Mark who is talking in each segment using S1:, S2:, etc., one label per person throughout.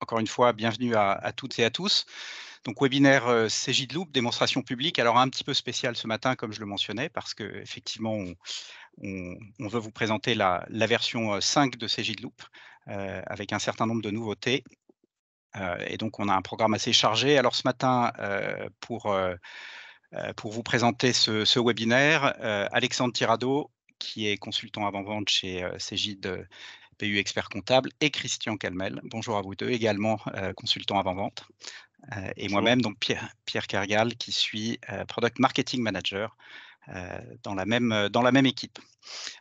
S1: Encore une fois, bienvenue à toutes et à tous. Donc webinaire Cegidloop, démonstration publique. Alors un petit peu spécial ce matin, comme je le mentionnais, parce qu'effectivement, on veut vous présenter la version 5 de Cegidloop, avec un certain nombre de nouveautés. Et donc on a un programme assez chargé. Alors ce matin, pour vous présenter ce webinaire, Alexandre Tirado, qui est consultant avant-vente chez Cegid PU Expert Comptable, et Christian Calmel. Bonjour à vous deux, également consultant avant-vente. Et
S2: Bonjour.
S1: moi-même, donc Pierre Kergal, qui suis Product Marketing Manager dans la même équipe.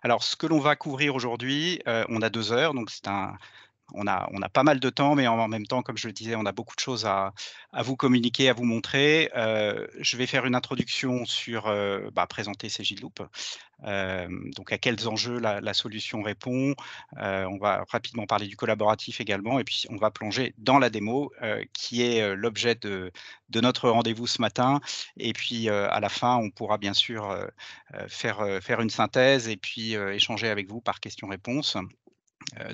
S1: Alors, ce que l'on va couvrir aujourd'hui, on a 2 heures, donc on a pas mal de temps, mais en même temps, comme je le disais, on a beaucoup de choses à vous communiquer, à vous montrer. Je vais faire une introduction sur, présenter Cegidloop, donc à quels enjeux la solution répond. On va rapidement parler du collaboratif également et puis on va plonger dans la démo, qui est, l'objet de notre rendez-vous ce matin et puis, à la fin, on pourra bien sûr, faire une synthèse et puis, échanger avec vous par questions-réponses.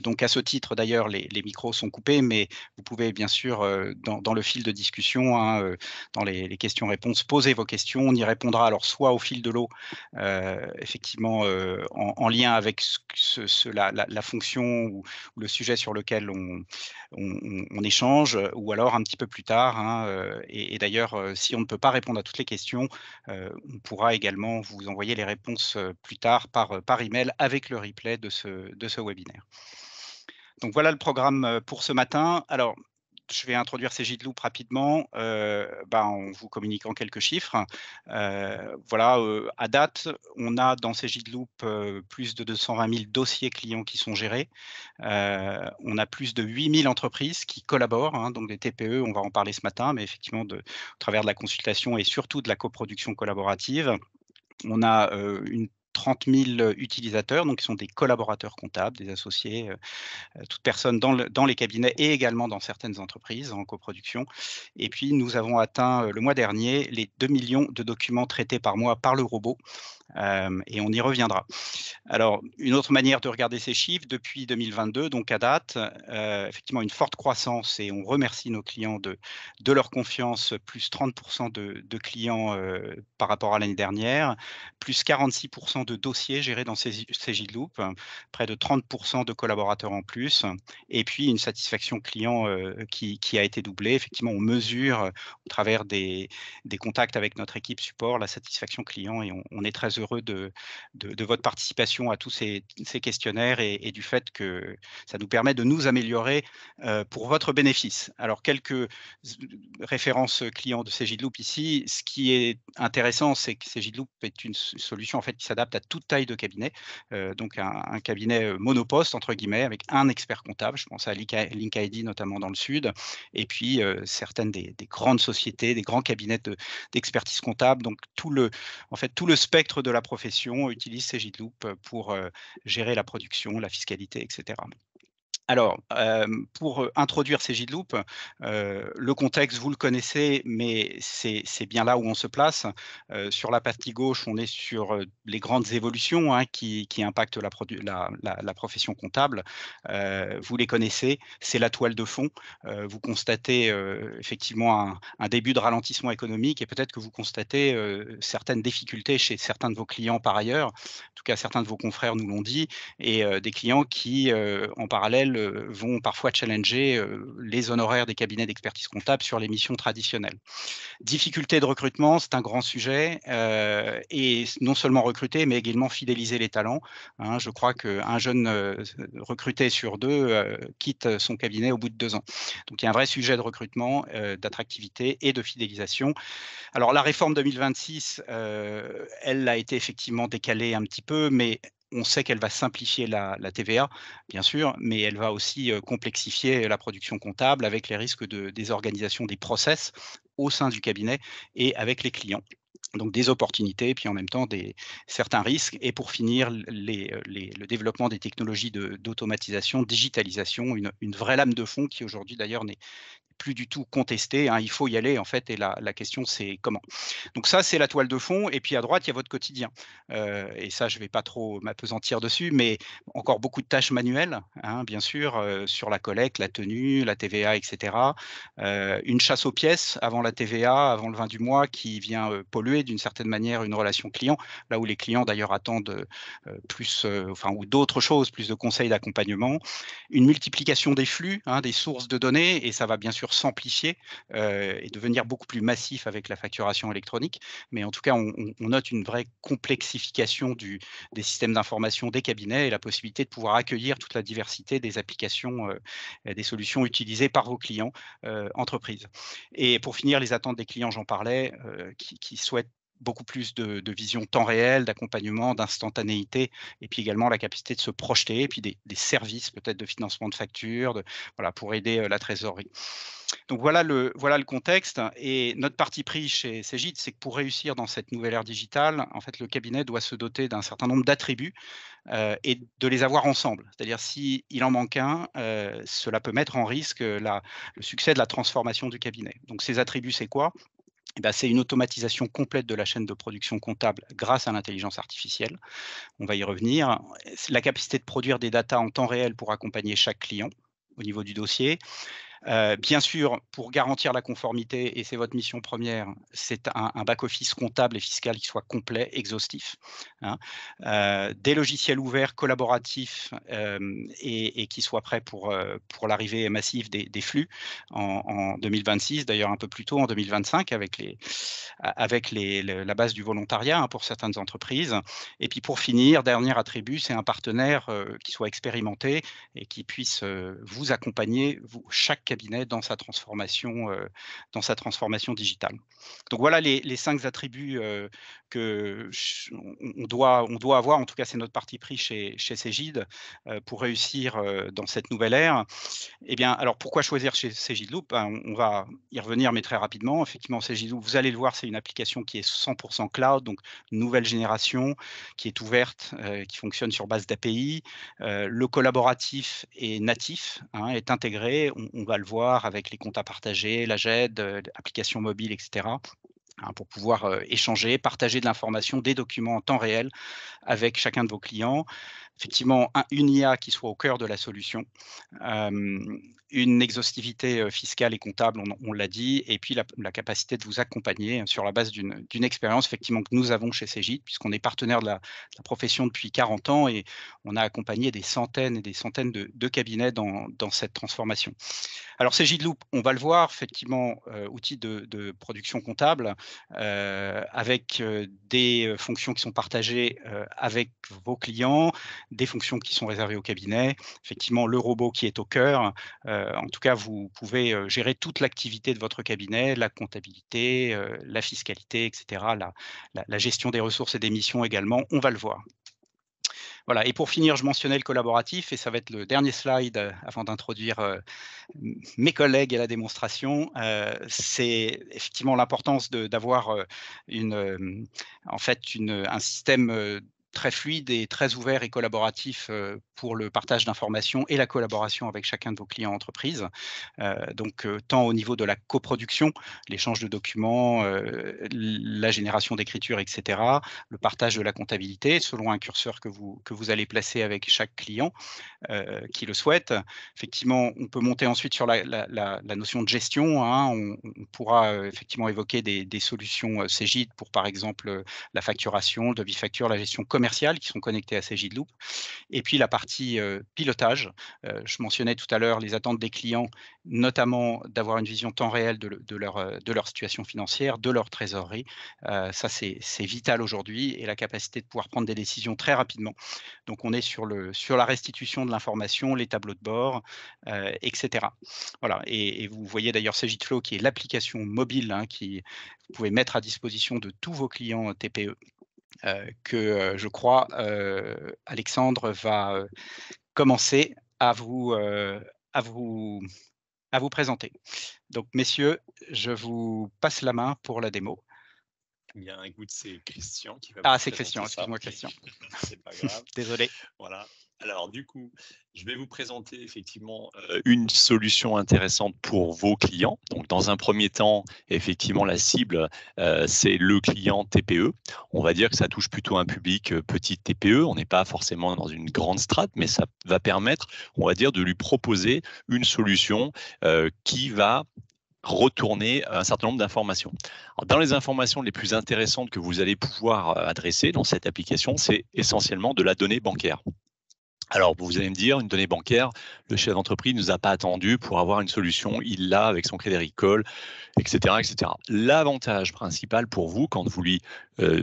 S1: Donc à ce titre d'ailleurs, les micros sont coupés, mais vous pouvez bien sûr, dans le fil de discussion, hein, dans les questions-réponses, poser vos questions. On y répondra alors soit au fil de l'eau, effectivement, en lien avec la fonction ou le sujet sur lequel on échange, ou alors un petit peu plus tard, hein, et d'ailleurs, si on ne peut pas répondre à toutes les questions, on pourra également vous envoyer les réponses, plus tard par email avec le replay de ce webinaire. Donc voilà le programme, pour ce matin. Alors, je vais introduire Cegidloop rapidement, en vous communiquant quelques chiffres. Voilà, à date, on a dans Cegidloop, plus de 220 000 dossiers clients qui sont gérés. On a plus de 8 000 entreprises qui collaborent, hein, donc des TPE, on va en parler ce matin, mais effectivement au travers de la consultation et surtout de la coproduction collaborative. On a, une 30 000 utilisateurs, donc qui sont des collaborateurs comptables, des associés, toute personne dans les cabinets et également dans certaines entreprises en coproduction. Et puis nous avons atteint, le mois dernier, les 2 millions de documents traités par mois par le robot, et on y reviendra. Alors, une autre manière de regarder ces chiffres, depuis 2022, donc à date, effectivement une forte croissance et on remercie nos clients de leur confiance, plus 30 de clients, par rapport à l'année dernière, plus 46 de dossiers gérés dans Cegidloop, près de 30 de collaborateurs en plus et puis une satisfaction client, qui a été doublée. Effectivement, on mesure, au travers des contacts avec notre équipe support, la satisfaction client et on est très heureux de votre participation à tous ces questionnaires et du fait que ça nous permet de nous améliorer, pour votre bénéfice. Alors quelques références clients de Cegidloop ici. Ce qui est intéressant, c'est que Cegidloop est une solution en fait qui s'adapte à toute taille de cabinet, donc un cabinet, «monoposte» entre guillemets avec un expert comptable. Je pense à Link ID notamment dans le sud et puis, certaines des grandes sociétés, des grands cabinets d'expertise comptable. Donc tout le spectre de la profession utilise Cegidloop pour, gérer la production, la fiscalité et cetera. Alors, pour, introduire Cegidloop, le contexte, vous le connaissez, mais c'est bien là où on se place. Sur la partie gauche, on est sur, les grandes évolutions, hein, qui impactent la profession comptable. Vous les connaissez, c'est la toile de fond. Vous constatez, effectivement un début de ralentissement économique et peut-être que vous constatez, certaines difficultés chez certains de vos clients par ailleurs. En tout cas, certains de vos confrères nous l'ont dit et des clients qui, en parallèle, vont parfois challenger, les honoraires des cabinets d'expertise comptable sur les missions traditionnelles. Difficulté de recrutement, c'est un grand sujet, et non seulement recruter, mais également fidéliser les talents, hein. Je crois qu'un jeune, recruté sur 2 quitte son cabinet au bout de 2 ans. Donc il y a un vrai sujet de recrutement, d'attractivité et de fidélisation. Alors la réforme 2026, elle a été effectivement décalée un petit peu, mais on sait qu'elle va simplifier la TVA, bien sûr, mais elle va aussi, complexifier la production comptable avec les risques de désorganisation des process au sein du cabinet et avec les clients. Donc des opportunités, puis en même temps certains risques et pour finir, le développement des technologies d'automatisation, digitalisation, une vraie lame de fond qui aujourd'hui d'ailleurs n'est plus du tout contesté, hein, il faut y aller en fait, et la question c'est comment. Donc ça, c'est la toile de fond, et puis à droite, il y a votre quotidien. Et ça, je ne vais pas trop m'appesantir dessus, mais encore beaucoup de tâches manuelles, hein, bien sûr, sur la collecte, la tenue, la TVA, et cetera. Une chasse aux pièces avant la TVA, avant le 20 du mois, qui vient, polluer d'une certaine manière une relation client, là où les clients d'ailleurs attendent, plus, enfin, ou d'autres choses, plus de conseils, d'accompagnement. Une multiplication des flux, hein, des sources de données, et ça va bien sûr s'amplifier, et devenir beaucoup plus massif avec la facturation électronique. Mais en tout cas, on note une vraie complexification des systèmes d'information des cabinets, et la possibilité de pouvoir accueillir toute la diversité des applications, des solutions utilisées par vos clients, entreprises. Et pour finir, les attentes des clients, j'en parlais, qui souhaitent beaucoup plus de vision temps réel, d'accompagnement, d'instantanéité, et puis également la capacité de se projeter, et puis des services peut-être de financement de factures, voilà, pour aider la trésorerie. Donc voilà le contexte, et notre parti pris chez Cegid, c'est que pour réussir dans cette nouvelle ère digitale, en fait, le cabinet doit se doter d'un certain nombre d'attributs, et de les avoir ensemble. C'est-à-dire s'il en manque un, cela peut mettre en risque le succès de la transformation du cabinet. Donc ces attributs, c'est quoi? Eh ben, c'est une automatisation complète de la chaîne de production comptable grâce à l'intelligence artificielle. On va y revenir. C'est la capacité de produire des datas en temps réel pour accompagner chaque client au niveau du dossier. Bien sûr, pour garantir la conformité, et c'est votre mission première, c'est un back-office comptable et fiscal qui soit complet, exhaustif, hein. Des logiciels ouverts, collaboratifs, et qui soient prêts pour l'arrivée massive des flux en 2026, d'ailleurs un peu plus tôt en 2025 avec la base du volontariat, hein, pour certaines entreprises. Et puis pour finir, dernier attribut, c'est un partenaire qui soit expérimenté et qui puisse vous accompagner, chaque cabinet, dans sa transformation digitale. Donc voilà les 5 attributs on doit avoir, en tout cas c'est notre parti pris chez Cegid, pour réussir dans cette nouvelle ère. Eh bien, alors pourquoi choisir chez Cegid-Loop? Ben, on va y revenir, mais très rapidement. Effectivement, Cegid-Loop, vous allez le voir, c'est une application qui est 100% cloud, donc nouvelle génération, qui est ouverte, qui fonctionne sur base d'API. Le collaboratif est natif, hein, est intégré. On va le voir avec les comptes à partager, la GED, applications mobiles, etc., hein, pour pouvoir échanger, partager de l'information, des documents en temps réel avec chacun de vos clients. Effectivement, une IA qui soit au cœur de la solution, une exhaustivité fiscale et comptable, on l'a dit, et puis la capacité de vous accompagner sur la base d'une expérience effectivement que nous avons chez Cegid, puisqu'on est partenaire de la profession depuis 40 ans, et on a accompagné des centaines et des centaines de cabinets dans cette transformation. Alors Cegid-Loop, on va le voir, effectivement, outil de production comptable, avec des fonctions qui sont partagées avec vos clients, des fonctions qui sont réservées au cabinet. Effectivement, le robot qui est au cœur. En tout cas, vous pouvez gérer toute l'activité de votre cabinet, la comptabilité, la fiscalité, etc., la gestion des ressources et des missions également, on va le voir. Voilà, et pour finir, je mentionnais le collaboratif, et ça va être le dernier slide avant d'introduire mes collègues à la démonstration. C'est effectivement l'importance d'avoir en fait un système très fluide et très ouvert et collaboratif pour le partage d'informations et la collaboration avec chacun de vos clients entreprises. Donc, tant au niveau de la coproduction, l'échange de documents, la génération d'écriture, etc., le partage de la comptabilité selon un curseur que vous allez placer avec chaque client qui le souhaite. Effectivement, on peut monter ensuite sur la notion de gestion, hein. On pourra effectivement évoquer des solutions Cegid pour, par exemple, la facturation, le devis facture, la gestion commerciale qui sont connectées à Cegid Loop. Et puis la partie pilotage. Je mentionnais tout à l'heure les attentes des clients, notamment d'avoir une vision temps réel de leur situation financière, de leur trésorerie. Ça, c'est vital aujourd'hui, et la capacité de pouvoir prendre des décisions très rapidement. Donc, on est sur la restitution de l'information, les tableaux de bord, etc. Voilà, et vous voyez d'ailleurs Cegid Flow, qui est l'application mobile, hein, qui vous pouvez mettre à disposition de tous vos clients TPE, que je crois Alexandre va commencer à vous présenter. Donc messieurs, je vous passe la main pour la démo.
S2: Bien, écoute, c'est Christian qui va
S1: Ah,
S2: me
S1: c'est
S2: présenter
S1: Christian,
S2: ça.
S1: excuse-moi Christian.
S2: C'est pas grave.
S1: Désolé.
S2: Voilà. Alors du coup, je vais vous présenter effectivement une solution intéressante pour vos clients. Donc dans un premier temps, effectivement, la cible, c'est le client TPE. On va dire que ça touche plutôt un public petite TPE. On n'est pas forcément dans une grande strate, mais ça va permettre, on va dire, de lui proposer une solution qui va retourner un certain nombre d'informations. Alors, dans les informations les plus intéressantes que vous allez pouvoir adresser dans cette application, c'est essentiellement de la donnée bancaire. Alors, vous allez me dire, une donnée bancaire, le chef d'entreprise ne nous a pas attendu pour avoir une solution, il l'a avec son Crédit Agricole, etc., etc. L'avantage principal pour vous, quand vous lui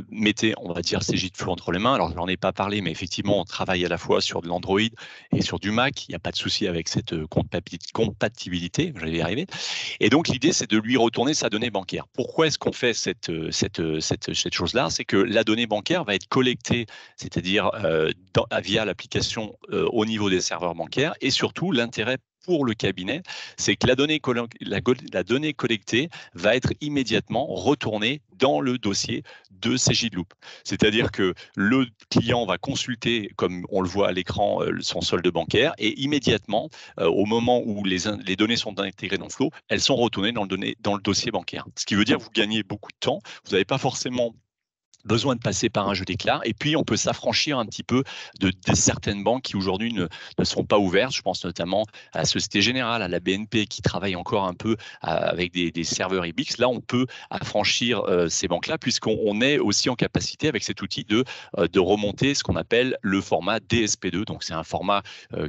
S2: mettez, on va dire, ces Gitflow entre les mains, alors je n'en ai pas parlé, mais effectivement, on travaille à la fois sur de l'Android et sur du Mac, il n'y a pas de souci avec cette compatibilité, je vais y arriver. Et donc, l'idée, c'est de lui retourner sa donnée bancaire. Pourquoi est-ce qu'on fait cette chose-là? C'est que la donnée bancaire va être collectée, c'est-à-dire via l'application au niveau des serveurs bancaires, et surtout, l'intérêt pour le cabinet, c'est que la donnée collectée va être immédiatement retournée dans le dossier de Cegidloop. C'est-à-dire que le client va consulter, comme on le voit à l'écran, son solde bancaire, et immédiatement, au moment où les données sont intégrées dans le flow, elles sont retournées dans le dossier bancaire. Ce qui veut dire que vous gagnez beaucoup de temps. Vous n'avez pas forcément besoin de passer par un jeu d'éclat. Et puis, on peut s'affranchir un petit peu de certaines banques qui aujourd'hui ne sont pas ouvertes. Je pense notamment à la Société Générale, à la BNP qui travaille encore un peu avec des serveurs IBIX. Là, on peut affranchir ces banques-là puisqu'on est aussi en capacité avec cet outil de remonter ce qu'on appelle le format DSP2. Donc, c'est un format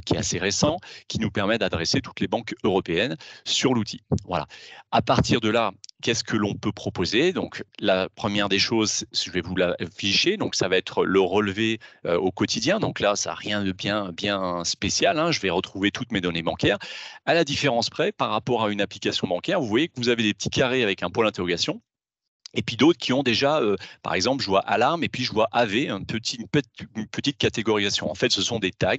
S2: qui est assez récent qui nous permet d'adresser toutes les banques européennes sur l'outil. Voilà. À partir de là, qu'est-ce que l'on peut proposer? Donc, la première des choses, je vais vous l'afficher. Donc, ça va être le relevé au quotidien. Donc là, ça n'a rien de bien spécial, hein. Je vais retrouver toutes mes données bancaires. À la différence près, par rapport à une application bancaire, vous voyez que vous avez des petits carrés avec un point d'interrogation. Et puis d'autres qui ont déjà, par exemple, je vois alarme et puis je vois AV, une petite catégorisation. En fait, ce sont des tags.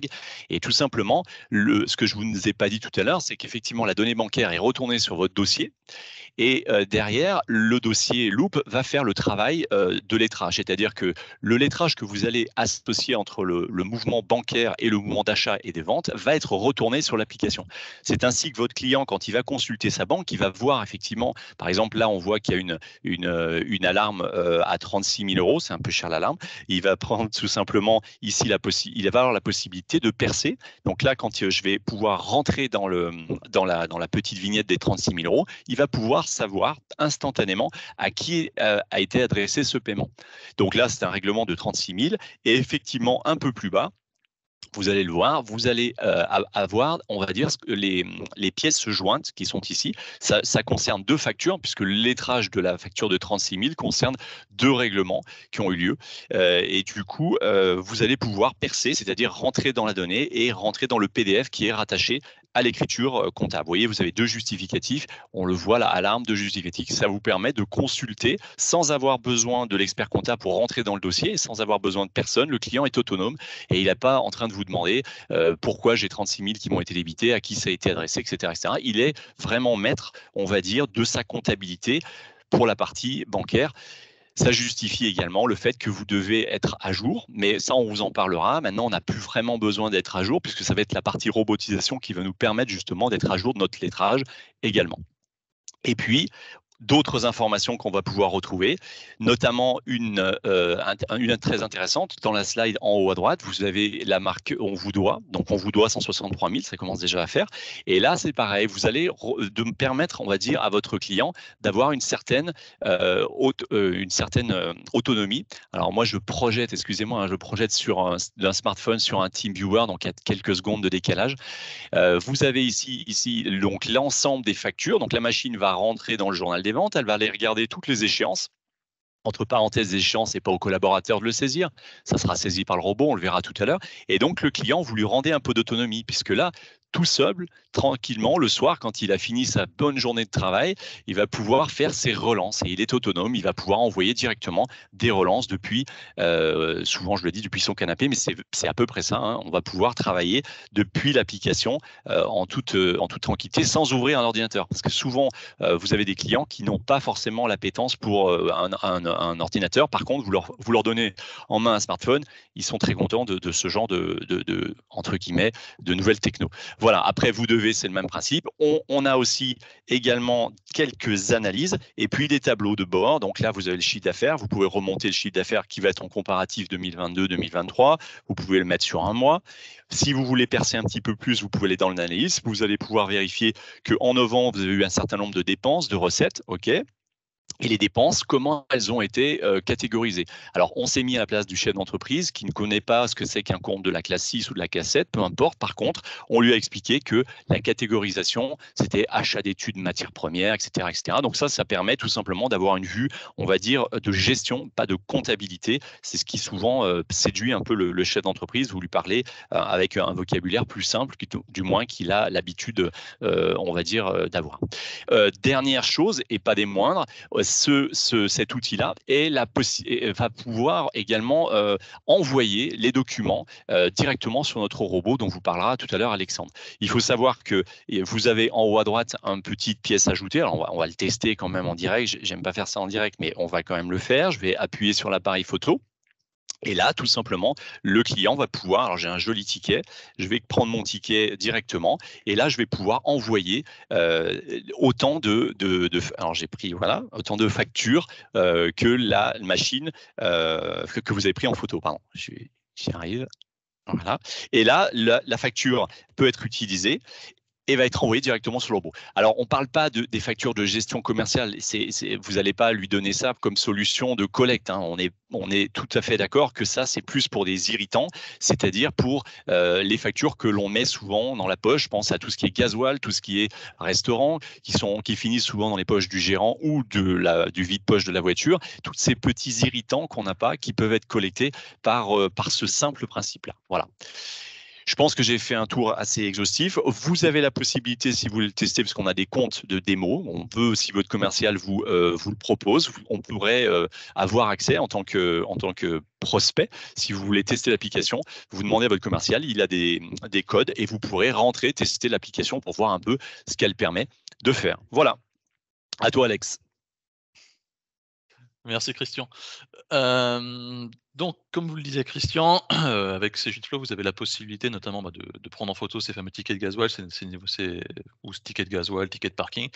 S2: Et tout simplement, ce que je ne vous ai pas dit tout à l'heure, c'est qu'effectivement, la donnée bancaire est retournée sur votre dossier. Et derrière, le dossier Loop va faire le travail de lettrage. C'est-à-dire que le lettrage que vous allez associer entre le mouvement bancaire et le mouvement d'achat et des ventes va être retourné sur l'application. C'est ainsi que votre client, quand il va consulter sa banque, il va voir effectivement, par exemple, là, on voit qu'il y a une alarme à 36 000 €, c'est un peu cher l'alarme. Il va prendre tout simplement ici il va avoir la possibilité de percer. Donc là, quand je vais pouvoir rentrer dans la petite vignette des 36 000 €, il va pouvoir savoir instantanément à qui a été adressé ce paiement. Donc là, c'est un règlement de 36 000 et effectivement un peu plus bas, vous allez le voir, vous allez avoir, on va dire, les pièces jointes qui sont ici. Ça concerne deux factures, puisque le lettrage de la facture de 36 000 concerne deux règlements qui ont eu lieu. Et du coup, vous allez pouvoir percer, c'est-à-dire rentrer dans la donnée et rentrer dans le PDF qui est rattaché à l'écriture comptable. Vous voyez, vous avez deux justificatifs. On le voit là, alarme, deux justificatifs. Ça vous permet de consulter sans avoir besoin de l'expert comptable pour rentrer dans le dossier, sans avoir besoin de personne. Le client est autonome et il n'est pas en train de vous demander pourquoi j'ai 36 000 qui m'ont été débités, à qui ça a été adressé, etc., etc. Il est vraiment maître, on va dire, de sa comptabilité pour la partie bancaire. Ça justifie également le fait que vous devez être à jour, mais ça, on vous en parlera. Maintenant, on n'a plus vraiment besoin d'être à jour puisque ça va être la partie robotisation qui va nous permettre justement d'être à jour de notre lettrage également. Et puis, d'autres informations qu'on va pouvoir retrouver, notamment une très intéressante. Dans la slide en haut à droite, vous avez la marque on vous doit. Donc, on vous doit 163 000, ça commence déjà à faire. Et là, c'est pareil, vous allez de permettre, on va dire, à votre client d'avoir une certaine autonomie. Alors, moi, je projette, excusez-moi, je projette d'un smartphone sur un TeamViewer, donc à quelques secondes de décalage. Vous avez ici donc l'ensemble des factures. Donc, la machine va rentrer dans le journal des ventes, elle va aller regarder toutes les échéances. Entre parenthèses, échéances, c'est pas au collaborateur de le saisir. Ça sera saisi par le robot, on le verra tout à l'heure. Et donc, le client, vous lui rendez un peu d'autonomie, puisque là, tout seul, tranquillement, le soir, quand il a fini sa bonne journée de travail, il va pouvoir faire ses relances et il est autonome. Il va pouvoir envoyer directement des relances depuis, souvent je le dis, depuis son canapé, mais c'est à peu près ça. Hein. On va pouvoir travailler depuis l'application en toute tranquillité sans ouvrir un ordinateur. Parce que souvent, vous avez des clients qui n'ont pas forcément l'appétence pour un ordinateur. Par contre, vous leur donnez en main un smartphone, ils sont très contents de ce genre entre guillemets, de nouvelles techno. Voilà, après, vous devez, c'est le même principe. On a aussi également quelques analyses et puis des tableaux de bord. Donc là, vous avez le chiffre d'affaires. Vous pouvez remonter le chiffre d'affaires qui va être en comparatif 2022-2023. Vous pouvez le mettre sur un mois. Si vous voulez percer un petit peu plus, vous pouvez aller dans l'analyse. Vous allez pouvoir vérifier qu'en novembre, vous avez eu un certain nombre de dépenses, de recettes. OK. Et les dépenses, comment elles ont été catégorisées. Alors, on s'est mis à la place du chef d'entreprise qui ne connaît pas ce que c'est qu'un compte de la classe 6 ou de la classe 7, peu importe. Par contre, on lui a expliqué que la catégorisation, c'était achat d'études, matières premières, etc., etc. Donc ça permet tout simplement d'avoir une vue, on va dire, de gestion, pas de comptabilité. C'est ce qui souvent séduit un peu le chef d'entreprise. Vous lui parlez avec un vocabulaire plus simple, du moins qu'il a l'habitude, on va dire, d'avoir. Dernière chose, et pas des moindres, cet outil-là va pouvoir également envoyer les documents directement sur notre robot dont vous parlera tout à l'heure Alexandre. Il faut savoir que vous avez en haut à droite une petite pièce ajoutée. Alors on va le tester quand même en direct. J'aime pas faire ça en direct, mais on va quand même le faire. Je vais appuyer sur l'appareil photo. Et là, tout simplement, le client va pouvoir, alors j'ai un joli ticket, je vais prendre mon ticket directement, et là, je vais pouvoir envoyer autant alors j'ai pris, voilà, autant de factures que la machine que vous avez pris en photo, pardon. J'y arrive. Voilà. Et là, la facture peut être utilisée et va être envoyé directement sur le robot. Alors, on ne parle pas des factures de gestion commerciale. Vous n'allez pas lui donner ça comme solution de collecte. Hein. On est tout à fait d'accord que ça, c'est plus pour des irritants, c'est-à-dire pour les factures que l'on met souvent dans la poche. Je pense à tout ce qui est gasoil, tout ce qui est restaurant, qui finissent souvent dans les poches du gérant ou du vide-poche de la voiture. Tous ces petits irritants qu'on n'a pas, qui peuvent être collectés par ce simple principe-là. Voilà. Je pense que j'ai fait un tour assez exhaustif. Vous avez la possibilité, si vous voulez le tester, parce qu'on a des comptes de démo, on peut, si votre commercial vous le propose, on pourrait avoir accès en tant que prospect. Si vous voulez tester l'application, vous demandez à votre commercial, il a des codes et vous pourrez rentrer, tester l'application pour voir un peu ce qu'elle permet de faire. Voilà. À toi, Alex.
S3: Merci Christian. Donc, comme vous le disiez Christian, avec Cegidflow, vous avez la possibilité notamment de prendre en photo ces fameux tickets de gasoil, ou tickets de gasoil, tickets de parking,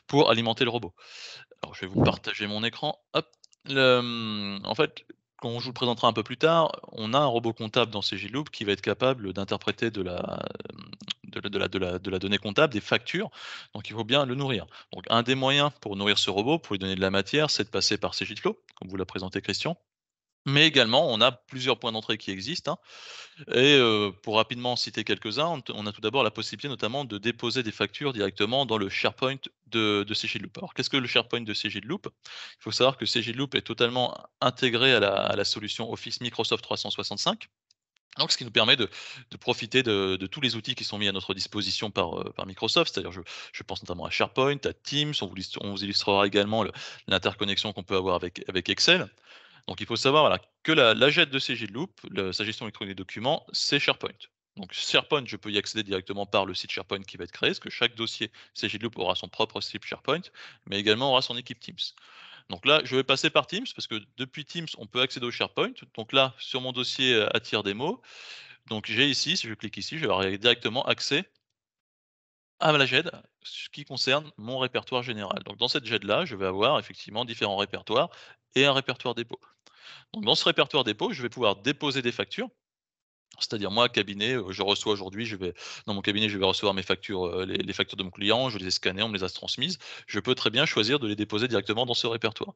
S3: pour alimenter le robot. Alors, je vais vous partager mon écran. Hop. En fait, quand je vous le présenterai un peu plus tard, on a un robot comptable dans Cegidloop qui va être capable d'interpréter de la donnée comptable, des factures, donc il faut bien le nourrir. Donc un des moyens pour nourrir ce robot, pour lui donner de la matière, c'est de passer par Cegidflow, comme vous l'a présenté Christian. Mais également, on a plusieurs points d'entrée qui existent, hein. Et pour rapidement citer quelques-uns, on a tout d'abord la possibilité notamment de déposer des factures directement dans le SharePoint de Cegidloop. Alors qu'est-ce que le SharePoint de Cegidloop? Il faut savoir que Cegidloop est totalement intégré à la solution Office Microsoft 365. Donc, ce qui nous permet de profiter de tous les outils qui sont mis à notre disposition par Microsoft. C'est-à-dire, je pense notamment à SharePoint, à Teams. On vous illustrera également l'interconnexion qu'on peut avoir avec Excel. Donc, il faut savoir voilà, que la jet de Cegidloop, sa gestion électronique des documents, c'est SharePoint. Donc, SharePoint, je peux y accéder directement par le site SharePoint qui va être créé, parce que chaque dossier Cegidloop aura son propre site SharePoint, mais également aura son équipe Teams. Donc là, je vais passer par Teams parce que depuis Teams, on peut accéder au SharePoint. Donc là, sur mon dossier attire démo, donc j'ai ici, si je clique ici, je vais avoir directement accès à la GED, ce qui concerne mon répertoire général. Donc dans cette GED-là, je vais avoir effectivement différents répertoires et un répertoire dépôt. Donc dans ce répertoire dépôt, je vais pouvoir déposer des factures. C'est-à-dire moi, cabinet, je reçois aujourd'hui, dans mon cabinet, je vais recevoir mes factures, les factures de mon client, je les ai scannées, on me les a transmises. Je peux très bien choisir de les déposer directement dans ce répertoire.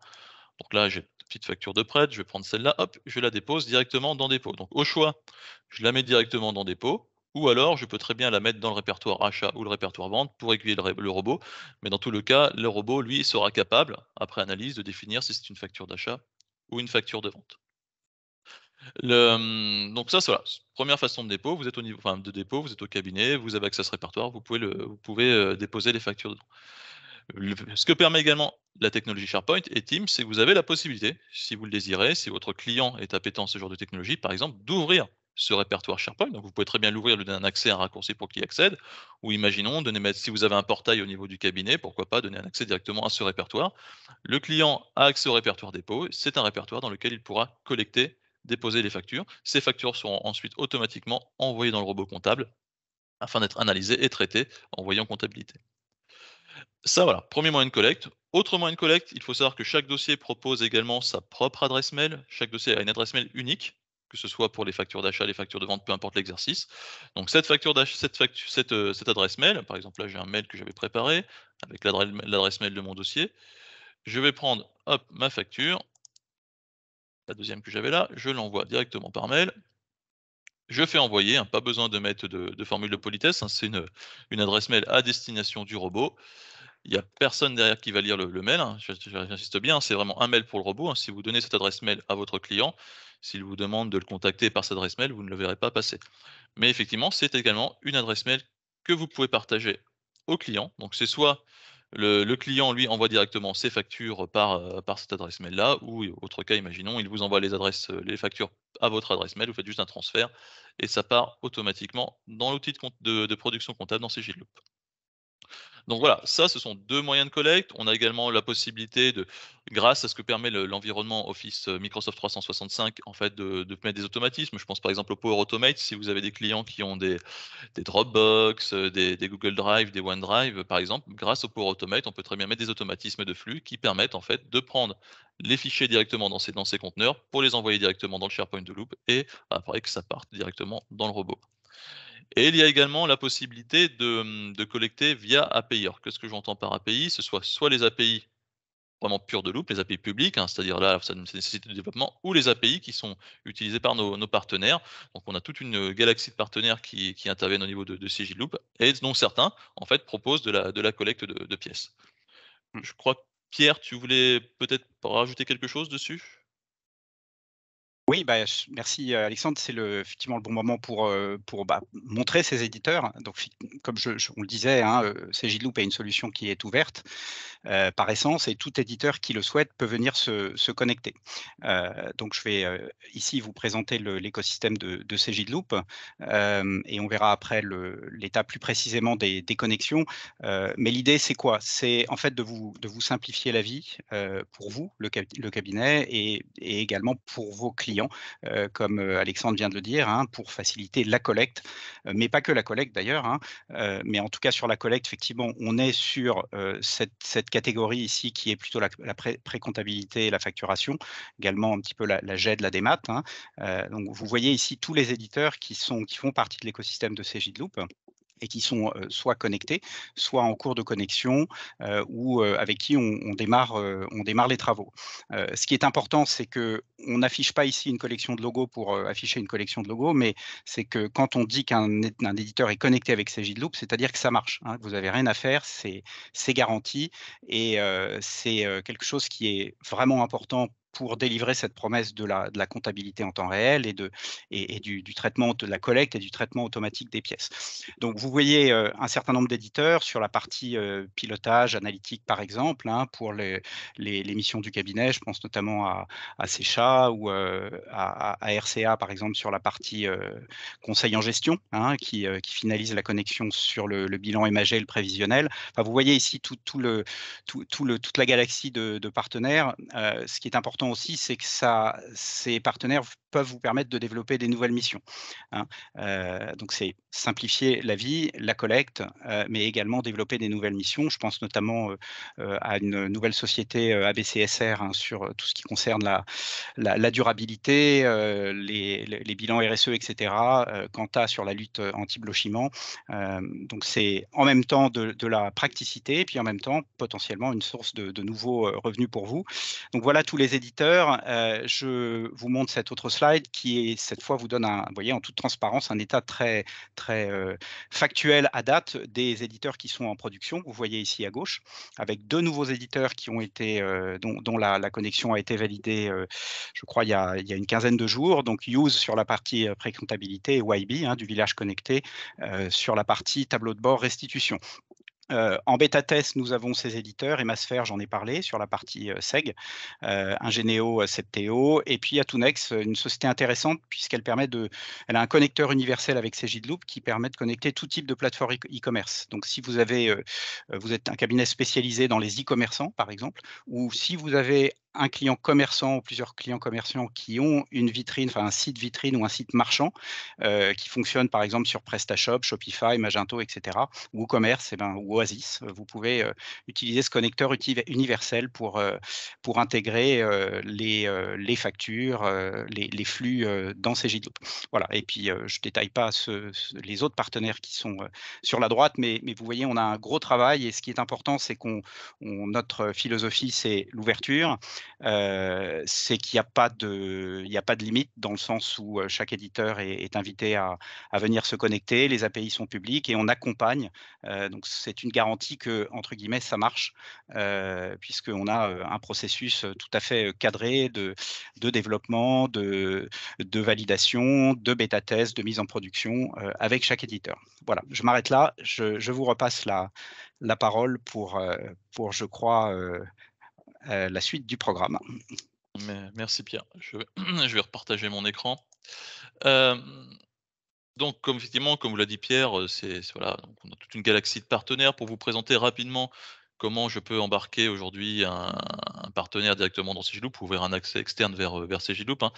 S3: Donc là, j'ai une petite facture de prête, je vais prendre celle-là, hop, je la dépose directement dans dépôt. Donc au choix, je la mets directement dans dépôt, ou alors je peux très bien la mettre dans le répertoire achat ou le répertoire vente pour aiguiller le robot. Mais dans tout le cas, le robot, lui, sera capable, après analyse, de définir si c'est une facture d'achat ou une facture de vente. Donc ça, c'est voilà, première façon de dépôt, vous êtes au niveau, enfin de dépôt, vous êtes au cabinet, vous avez accès à ce répertoire, vous pouvez déposer les factures dedans. Ce que permet également la technologie SharePoint et Teams, c'est que vous avez la possibilité, si vous le désirez, si votre client est appétent à ce genre de technologie, par exemple, d'ouvrir ce répertoire SharePoint. Donc vous pouvez très bien l'ouvrir, lui donner un accès, un raccourci pour qu'il y accède. Ou imaginons, si vous avez un portail au niveau du cabinet, pourquoi pas donner un accès directement à ce répertoire. Le client a accès au répertoire dépôt. C'est un répertoire dans lequel il pourra collecter, déposer les factures. Ces factures seront ensuite automatiquement envoyées dans le robot comptable afin d'être analysées et traitées envoyées en comptabilité. Ça, voilà, premier moyen de collecte. Autre moyen de collecte, il faut savoir que chaque dossier propose également sa propre adresse mail. Chaque dossier a une adresse mail unique, que ce soit pour les factures d'achat, les factures de vente, peu importe l'exercice. Donc cette facture d'achat, cette adresse mail, par exemple là j'ai un mail que j'avais préparé avec l'adresse mail de mon dossier. Je vais prendre, hop, ma facture, la deuxième que j'avais là, je l'envoie directement par mail. Je fais envoyer, hein, pas besoin de mettre de formule de politesse, hein, c'est une adresse mail à destination du robot. Il y a personne derrière qui va lire le mail, hein, j'insiste bien, c'est vraiment un mail pour le robot, hein. Si vous donnez cette adresse mail à votre client, s'il vous demande de le contacter par cette adresse mail, vous ne le verrez pas passer. Mais effectivement, c'est également une adresse mail que vous pouvez partager au client. Donc c'est soit le client, lui, envoie directement ses factures par cette adresse mail-là, ou autre cas, imaginons, il vous envoie les factures à votre adresse mail, vous faites juste un transfert et ça part automatiquement dans l'outil de production comptable dans Cgidloop. Donc voilà, ça, ce sont 2 moyens de collecte. On a également la possibilité de, grâce à ce que permet l'environnement Office, Microsoft 365, en fait, de mettre des automatismes. Je pense par exemple au Power Automate, si vous avez des clients qui ont des Dropbox, des Google Drive, des OneDrive, par exemple, grâce au Power Automate, on peut très bien mettre des automatismes de flux qui permettent en fait de prendre les fichiers directement dans ces conteneurs pour les envoyer directement dans le SharePoint de Loop et après que ça parte directement dans le robot. Et il y a également la possibilité de collecter via API. Alors qu'est-ce que j'entends par API? Ce soit les API vraiment pures de Loop, les API publiques, hein, c'est-à-dire là, ça nécessite du développement, ou les API qui sont utilisées par nos partenaires. Donc on a toute une galaxie de partenaires qui interviennent au niveau de Cgidloop, et dont certains, en fait, proposent de la collecte de pièces.
S1: Mmh.
S3: Je crois que Pierre, tu voulais peut-être rajouter quelque chose dessus?
S1: Oui, bah, merci, Alexandre. C'est effectivement le bon moment pour montrer ces éditeurs. Donc comme on le disait, hein, Cgidloop est une solution qui est ouverte, par essence, et tout éditeur qui le souhaite peut venir se connecter. Donc je vais, ici vous présenter l'écosystème de Cgidloop, et on verra après l'état plus précisément des connexions. Mais l'idée, c'est quoi? C'est en fait de vous simplifier la vie, pour vous, le cabinet, et également pour vos clients, comme, Alexandre vient de le dire, hein, pour faciliter la collecte, mais pas que la collecte d'ailleurs, hein, mais en tout cas sur la collecte, effectivement, on est sur, cette catégorie ici qui est plutôt la pré-comptabilité et la facturation, également un petit peu la GED, la démat, hein. Donc vous voyez ici tous les éditeurs qui font partie de l'écosystème de Cgidloop et qui sont, soit connectés, soit en cours de connexion, ou avec qui on démarre les travaux. Ce qui est important, c'est qu'on n'affiche pas ici une collection de logos pour, afficher une collection de logos, mais c'est que quand on dit qu'un éditeur est connecté avec Cgidloop, c'est-à-dire que ça marche, hein, que vous avez rien à faire, c'est garanti, et c'est, quelque chose qui est vraiment important pour délivrer cette promesse de la comptabilité en temps réel et du traitement, de la collecte et du traitement automatique des pièces. Donc vous voyez, un certain nombre d'éditeurs sur la partie, pilotage, analytique par exemple, hein, pour les missions du cabinet. Je pense notamment à Secha ou, à RCA par exemple sur la partie, conseil en gestion, hein, qui finalise la connexion sur le bilan imagé et le prévisionnel. Enfin, vous voyez ici toute la galaxie de partenaires. Ce qui est important aussi, c'est que ces partenaires peuvent vous permettre de développer des nouvelles missions, hein. Donc c'est simplifier la vie, la collecte, mais également développer des nouvelles missions. Je pense notamment, à une nouvelle société, ABCSR, hein, sur tout ce qui concerne la durabilité, les bilans RSE, et cetera, Quanta sur la lutte anti-blanchiment. Donc c'est en même temps de la praticité et puis en même temps potentiellement une source de nouveaux, revenus pour vous. Donc voilà tous les éditeurs éditeurs, je vous montre cette autre slide qui est cette fois vous donne vous voyez, en toute transparence un état très factuel à date des éditeurs qui sont en production. Vous voyez ici à gauche, avec 2 nouveaux éditeurs qui ont été dont la connexion a été validée, je crois il y a une quinzaine de jours. Donc Use sur la partie pré-comptabilité et YB du village connecté sur la partie tableau de bord restitution. En bêta test, nous avons ces éditeurs, Emasphere, j'en ai parlé, sur la partie SEG, Ingeneo, Septeo, et puis Atunex, une société intéressante puisqu'elle elle a un connecteur universel avec Cegidloop qui permet de connecter tout type de plateforme e-commerce. Donc si vous êtes un cabinet spécialisé dans les e-commerçants, par exemple, ou si vous avez un client commerçant ou plusieurs clients commerçants qui ont une vitrine, enfin un site vitrine ou un site marchand qui fonctionne par exemple sur PrestaShop, Shopify, Magento, etc. ou WooCommerce ou Oasis, vous pouvez utiliser ce connecteur universel pour intégrer les factures, les flux dans Cegidloop. Voilà. Et puis je ne détaille pas les autres partenaires qui sont sur la droite, mais vous voyez, on a un gros travail et ce qui est important, c'est notre philosophie, c'est l'ouverture. C'est qu'il n'y a pas de limite dans le sens où chaque éditeur est invité à venir se connecter, les API sont publiques et on accompagne. Donc c'est une garantie que, entre guillemets, ça marche, puisqu'on a un processus tout à fait cadré de développement, de validation, de bêta-test, de mise en production avec chaque éditeur. Voilà, je m'arrête là, je vous repasse la parole pour je crois, la suite du programme.
S3: Merci Pierre. Je vais repartager mon écran. Donc effectivement, comme vous l'a dit Pierre, voilà, donc on a toute une galaxie de partenaires. Pour vous présenter rapidement comment je peux embarquer aujourd'hui un partenaire directement dans Cegidloop, ouvrir un accès externe vers Cegidloop, hein.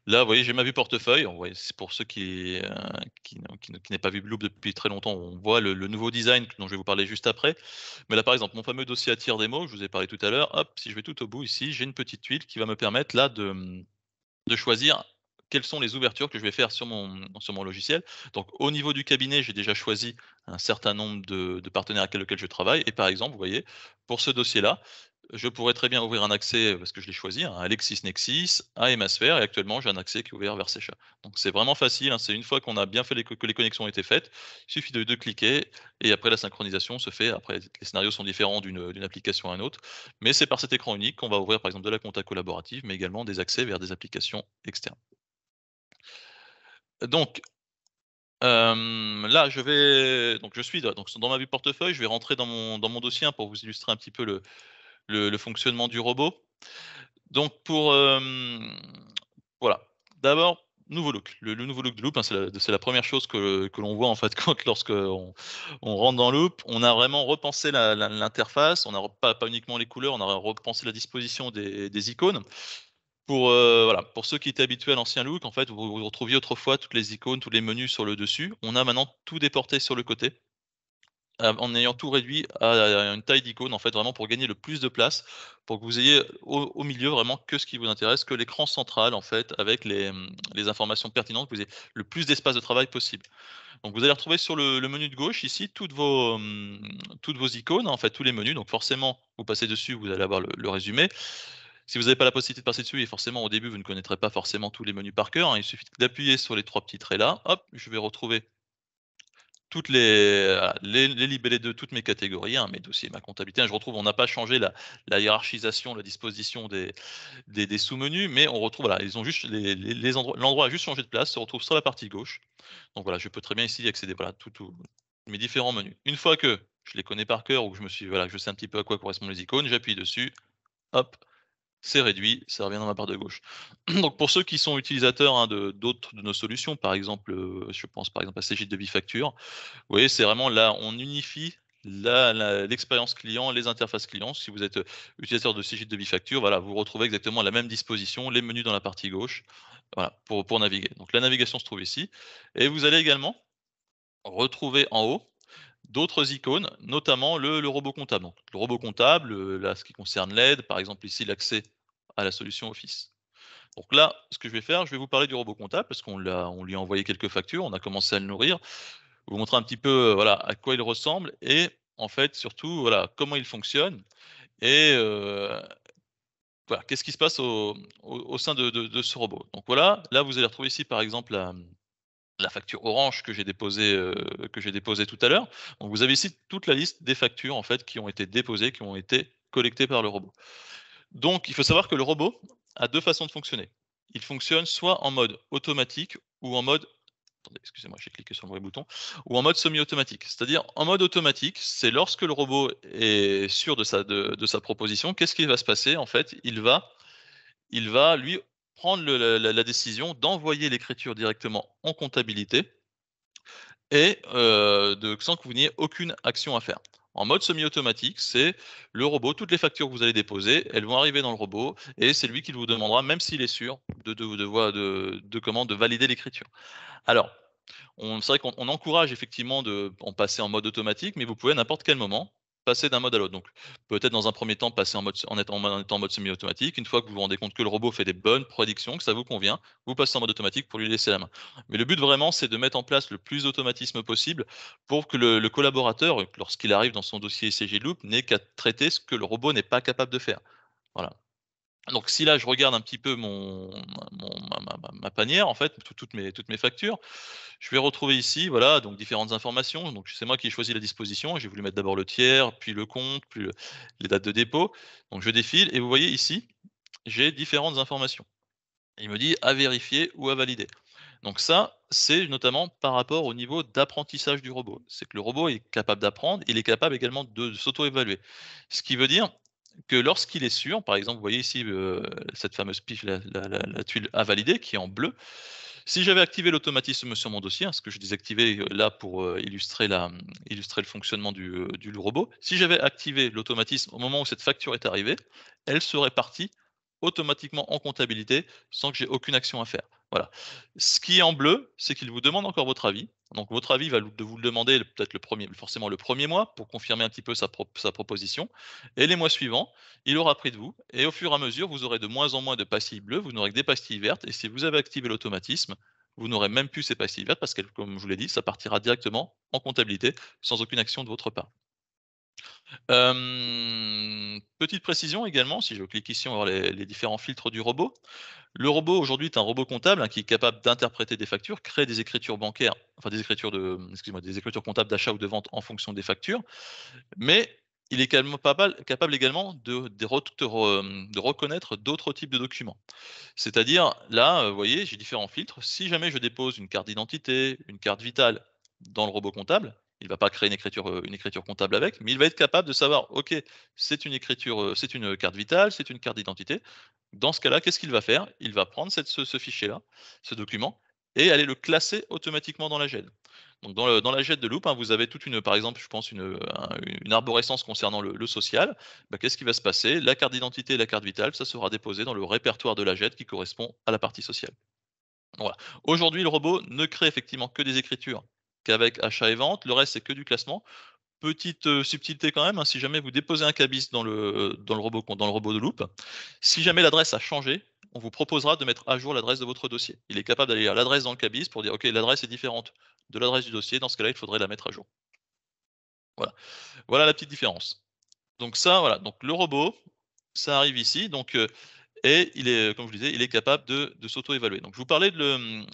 S3: Là, vous voyez, j'ai ma vue portefeuille. C'est pour ceux qui n'aient pas vu Bloop depuis très longtemps, on voit le nouveau design dont je vais vous parler juste après. Mais là, par exemple, mon fameux dossier à tiers démo, je vous ai parlé tout à l'heure, hop, si je vais tout au bout ici, j'ai une petite tuile qui va me permettre là de choisir quelles sont les ouvertures que je vais faire sur mon logiciel. Donc au niveau du cabinet, j'ai déjà choisi un certain nombre de partenaires avec lesquels je travaille et par exemple, vous voyez, pour ce dossier-là, je pourrais très bien ouvrir un accès, parce que je l'ai choisi, à LexisNexis, à Emasphere et actuellement j'ai un accès qui est ouvert vers Secha. Donc c'est vraiment facile, hein, c'est une fois qu'on a bien fait que les connexions ont été faites, il suffit de cliquer et après la synchronisation se fait. Après les scénarios sont différents d'une application à une autre, mais c'est par cet écran unique qu'on va ouvrir par exemple de la compta collaborative, mais également des accès vers des applications externes. Donc, là, je suis dans ma vue portefeuille, je vais rentrer dans mon dossier, hein, pour vous illustrer un petit peu le fonctionnement du robot. Donc voilà. D'abord, nouveau look. Le nouveau look de Loop, hein, c'est la première chose que l'on voit en fait lorsqu'on rentre dans Loop. On a vraiment repensé l'interface, on a pas uniquement les couleurs, on a repensé la disposition des icônes. Voilà, pour ceux qui étaient habitués à l'ancien look, en fait, vous retrouviez autrefois toutes les icônes, tous les menus sur le dessus. On a maintenant tout déporté sur le côté, en ayant tout réduit à une taille d'icône, en fait, vraiment pour gagner le plus de place, pour que vous ayez au milieu vraiment que ce qui vous intéresse, que l'écran central, en fait, avec les informations pertinentes, que vous ayez le plus d'espace de travail possible. Donc vous allez retrouver sur le menu de gauche ici toutes vos icônes, en fait, tous les menus. Donc forcément, vous passez dessus, vous allez avoir le résumé. Si vous n'avez pas la possibilité de passer dessus et forcément au début vous ne connaîtrez pas forcément tous les menus par cœur, hein, il suffit d'appuyer sur les 3 petits traits là, hop, je vais retrouver toutes les libellés de toutes mes catégories, hein, mes dossiers, ma comptabilité. Je retrouve, on n'a pas changé la hiérarchisation, la disposition des sous-menus, mais on retrouve, voilà, ils ont juste l'endroit a juste changé de place, se retrouve sur la partie gauche. Donc voilà, je peux très bien ici accéder, voilà, tous mes différents menus. Une fois que je les connais par cœur ou que je sais un petit peu à quoi correspondent les icônes, j'appuie dessus, hop, c'est réduit, ça revient dans ma barre de gauche. Donc pour ceux qui sont utilisateurs, hein, d'autres de nos solutions, par exemple, je pense par exemple à Cegid de Bifacture, vous voyez, c'est vraiment là, on unifie l'expérience client, les interfaces clients. Si vous êtes utilisateur de Cegid de Bifacture, voilà, vous retrouvez exactement la même disposition, les menus dans la partie gauche, voilà, pour naviguer. Donc la navigation se trouve ici. Et vous allez également retrouver en haut d'autres icônes, notamment le robot comptable. Donc, le robot comptable, là, ce qui concerne l'aide, par exemple ici l'accès à la solution Office. Donc là, ce que je vais faire, je vais vous parler du robot comptable parce qu'on lui a envoyé quelques factures, on a commencé à le nourrir, vous montrer un petit peu voilà, à quoi il ressemble et en fait surtout voilà, comment il fonctionne et voilà, qu'est-ce qui se passe au sein de ce robot? Donc voilà, là vous allez retrouver ici par exemple la facture orange que j'ai déposée tout à l'heure. Donc vous avez ici toute la liste des factures en fait qui ont été déposées, qui ont été collectées par le robot. Donc il faut savoir que le robot a 2 façons de fonctionner. Il fonctionne soit en mode automatique ou en mode attendez, excusez-moi, j'ai cliqué sur le mauvais bouton, ou en mode semi-automatique. C'est-à-dire en mode automatique, c'est lorsque le robot est sûr de sa proposition, qu'est-ce qui va se passer? En fait, il va lui prendre la décision d'envoyer l'écriture directement en comptabilité et sans que vous n'ayez aucune action à faire. En mode semi-automatique, c'est le robot, toutes les factures que vous allez déposer, elles vont arriver dans le robot et c'est lui qui vous demandera, même s'il est sûr, de valider l'écriture. Alors, c'est vrai qu'on encourage effectivement en passer en mode automatique, mais vous pouvez à n'importe quel moment passer d'un mode à l'autre. Donc, peut-être dans un premier temps passer en étant en mode semi-automatique. Une fois que vous vous rendez compte que le robot fait des bonnes prédictions, que ça vous convient, vous passez en mode automatique pour lui laisser la main. Mais le but vraiment, c'est de mettre en place le plus d'automatisme possible pour que le collaborateur, lorsqu'il arrive dans son dossier ECG Loop, n'ait qu'à traiter ce que le robot n'est pas capable de faire. Voilà. Donc si là je regarde un petit peu ma panière en fait, toutes mes factures, je vais retrouver ici, voilà, donc différentes informations. Donc c'est moi qui ai choisi la disposition. J'ai voulu mettre d'abord le tiers, puis le compte, puis les dates de dépôt. Donc je défile et vous voyez ici, j'ai différentes informations. Il me dit à vérifier ou à valider. Donc ça, c'est notamment par rapport au niveau d'apprentissage du robot. C'est que le robot est capable d'apprendre, il est capable également de s'auto-évaluer. Ce qui veut dire que lorsqu'il est sûr, par exemple, vous voyez ici cette fameuse pige, la tuile à valider qui est en bleu. Si j'avais activé l'automatisme sur mon dossier, ce que je désactivais là pour illustrer le fonctionnement du robot, si j'avais activé l'automatisme au moment où cette facture est arrivée, elle serait partie automatiquement en comptabilité sans que j'ai aucune action à faire. Voilà. Ce qui est en bleu, c'est qu'il vous demande encore votre avis. Donc votre avis va vous le demander peut-être forcément le premier mois pour confirmer un petit peu sa proposition. Et les mois suivants, il aura pris de vous. Et au fur et à mesure, vous aurez de moins en moins de pastilles bleues, vous n'aurez que des pastilles vertes. Et si vous avez activé l'automatisme, vous n'aurez même plus ces pastilles vertes parce que, comme je vous l'ai dit, ça partira directement en comptabilité sans aucune action de votre part. Petite précision également, si je clique ici, on va voir les différents filtres du robot. Le robot aujourd'hui est un robot comptable qui est capable d'interpréter des factures, créer des écritures bancaires, enfin des écritures des écritures comptables d'achat ou de vente en fonction des factures, mais il est capable également de reconnaître d'autres types de documents. C'est-à-dire, là, vous voyez, j'ai différents filtres. Si jamais je dépose une carte d'identité, une carte vitale dans le robot comptable, il ne va pas créer une écriture comptable avec, mais il va être capable de savoir, OK, c'est une carte vitale, c'est une carte d'identité. Dans ce cas-là, qu'est-ce qu'il va faire? Il va prendre ce fichier-là, ce document, et aller le classer automatiquement dans la GED. Donc dans la GED de Loop, vous avez par exemple, je pense une arborescence concernant le social. Qu'est-ce qui va se passer? La carte d'identité et la carte vitale, ça sera déposé dans le répertoire de la GED qui correspond à la partie sociale. Voilà. Aujourd'hui, le robot ne crée effectivement que des écritures qu'avec achat et vente. Le reste, c'est que du classement. Petite subtilité quand même, si jamais vous déposez un cabis dans le robot de Loop, si jamais l'adresse a changé, on vous proposera de mettre à jour l'adresse de votre dossier. Il est capable d'aller lire l'adresse dans le cabis pour dire: «OK, l'adresse est différente de l'adresse du dossier». Dans ce cas-là, il faudrait la mettre à jour. Voilà. Voilà la petite différence. Donc ça, voilà, donc le robot, ça arrive ici, donc et il est, comme je vous disais, il est capable de s'auto-évaluer. Donc je vous parlais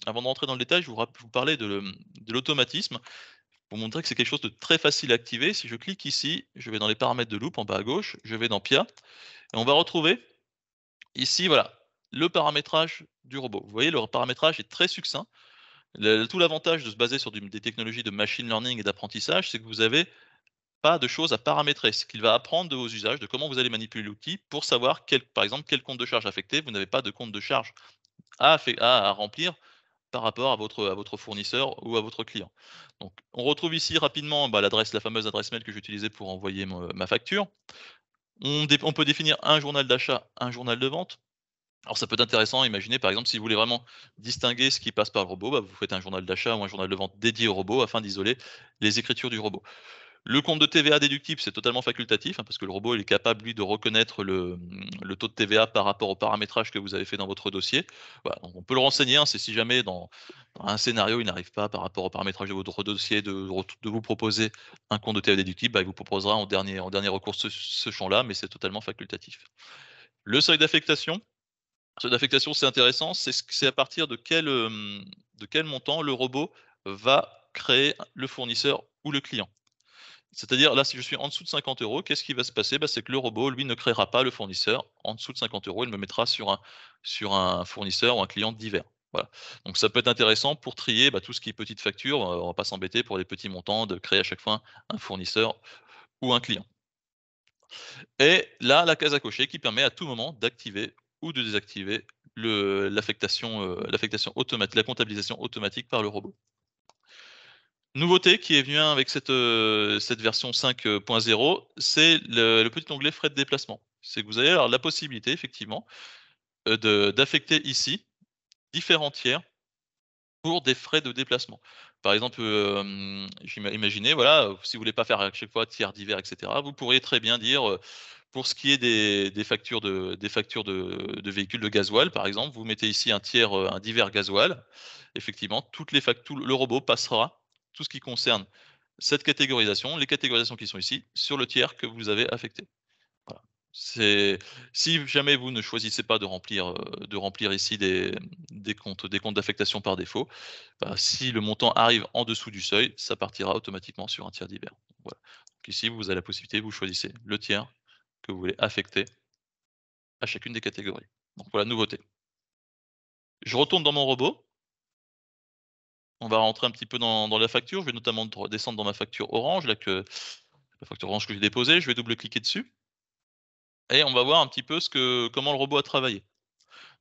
S3: avant de rentrer dans le détail, je vous parlais de l'automatisme pour montrer que c'est quelque chose de très facile à activer. Si je clique ici, je vais dans les paramètres de Loop en bas à gauche, je vais dans PIA et on va retrouver ici, voilà, le paramétrage du robot. Vous voyez, le paramétrage est très succinct. Tout l'avantage de se baser sur des technologies de machine learning et d'apprentissage, c'est que vous n'avez pas de choses à paramétrer. C'est qu'il va apprendre de vos usages, de comment vous allez manipuler l'outil pour savoir, par exemple, quel compte de charge affecter. Vous n'avez pas de compte de charge à remplir par rapport à votre fournisseur ou à votre client. Donc, on retrouve ici rapidement la fameuse adresse mail que j'utilisais pour envoyer ma facture. On peut définir un journal d'achat, un journal de vente. Alors ça peut être intéressant, imaginez par exemple si vous voulez vraiment distinguer ce qui passe par le robot, vous faites un journal d'achat ou un journal de vente dédié au robot afin d'isoler les écritures du robot. Le compte de TVA déductible, c'est totalement facultatif, parce que le robot il est capable, lui, de reconnaître le taux de TVA par rapport au paramétrage que vous avez fait dans votre dossier. Voilà, donc on peut le renseigner, c'est si jamais dans un scénario, il n'arrive pas par rapport au paramétrage de votre dossier de vous proposer un compte de TVA déductible, il vous proposera en dernier recours ce champ-là, mais c'est totalement facultatif. Le seuil d'affectation, c'est intéressant, c'est à partir de quel montant le robot va créer le fournisseur ou le client. C'est-à-dire, là, si je suis en dessous de 50 €, qu'est-ce qui va se passer? C'est que le robot, lui, ne créera pas le fournisseur en dessous de 50 €. Il me mettra sur un fournisseur ou un client divers. Voilà. Donc ça peut être intéressant pour trier tout ce qui est petites factures. On va pas s'embêter pour les petits montants de créer à chaque fois un fournisseur ou un client. Et là, la case à cocher qui permet à tout moment d'activer ou de désactiver l'affectation automatique, la comptabilisation automatique par le robot. Nouveauté qui est venue avec cette version 5.0, c'est le petit onglet frais de déplacement. C'est que vous avez alors la possibilité effectivement, d'affecter ici différents tiers pour des frais de déplacement. Par exemple, imaginez, voilà, si vous voulez pas faire à chaque fois tiers divers et cetera, vous pourriez très bien dire, pour ce qui est des factures de véhicules de gasoil, par exemple, vous mettez ici un tiers, un divers gasoil. Effectivement, le robot passera tout ce qui concerne cette catégorisation, les catégorisations qui sont ici, sur le tiers que vous avez affecté. Voilà. Si jamais vous ne choisissez pas de remplir ici des comptes d'affectation par défaut, si le montant arrive en dessous du seuil, ça partira automatiquement sur un tiers divers. Voilà. Donc ici, vous avez la possibilité, vous choisissez le tiers que vous voulez affecter à chacune des catégories. Donc voilà, nouveauté. Je retourne dans mon robot. On va rentrer un petit peu dans la facture. Je vais notamment descendre dans ma facture Orange, la facture Orange que j'ai déposée. Je vais double-cliquer dessus et on va voir un petit peu comment le robot a travaillé.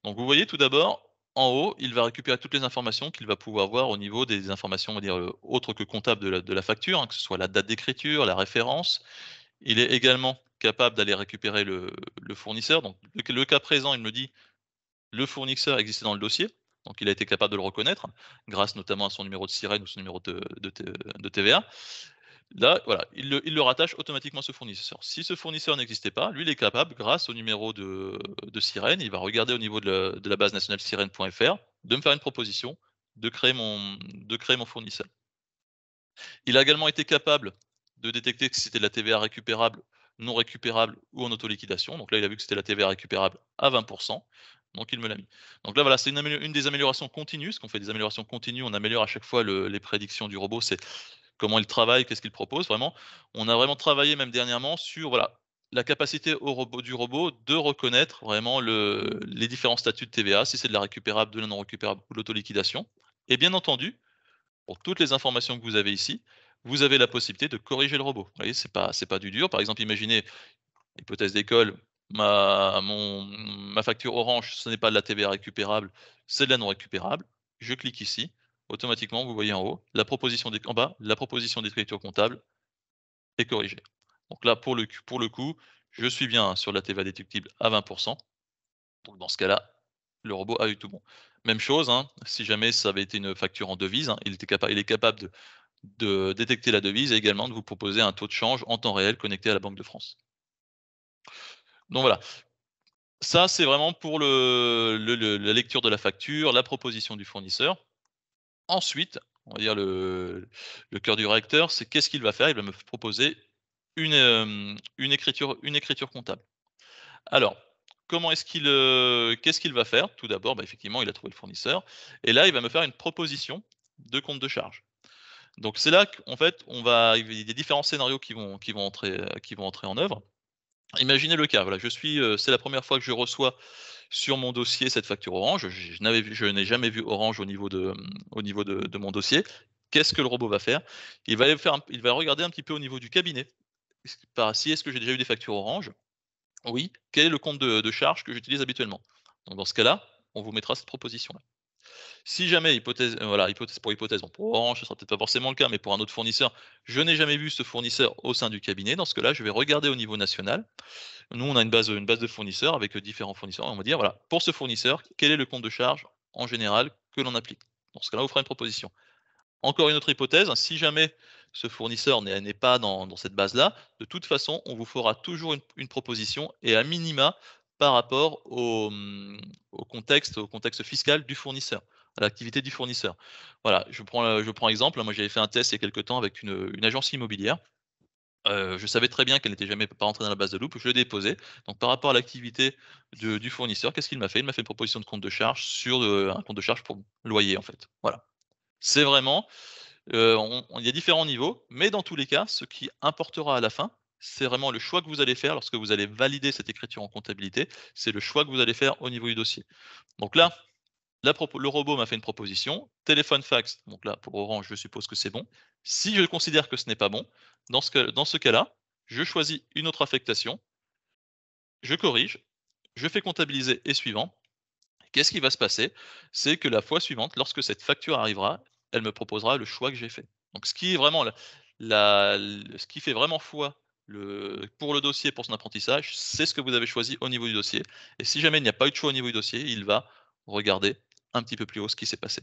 S3: Donc vous voyez tout d'abord, en haut, il va récupérer toutes les informations qu'il va pouvoir voir au niveau des informations, on va dire, autres que comptables de la facture, que ce soit la date d'écriture, la référence. Il est également capable d'aller récupérer le fournisseur. Donc le cas présent, il me dit: le fournisseur existait dans le dossier, donc il a été capable de le reconnaître, grâce notamment à son numéro de sirène ou son numéro de TVA. Là, voilà, il le rattache automatiquement à ce fournisseur. Si ce fournisseur n'existait pas, lui, il est capable, grâce au numéro de sirène, il va regarder au niveau de la base nationale sirène.fr, de me faire une proposition, de créer mon fournisseur. Il a également été capable de détecter si c'était de la TVA récupérable, non récupérable ou en auto-liquidation. Donc là, il a vu que c'était la TVA récupérable à 20 %, donc il me l'a mis. Donc là, voilà, c'est une des améliorations continues. Parce qu'on fait des améliorations continues, on améliore à chaque fois les prédictions du robot. C'est comment il travaille, qu'est-ce qu'il propose. Vraiment, on a vraiment travaillé même dernièrement sur la capacité du robot de reconnaître vraiment les différents statuts de TVA, si c'est de la récupérable, de la non récupérable ou de l'auto-liquidation. Et bien entendu, pour toutes les informations que vous avez ici, vous avez la possibilité de corriger le robot. Vous voyez, c'est pas du dur. Par exemple, imaginez, hypothèse d'école, ma facture Orange, ce n'est pas de la TVA récupérable, c'est de la non récupérable. Je clique ici, automatiquement, vous voyez en haut, en bas, la proposition d'écriture comptable est corrigée. Donc là, pour le coup, je suis bien sur la TVA déductible à 20 %. Donc dans ce cas-là, le robot a eu tout bon. Même chose, si jamais ça avait été une facture en devise, il est capable de détecter la devise et également de vous proposer un taux de change en temps réel connecté à la Banque de France. Donc voilà, ça c'est vraiment pour la lecture de la facture, la proposition du fournisseur. Ensuite, on va dire le cœur du réacteur, c'est qu'est-ce qu'il va faire? Il va me proposer une écriture comptable. Alors, qu'est-ce qu'il va faire? Tout d'abord, effectivement, il a trouvé le fournisseur et là, il va me faire une proposition de compte de charge. Donc c'est là qu'en fait, il y a des différents scénarios qui vont entrer en œuvre. Imaginez le cas, voilà, c'est la première fois que je reçois sur mon dossier cette facture Orange. Je n'ai jamais vu Orange au niveau de mon dossier. Qu'est-ce que le robot va faire? Il va regarder un petit peu au niveau du cabinet. Est-ce que j'ai déjà eu des factures Orange? Oui. Quel est le compte de charge que j'utilise habituellement? Donc dans ce cas-là, on vous mettra cette proposition-là. Si jamais, hypothèse pour hypothèse, bon, pour Orange, ce sera peut-être pas forcément le cas, mais pour un autre fournisseur, je n'ai jamais vu ce fournisseur au sein du cabinet. Dans ce cas-là, je vais regarder au niveau national. Nous, on a une base de fournisseurs avec différents fournisseurs. On va dire, voilà, pour ce fournisseur, quel est le compte de charge en général que l'on applique? Dans ce cas-là, on vous fera une proposition. Encore une autre hypothèse, si jamais ce fournisseur n'est pas dans cette base-là, de toute façon, on vous fera toujours une proposition et à minima par rapport au contexte fiscal du fournisseur, à l'activité du fournisseur. Voilà, je prends exemple, moi j'avais fait un test il y a quelque temps avec une agence immobilière. Je savais très bien qu'elle n'était jamais pas rentrée dans la base de Loop, je le déposais. Donc par rapport à l'activité du fournisseur, qu'est-ce qu'il m'a fait? Il m'a fait une proposition de compte de charge sur, un compte de charge pour loyer, en fait. Voilà. C'est vraiment, il y a différents niveaux, mais dans tous les cas, ce qui importera à la fin, c'est vraiment le choix que vous allez faire lorsque vous allez valider cette écriture en comptabilité, c'est le choix que vous allez faire au niveau du dossier. Donc là, le robot m'a fait une proposition, téléphone fax, donc là pour Orange, je suppose que c'est bon. Si je considère que ce n'est pas bon, dans ce cas-là, je choisis une autre affectation, je corrige, je fais comptabiliser et suivant. Qu'est-ce qui va se passer? C'est que la fois suivante, lorsque cette facture arrivera, elle me proposera le choix que j'ai fait. Donc ce qui est vraiment ce qui fait vraiment foi pour le dossier, pour son apprentissage, c'est ce que vous avez choisi au niveau du dossier. Et si jamais il n'y a pas eu de choix au niveau du dossier, il va regarder un petit peu plus haut ce qui s'est passé.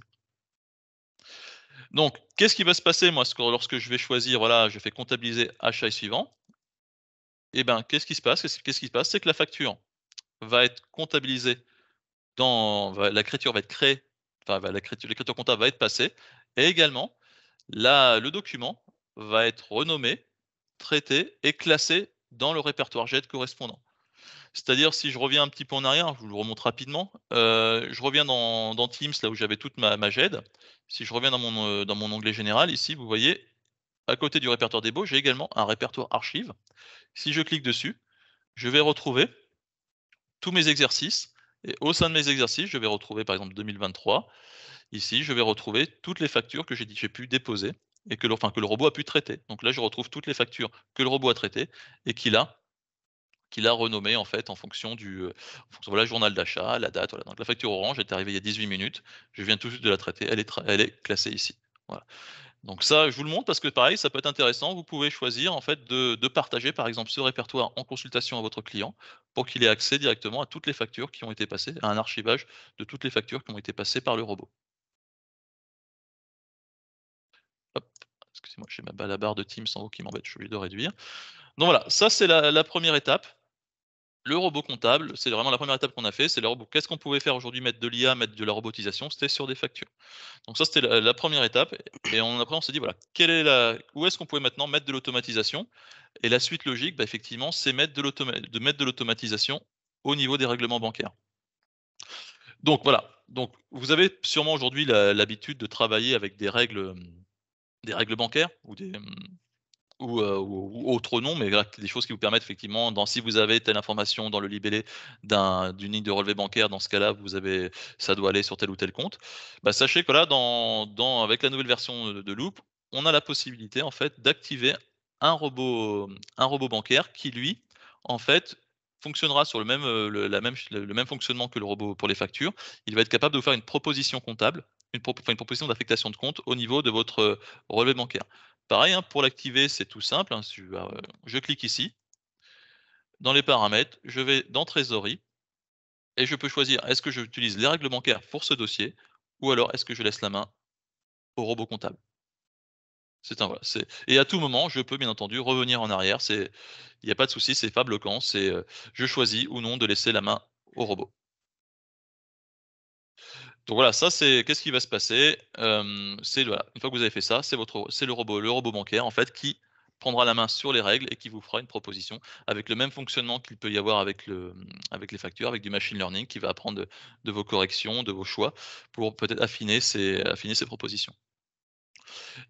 S3: Donc, qu'est-ce qui va se passer, moi, lorsque je vais choisir, voilà, je fais comptabiliser achat et suivant? Eh ben, qu'est-ce qui se passe? Qu'est-ce qui se passe? C'est que la facture va être comptabilisée l'écriture va être créée, enfin, l'écriture comptable va être passée et également, le document va être renommé, traité et classé dans le répertoire GED correspondant. C'est-à-dire, si je reviens un petit peu en arrière, je vous le remonte rapidement, je reviens dans Teams, là où j'avais toute ma GED. Si je reviens dans mon onglet général, ici, vous voyez, à côté du répertoire des baux, j'ai également un répertoire archives. Si je clique dessus, je vais retrouver tous mes exercices et au sein de mes exercices, je vais retrouver, par exemple, 2023. Ici, je vais retrouver toutes les factures que j'ai pu déposer et que le robot a pu traiter. Donc là, je retrouve toutes les factures que le robot a traitées et qu'il a renommé en fait en fonction voilà, journal d'achat, la date, voilà. Donc la facture Orange est arrivée il y a 18 minutes, je viens tout juste de la traiter, elle est classée ici. Voilà. Donc ça, je vous le montre parce que pareil, ça peut être intéressant. Vous pouvez choisir en fait de partager par exemple ce répertoire en consultation à votre client pour qu'il ait accès directement à toutes les factures qui ont été passées, à un archivage de toutes les factures qui ont été passées par le robot. Hop, excusez-moi, j'ai la barre de Teams en haut qui m'embête, je suis obligé de réduire. Donc voilà, ça c'est la première étape. Le robot comptable, c'est vraiment la première étape qu'on a fait, c'est le robot. Qu'est-ce qu'on pouvait faire aujourd'hui? Mettre de l'IA, mettre de la robotisation, c'était sur des factures. Donc ça, c'était la première étape et après on s'est dit voilà, où est-ce qu'on pouvait maintenant mettre de l'automatisation? Et la suite logique, bah, effectivement, c'est mettre de l'automatisation au niveau des règlements bancaires. Donc voilà, donc vous avez sûrement aujourd'hui l'habitude de travailler avec des règles bancaires ou autres non, mais voilà, des choses qui vous permettent effectivement si vous avez telle information dans le libellé d'une ligne de relevé bancaire, dans ce cas-là, ça doit aller sur tel ou tel compte. Bah, sachez que là, avec la nouvelle version de Loop, on a la possibilité en fait d'activer un robot bancaire qui lui, en fait, fonctionnera sur le même fonctionnement que le robot pour les factures. Il va être capable de vous faire une proposition comptable, une proposition d'affectation de compte au niveau de votre relevé bancaire. Pareil, hein, pour l'activer, c'est tout simple, hein, je clique ici, dans les paramètres, je vais dans trésorerie et je peux choisir est-ce que j'utilise les règles bancaires pour ce dossier ou alors est-ce que je laisse la main au robot comptable. Voilà, et à tout moment, je peux bien entendu revenir en arrière, il n'y a pas de souci, c'est pas bloquant, je choisis ou non de laisser la main au robot. Donc voilà, ça c'est qu'est-ce qui va se passer? Voilà, une fois que vous avez fait ça, c'est le robot bancaire en fait qui prendra la main sur les règles et qui vous fera une proposition avec le même fonctionnement qu'il peut y avoir avec les factures, avec du machine learning qui va apprendre de vos corrections, de vos choix pour peut-être affiner ses propositions.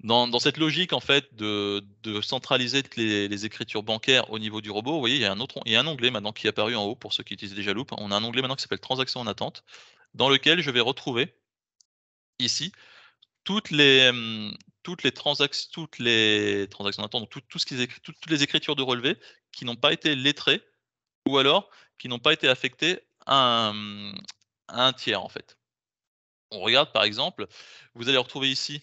S3: Dans cette logique en fait de centraliser toutes les écritures bancaires au niveau du robot, vous voyez, il y a un onglet maintenant qui est apparu en haut pour ceux qui utilisent déjà Loop. On a un onglet maintenant qui s'appelle Transactions en attente, dans lequel je vais retrouver ici toutes les, toutes les transactions en attente, donc tout ce qui est toutes les écritures de relevé qui n'ont pas été lettrées ou alors qui n'ont pas été affectées à un tiers en fait. On regarde par exemple, vous allez retrouver ici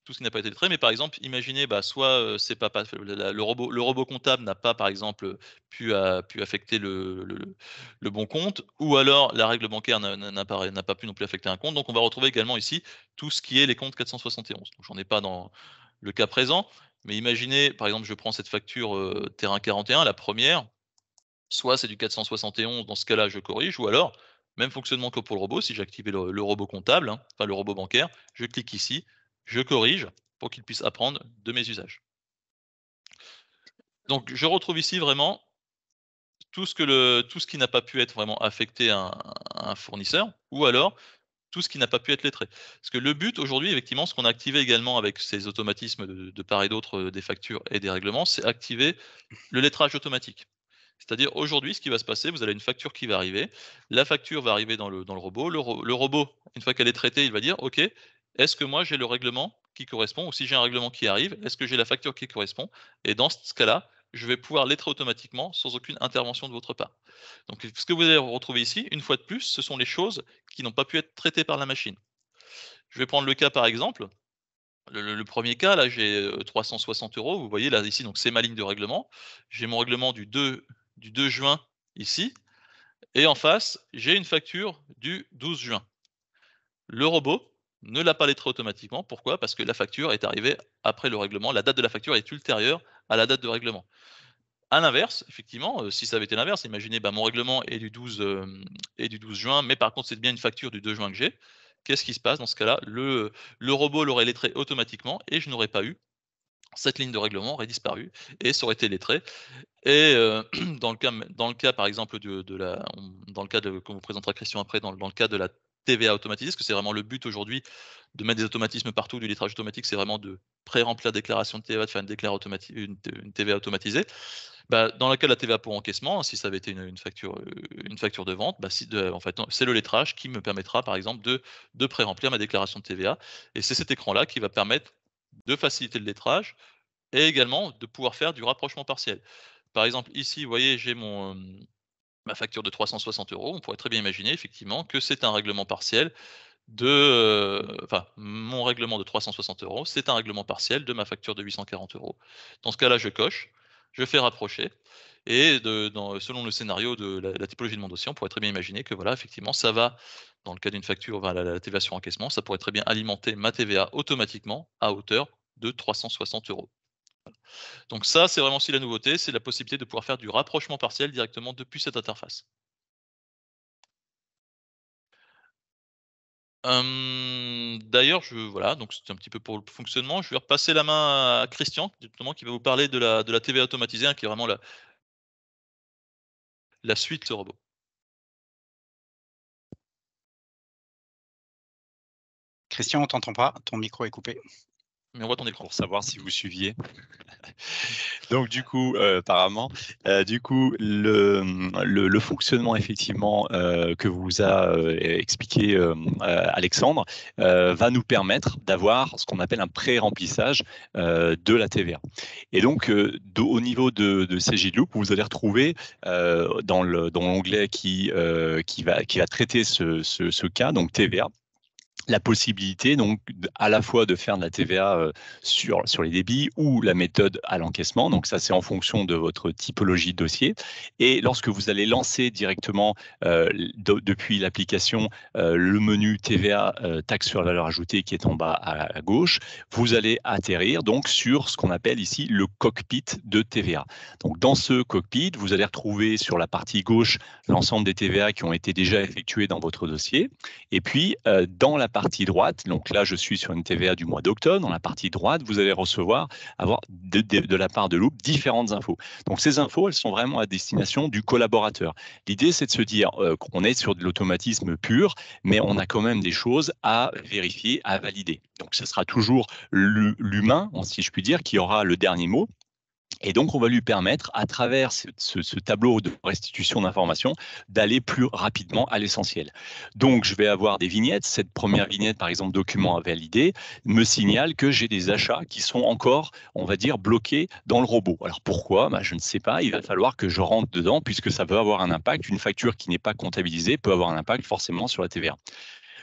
S3: tout ce qui n'a pas été lettré, mais par exemple, imaginez, bah, soit, c'est pas le robot comptable n'a pas, par exemple, pu affecter le bon compte ou alors la règle bancaire n'a pas pu non plus affecter un compte. Donc on va retrouver également ici tout ce qui est les comptes 471. Donc j'en ai pas dans le cas présent, mais imaginez, par exemple, je prends cette facture, terrain 41, la première, soit c'est du 471, dans ce cas-là, je corrige ou alors, même fonctionnement que pour le robot, si j'ai activé le robot comptable, hein, enfin le robot bancaire, je clique ici, je corrige pour qu'il puisse apprendre de mes usages. Donc, je retrouve ici vraiment tout ce qui n'a pas pu être vraiment affecté à un fournisseur, ou alors tout ce qui n'a pas pu être lettré. Parce que le but aujourd'hui, effectivement, ce qu'on a activé également avec ces automatismes de part et d'autre des factures et des règlements, c'est activer le lettrage automatique. C'est-à-dire aujourd'hui, ce qui va se passer, vous avez une facture qui va arriver, la facture va arriver dans le robot, le robot, une fois qu'elle est traitée, il va dire: «OK, est-ce que moi j'ai le règlement qui correspond?» ou si j'ai un règlement qui arrive, est-ce que j'ai la facture qui correspond? Et dans ce cas-là, je vais pouvoir lettrer automatiquement sans aucune intervention de votre part. Donc ce que vous allez retrouver ici, une fois de plus, ce sont les choses qui n'ont pas pu être traitées par la machine. Je vais prendre le cas par exemple, le 1er cas là, j'ai, 360 €. Vous voyez là, ici, donc c'est ma ligne de règlement. J'ai mon règlement du 2 juin ici, et en face, j'ai une facture du 12 juin. Le robot ne l'a pas lettré automatiquement. Pourquoi? Parce que la facture est arrivée après le règlement. La date de la facture est ultérieure à la date de règlement. À l'inverse, effectivement, si ça avait été l'inverse, imaginez, mon règlement est du 12 juin, mais par contre, c'est bien une facture du 2 juin que j'ai. Qu'est-ce qui se passe dans ce cas-là? Le robot l'aurait lettré automatiquement et je n'aurais pas eu cette ligne de règlement, aurait disparu et ça aurait été lettré. Et dans le cas par exemple dans le cas de qu'on vous présentera Christian après, dans le cas de la TVA automatisée, parce que c'est vraiment le but aujourd'hui de mettre des automatismes partout, du lettrage automatique, c'est vraiment de pré-remplir la déclaration de TVA, de faire une TVA automatisée. Dans le cas de la TVA pour encaissement, si ça avait été une facture de vente, en fait, c'est le lettrage qui me permettra par exemple de pré-remplir ma déclaration de TVA, et c'est cet écran-là qui va permettre de faciliter le lettrage et également de pouvoir faire du rapprochement partiel. Par exemple, ici, vous voyez, j'ai ma facture de 360 €. On pourrait très bien imaginer effectivement que c'est un règlement partiel enfin, mon règlement de 360 €, c'est un règlement partiel de ma facture de 840 €. Dans ce cas-là, je coche, je fais rapprocher, et selon le scénario de la typologie de mon dossier, on pourrait très bien imaginer que voilà, effectivement, ça va, dans le cas d'une facture, la TVA sur encaissement, ça pourrait très bien alimenter ma TVA automatiquement à hauteur de 360 €. Donc ça, c'est vraiment aussi la nouveauté, c'est la possibilité de pouvoir faire du rapprochement partiel directement depuis cette interface. D'ailleurs, voilà, donc c'était un petit peu pour le fonctionnement. Je vais repasser la main à Christian, justement, qui va vous parler de la TVA automatisée, qui est vraiment la suite robot.
S1: Christian, on t'entend pas, ton micro est coupé.
S3: Mais on voit ton écran.
S2: Pour savoir si vous suiviez. Donc du coup, apparemment, le fonctionnement effectivement que vous a expliqué Alexandre va nous permettre d'avoir ce qu'on appelle un pré-remplissage de la TVA. Et donc au niveau de CJLoop, vous allez retrouver dans l'onglet qui va traiter ce cas, donc TVA, la possibilité donc à la fois de faire de la TVA sur les débits ou la méthode à l'encaissement. Donc ça, c'est en fonction de votre typologie de dossier. Et lorsque vous allez lancer directement depuis l'application le menu TVA taxe sur la valeur ajoutée qui est en bas à gauche, vous allez atterrir donc sur ce qu'on appelle ici le cockpit de TVA. Donc dans ce cockpit, vous allez retrouver sur la partie gauche l'ensemble des TVA qui ont été déjà effectués dans votre dossier. Et puis dans la partie droite, donc là je suis sur une TVA du mois d'octobre, dans la partie droite, vous allez avoir de la part de Loop différentes infos. Donc ces infos, elles sont vraiment à destination du collaborateur. L'idée, c'est de se dire qu'on est sur de l'automatisme pur, mais on a quand même des choses à vérifier, à valider. Donc ce sera toujours l'humain, si je puis dire, qui aura le dernier mot. Et donc, on va lui permettre, à travers ce tableau de restitution d'informations, d'aller plus rapidement à l'essentiel. Donc, je vais avoir des vignettes. Cette première vignette, par exemple, document à valider, me signale que j'ai des achats qui sont encore, on va dire, bloqués dans le robot. Alors, pourquoi? Je ne sais pas. Il va falloir que je rentre dedans, puisque ça peut avoir un impact. Une facture qui n'est pas comptabilisée peut avoir un impact forcément sur la TVA.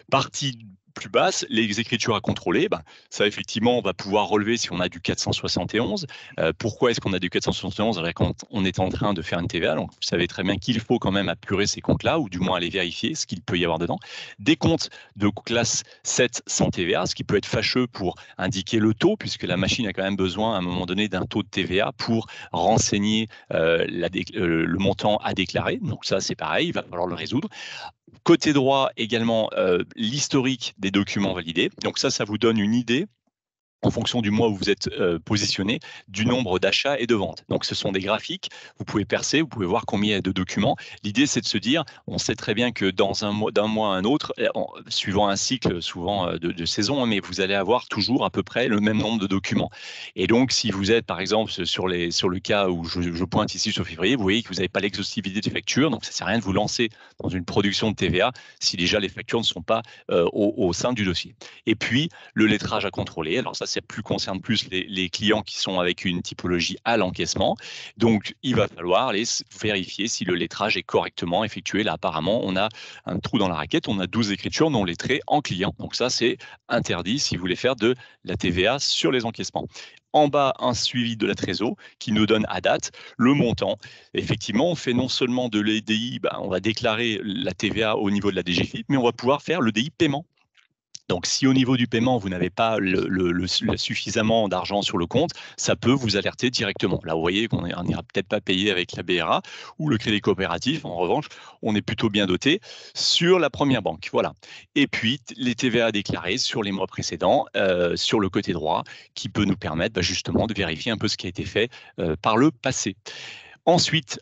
S2: Partie plus basse, les écritures à contrôler, ça effectivement, on va pouvoir relever si on a du 471. Pourquoi est-ce qu'on a du 471 quand on est en train de faire une TVA? Donc, vous savez très bien qu'il faut quand même apurer ces comptes-là, ou du moins aller vérifier ce qu'il peut y avoir dedans. Des comptes de classe 7 sans TVA, ce qui peut être fâcheux pour indiquer le taux, puisque la machine a quand même besoin à un moment donné d'un taux de TVA pour renseigner le montant à déclarer. Donc ça, c'est pareil, il va falloir le résoudre. Côté droit, également, l'historique des documents validés. Donc ça vous donne une idée en fonction du mois où vous êtes positionné, du nombre d'achats et de ventes. Donc, ce sont des graphiques, vous pouvez percer, vous pouvez voir combien il y a de documents. L'idée, c'est de se dire, on sait très bien que d'un mois à un autre, suivant un cycle souvent de saison, mais vous allez avoir toujours à peu près le même nombre de documents. Et donc, si vous êtes, par exemple, sur le cas où je pointe ici sur février, vous voyez que vous n'avez pas l'exhaustivité des factures, donc ça ne sert à rien de vous lancer dans une production de TVA si déjà les factures ne sont pas au sein du dossier. Et puis, le lettrage à contrôler. Alors ça concerne plus les clients qui sont avec une typologie à l'encaissement. Donc, il va falloir aller vérifier si le lettrage est correctement effectué. Là, apparemment, on a un trou dans la raquette. On a 12 écritures non lettrées en client. Donc ça, c'est interdit si vous voulez faire de la TVA sur les encaissements. En bas, un suivi de la trésor qui nous donne à date le montant. Effectivement, on fait non seulement de l'EDI, on va déclarer la TVA au niveau de la DGFiP, mais on va pouvoir faire le DI paiement. Donc, si au niveau du paiement, vous n'avez pas suffisamment d'argent sur le compte, ça peut vous alerter directement. Là, vous voyez qu'on n'ira peut-être pas payer avec la BRA ou le crédit coopératif. En revanche, on est plutôt bien doté sur la première banque. Voilà. Et puis, les TVA déclarés sur les mois précédents, sur le côté droit, qui peut nous permettre justement de vérifier un peu ce qui a été fait par le passé. Ensuite,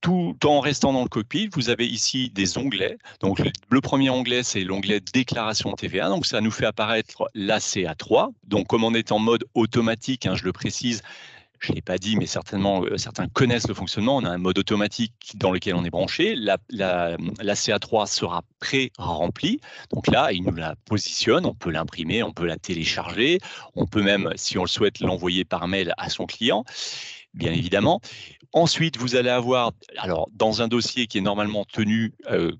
S2: tout en restant dans le cockpit, vous avez ici des onglets. Donc, le premier onglet, c'est l'onglet déclaration TVA. Donc, ça nous fait apparaître la CA3. Donc, comme on est en mode automatique, je le précise, je ne l'ai pas dit, mais certainement, certains connaissent le fonctionnement. On a un mode automatique dans lequel on est branché. La CA3 sera pré-remplie. Donc là, il nous la positionne. On peut l'imprimer, on peut la télécharger. On peut même, si on le souhaite, l'envoyer par mail à son client, bien évidemment. Ensuite, vous allez avoir, alors dans un dossier qui est normalement tenu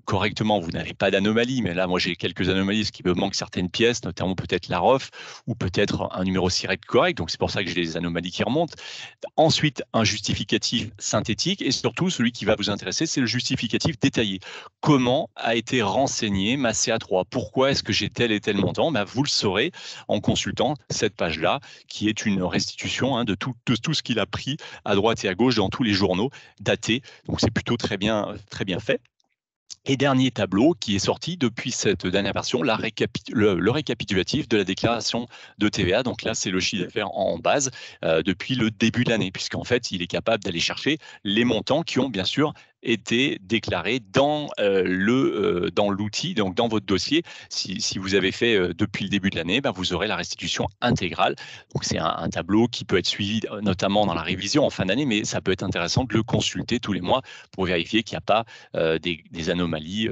S2: correctement, vous n'avez pas d'anomalie, mais là, moi, j'ai quelques anomalies, ce qui me manque certaines pièces, notamment peut-être la ROF ou peut-être un numéro SIRET correct, donc c'est pour ça que j'ai des anomalies qui remontent. Ensuite, un justificatif synthétique et surtout, celui qui va vous intéresser, c'est le justificatif détaillé. Comment a été renseignée ma CA3 ? Pourquoi est-ce que j'ai tel et tel montant ? Vous le saurez en consultant cette page-là, qui est une restitution de tout ce qu'il a pris à droite et à gauche dans tous les journaux datés. Donc, c'est plutôt très bien fait. Et dernier tableau qui est sorti depuis cette dernière version, le récapitulatif de la déclaration de TVA. Donc là, c'est le chiffre d'affaires en base depuis le début de l'année, puisqu'en fait, il est capable d'aller chercher les montants qui ont bien sûr été déclarés dans l'outil, donc dans votre dossier. Si vous avez fait depuis le début de l'année, vous aurez la restitution intégrale. Donc c'est un tableau qui peut être suivi notamment dans la révision en fin d'année, mais ça peut être intéressant de le consulter tous les mois pour vérifier qu'il n'y a pas des anomalies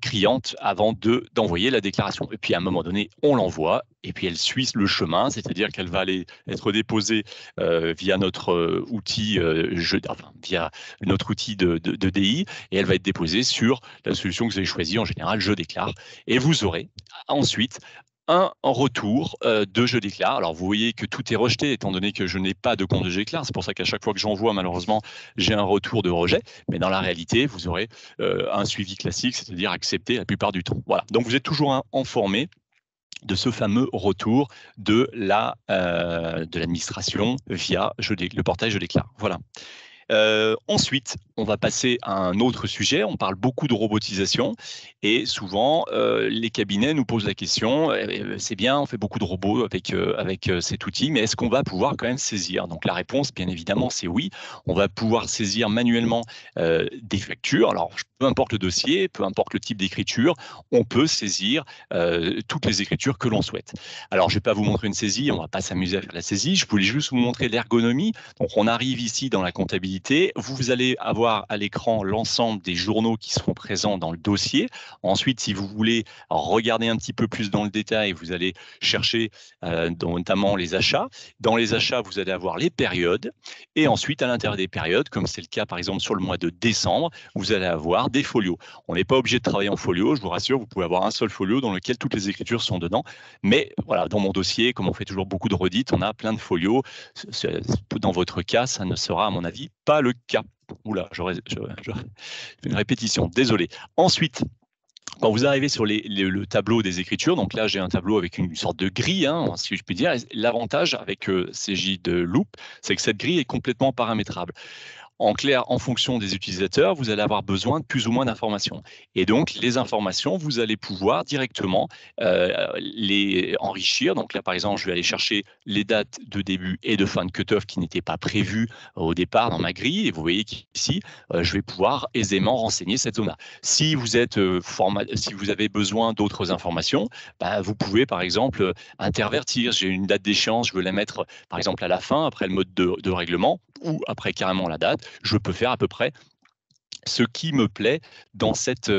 S2: criantes avant d'envoyer la déclaration. Et puis à un moment donné, on l'envoie et puis elle suit le chemin, c'est-à-dire qu'elle va aller être déposée via notre outil, via notre outil de DI, et elle va être déposée sur la solution que vous avez choisie, en général, je déclare. Et vous aurez ensuite un retour de je déclare. Alors, vous voyez que tout est rejeté, étant donné que je n'ai pas de compte de je déclare. C'est pour ça qu'à chaque fois que j'envoie, malheureusement, j'ai un retour de rejet. Mais dans la réalité, vous aurez un suivi classique, c'est-à-dire accepté la plupart du temps. Voilà. Donc, vous êtes toujours informé de ce fameux retour de l'administration via le portail je déclare. Voilà. Ensuite, on va passer à un autre sujet. On parle beaucoup de robotisation et souvent, les cabinets nous posent la question, c'est bien, on fait beaucoup de robots avec cet outil, mais est-ce qu'on va pouvoir quand même saisir ? Donc la réponse, bien évidemment, c'est oui. On va pouvoir saisir manuellement des factures. Alors, peu importe le dossier, peu importe le type d'écriture, on peut saisir toutes les écritures que l'on souhaite. Alors, je ne vais pas vous montrer une saisie, on ne va pas s'amuser à faire la saisie. Je voulais juste vous montrer l'ergonomie. Donc, on arrive ici dans la comptabilité. Vous allez avoir à l'écran l'ensemble des journaux qui seront présents dans le dossier. Ensuite, si vous voulez regarder un petit peu plus dans le détail, vous allez chercher notamment les achats. Dans les achats, vous allez avoir les périodes. Et ensuite, à l'intérieur des périodes, comme c'est le cas par exemple sur le mois de décembre, vous allez avoir des folios. On n'est pas obligé de travailler en folio, je vous rassure, vous pouvez avoir un seul folio dans lequel toutes les écritures sont dedans. Mais voilà, dans mon dossier, comme on fait toujours beaucoup de redites, on a plein de folios. Dans votre cas, ça ne sera à mon avis pas le cas. Oula, j'aurais fait une répétition, désolé. Ensuite, quand vous arrivez sur le tableau des écritures, donc là j'ai un tableau avec une sorte de grille, si je puis dire. L'avantage avec CJ de Loop, c'est que cette grille est complètement paramétrable. En clair, en fonction des utilisateurs, vous allez avoir besoin de plus ou moins d'informations. Et donc, les informations, vous allez pouvoir directement les enrichir. Donc là, par exemple, je vais aller chercher les dates de début et de fin de cut-off qui n'étaient pas prévues au départ dans ma grille. Et vous voyez qu'ici, je vais pouvoir aisément renseigner cette zone-là. Si vous si vous avez besoin d'autres informations, vous pouvez, par exemple, intervertir. J'ai une date d'échéance, je veux la mettre, par exemple, à la fin, après le mode de règlement, ou après carrément la date. Je peux faire à peu près ce qui me plaît dans cette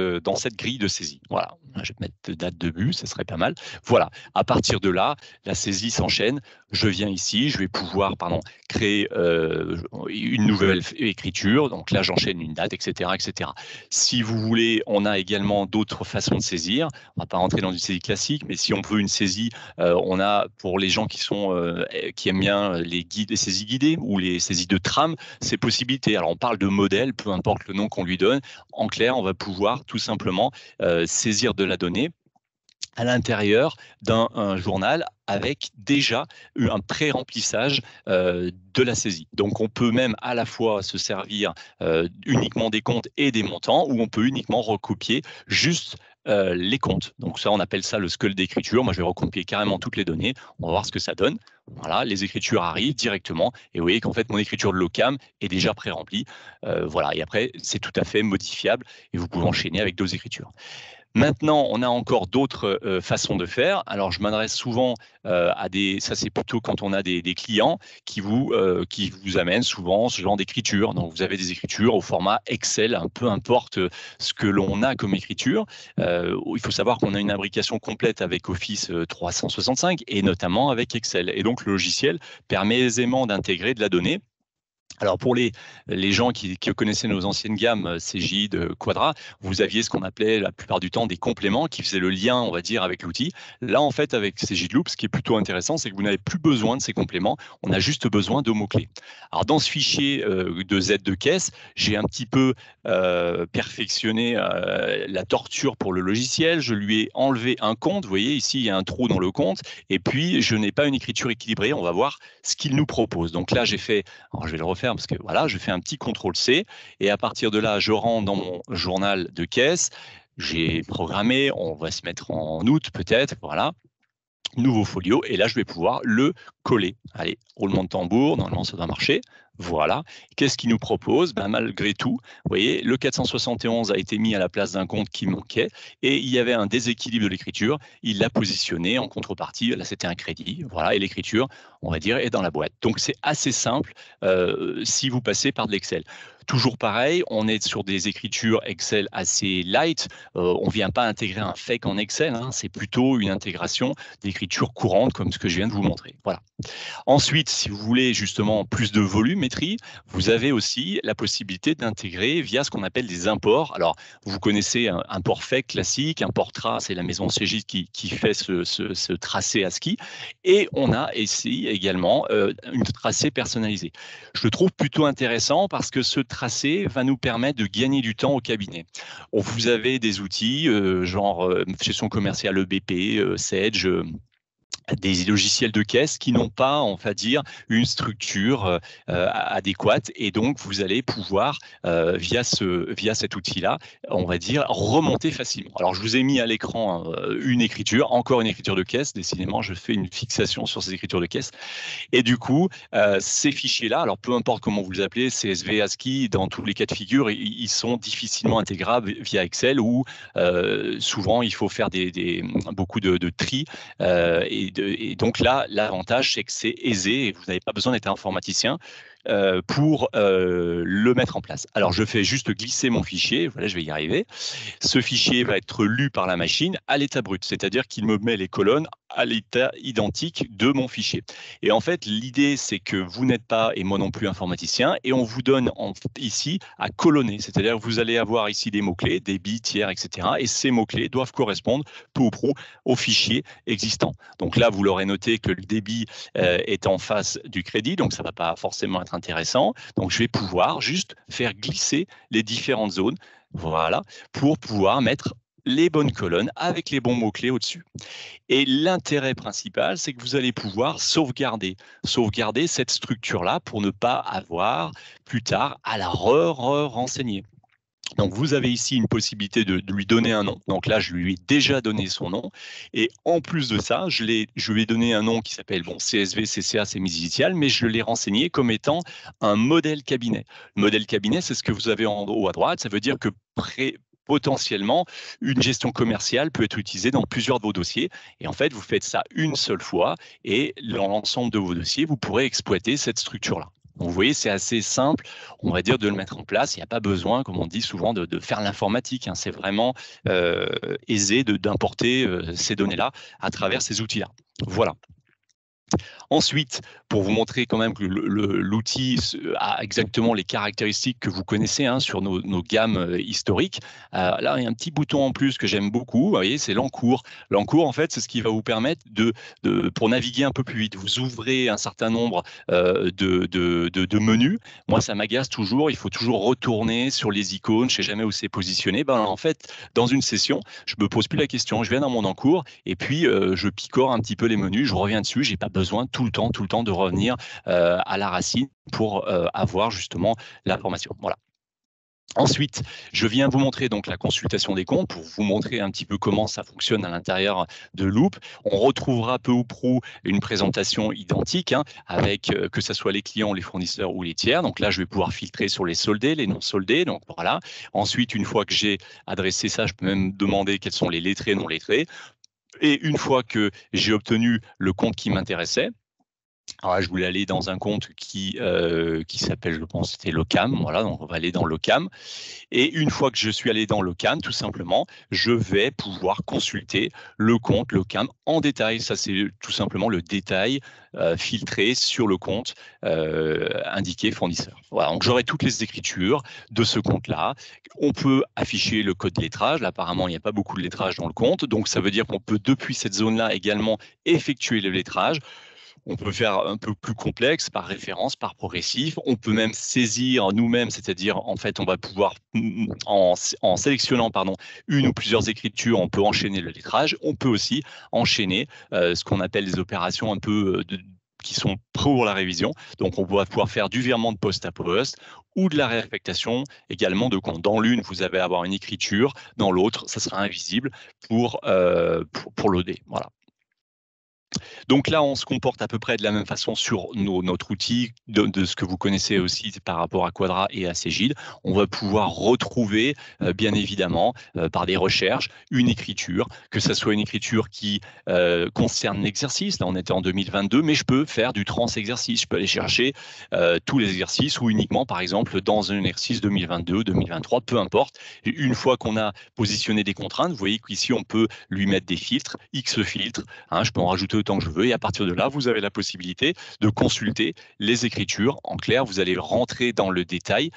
S2: grille de saisie. Voilà, je vais mettre date de but, ça serait pas mal. Voilà, à partir de là, la saisie s'enchaîne. Je viens ici, je vais pouvoir créer une nouvelle écriture. Donc là, j'enchaîne une date, etc., etc. Si vous voulez, on a également d'autres façons de saisir. On ne va pas rentrer dans une saisie classique, mais si on veut une saisie, on a pour les gens qui aiment bien les saisies guidées ou les saisies de trame, ces possibilités. Alors on parle de modèle, peu importe le nom qu'on lui donne. En clair, on va pouvoir tout simplement saisir de la donnée à l'intérieur d'un journal avec déjà un pré-remplissage de la saisie. Donc on peut même à la fois se servir uniquement des comptes et des montants, ou on peut uniquement recopier juste les comptes. Donc ça, on appelle ça le scale d'écriture. Moi, je vais recopier carrément toutes les données. On va voir ce que ça donne. Voilà, les écritures arrivent directement et vous voyez qu'en fait, mon écriture de l'OCAM est déjà pré-remplie. Voilà, et après, c'est tout à fait modifiable et vous pouvez enchaîner avec d'autres écritures. Maintenant, on a encore d'autres façons de faire. Alors, je m'adresse souvent ça c'est plutôt quand on a des clients qui vous amènent souvent ce genre d'écriture. Donc, vous avez des écritures au format Excel, peu importe ce que l'on a comme écriture. Il faut savoir qu'on a une imbrication complète avec Office 365 et notamment avec Excel. Et donc, le logiciel permet aisément d'intégrer de la donnée. Alors pour les gens qui connaissaient nos anciennes gammes Cegid, Quadra, vous aviez ce qu'on appelait la plupart du temps des compléments qui faisaient le lien, on va dire, avec l'outil. Là, en fait, avec Cegid Loop, ce qui est plutôt intéressant, c'est que vous n'avez plus besoin de ces compléments. On a juste besoin de mots-clés. Alors dans ce fichier de Z de caisse, j'ai un petit peu perfectionné la torture pour le logiciel. Je lui ai enlevé un compte. Vous voyez, ici, il y a un trou dans le compte. Et puis, je n'ai pas une écriture équilibrée. On va voir ce qu'il nous propose. Donc là, alors je vais le refaire parce que voilà, je fais un petit CTRL-C et à partir de là, je rentre dans mon journal de caisse. J'ai programmé, on va se mettre en août peut-être, voilà. Nouveau folio et là, je vais pouvoir le coller. Allez, roulement de tambour, normalement ça doit marcher. Voilà. Qu'est-ce qu'il nous propose? Malgré tout, vous voyez, le 471 a été mis à la place d'un compte qui manquait et il y avait un déséquilibre de l'écriture. Il l'a positionné en contrepartie. Là, c'était un crédit. Voilà. Et l'écriture, on va dire, est dans la boîte. Donc, c'est assez simple si vous passez par de l'Excel. Toujours pareil, on est sur des écritures Excel assez light. On ne vient pas intégrer un fake en Excel. C'est plutôt une intégration d'écriture courante comme ce que je viens de vous montrer. Voilà. Ensuite, si vous voulez justement plus de volumétrie, vous avez aussi la possibilité d'intégrer via ce qu'on appelle des imports. Alors, vous connaissez un import fake classique, import trace, c'est la maison Cegid qui fait ce tracé ASCII. Et on a ici également une tracé personnalisée. Je le trouve plutôt intéressant parce que ce tracé va nous permettre de gagner du temps au cabinet. Vous avez des outils genre gestion commerciale EBP, Sage, des logiciels de caisse qui n'ont pas, on va dire, une structure adéquate et donc vous allez pouvoir via cet outil-là, on va dire, remonter facilement. Alors je vous ai mis à l'écran encore une écriture de caisse. Décidément, je fais une fixation sur ces écritures de caisse et du coup, ces fichiers-là, alors peu importe comment vous les appelez, CSV, ASCII, dans tous les cas de figure, ils sont difficilement intégrables via Excel où souvent il faut faire beaucoup de tri et donc là, l'avantage, c'est que c'est aisé et vous n'avez pas besoin d'être informaticien pour le mettre en place. Alors, je fais juste glisser mon fichier. Voilà, je vais y arriver. Ce fichier va être lu par la machine à l'état brut, c'est-à-dire qu'il me met les colonnes à l'état identique de mon fichier. Et en fait, l'idée, c'est que vous n'êtes pas, et moi non plus, informaticien, et on vous donne ici à colonner, c'est-à-dire que vous allez avoir ici des mots-clés, débit, tiers, etc. Et ces mots-clés doivent correspondre peu ou prou au fichier existant. Donc là, vous l'aurez noté que le débit est en face du crédit, donc ça ne va pas forcément être intéressant. Donc je vais pouvoir juste faire glisser les différentes zones, voilà, pour pouvoir mettre les bonnes colonnes avec les bons mots-clés au-dessus. Et l'intérêt principal, c'est que vous allez pouvoir sauvegarder cette structure-là pour ne pas avoir plus tard à la renseigner. Donc, vous avez ici une possibilité de lui donner un nom. Donc là, je lui ai déjà donné son nom. Et en plus de ça, je lui ai donné un nom qui s'appelle CSV, CCA, c'est mes initiales, mais je l'ai renseigné comme étant un modèle cabinet. Le modèle cabinet, c'est ce que vous avez en haut à droite. Ça veut dire que potentiellement, une gestion commerciale peut être utilisée dans plusieurs de vos dossiers. Et en fait, vous faites ça une seule fois et dans l'ensemble de vos dossiers, vous pourrez exploiter cette structure-là. Donc, vous voyez, c'est assez simple, on va dire, de le mettre en place. Il n'y a pas besoin, comme on dit souvent, de faire l'informatique. Hein. C'est vraiment aisé d'importer ces données-là à travers ces outils-là. Voilà. Ensuite, pour vous montrer quand même que l'outil a exactement les caractéristiques que vous connaissez sur nos gammes historiques, là, il y a un petit bouton en plus que j'aime beaucoup, vous voyez, c'est l'encours. L'encours, en fait, c'est ce qui va vous permettre pour naviguer un peu plus vite. Vous ouvrez un certain nombre de menus. Moi, ça m'agace toujours, il faut toujours retourner sur les icônes, je ne sais jamais où c'est positionné. En fait, dans une session, je ne me pose plus la question, je viens dans mon encours et puis je picore un petit peu les menus, je reviens dessus, je n'ai pas besoin tout le temps de revenir à la racine pour avoir justement l'information. Voilà. Ensuite, je viens vous montrer donc la consultation des comptes pour vous montrer un petit peu comment ça fonctionne à l'intérieur de Loop. On retrouvera peu ou prou une présentation identique avec que ce soit les clients, les fournisseurs ou les tiers. Donc là, je vais pouvoir filtrer sur les soldés, les non soldés. Donc voilà. Ensuite, une fois que j'ai adressé ça, je peux même demander quels sont les lettrés, non lettrés. Et une fois que j'ai obtenu le compte qui m'intéressait, alors là, je voulais aller dans un compte qui s'appelle, je pense, c'était Locam. Voilà, donc on va aller dans Locam. Et une fois que je suis allé dans Locam, tout simplement, je vais pouvoir consulter le compte Locam en détail. Ça, c'est tout simplement le détail filtré sur le compte indiqué fournisseur. Voilà, donc j'aurai toutes les écritures de ce compte-là. On peut afficher le code de lettrage. Là, apparemment, il n'y a pas beaucoup de lettrage dans le compte. Donc, ça veut dire qu'on peut, depuis cette zone-là, également effectuer le lettrage. On peut faire un peu plus complexe par référence, par progressif. On peut même saisir nous-mêmes, c'est-à-dire en fait, on va pouvoir, en sélectionnant une ou plusieurs écritures, on peut enchaîner le lettrage. On peut aussi enchaîner ce qu'on appelle des opérations un peu qui sont pour la révision. Donc, on va pouvoir faire du virement de poste à poste ou de la réaffectation également de compte. Dans l'une, vous allez avoir une écriture. Dans l'autre, ça sera invisible pour loader. Voilà. Donc là, on se comporte à peu près de la même façon sur notre outil, de ce que vous connaissez aussi par rapport à Quadra et à Cegid. On va pouvoir retrouver, bien évidemment, par des recherches, une écriture, que ce soit une écriture qui concerne l'exercice. Là, on était en 2022, mais je peux faire du trans-exercice. Je peux aller chercher tous les exercices ou uniquement, par exemple, dans un exercice 2022, 2023, peu importe. Et une fois qu'on a positionné des contraintes, vous voyez qu'ici, on peut lui mettre des filtres, X filtres. Je peux en rajouter autant que je veux et à partir de là, vous avez la possibilité de consulter les écritures. En clair, vous allez rentrer dans le détail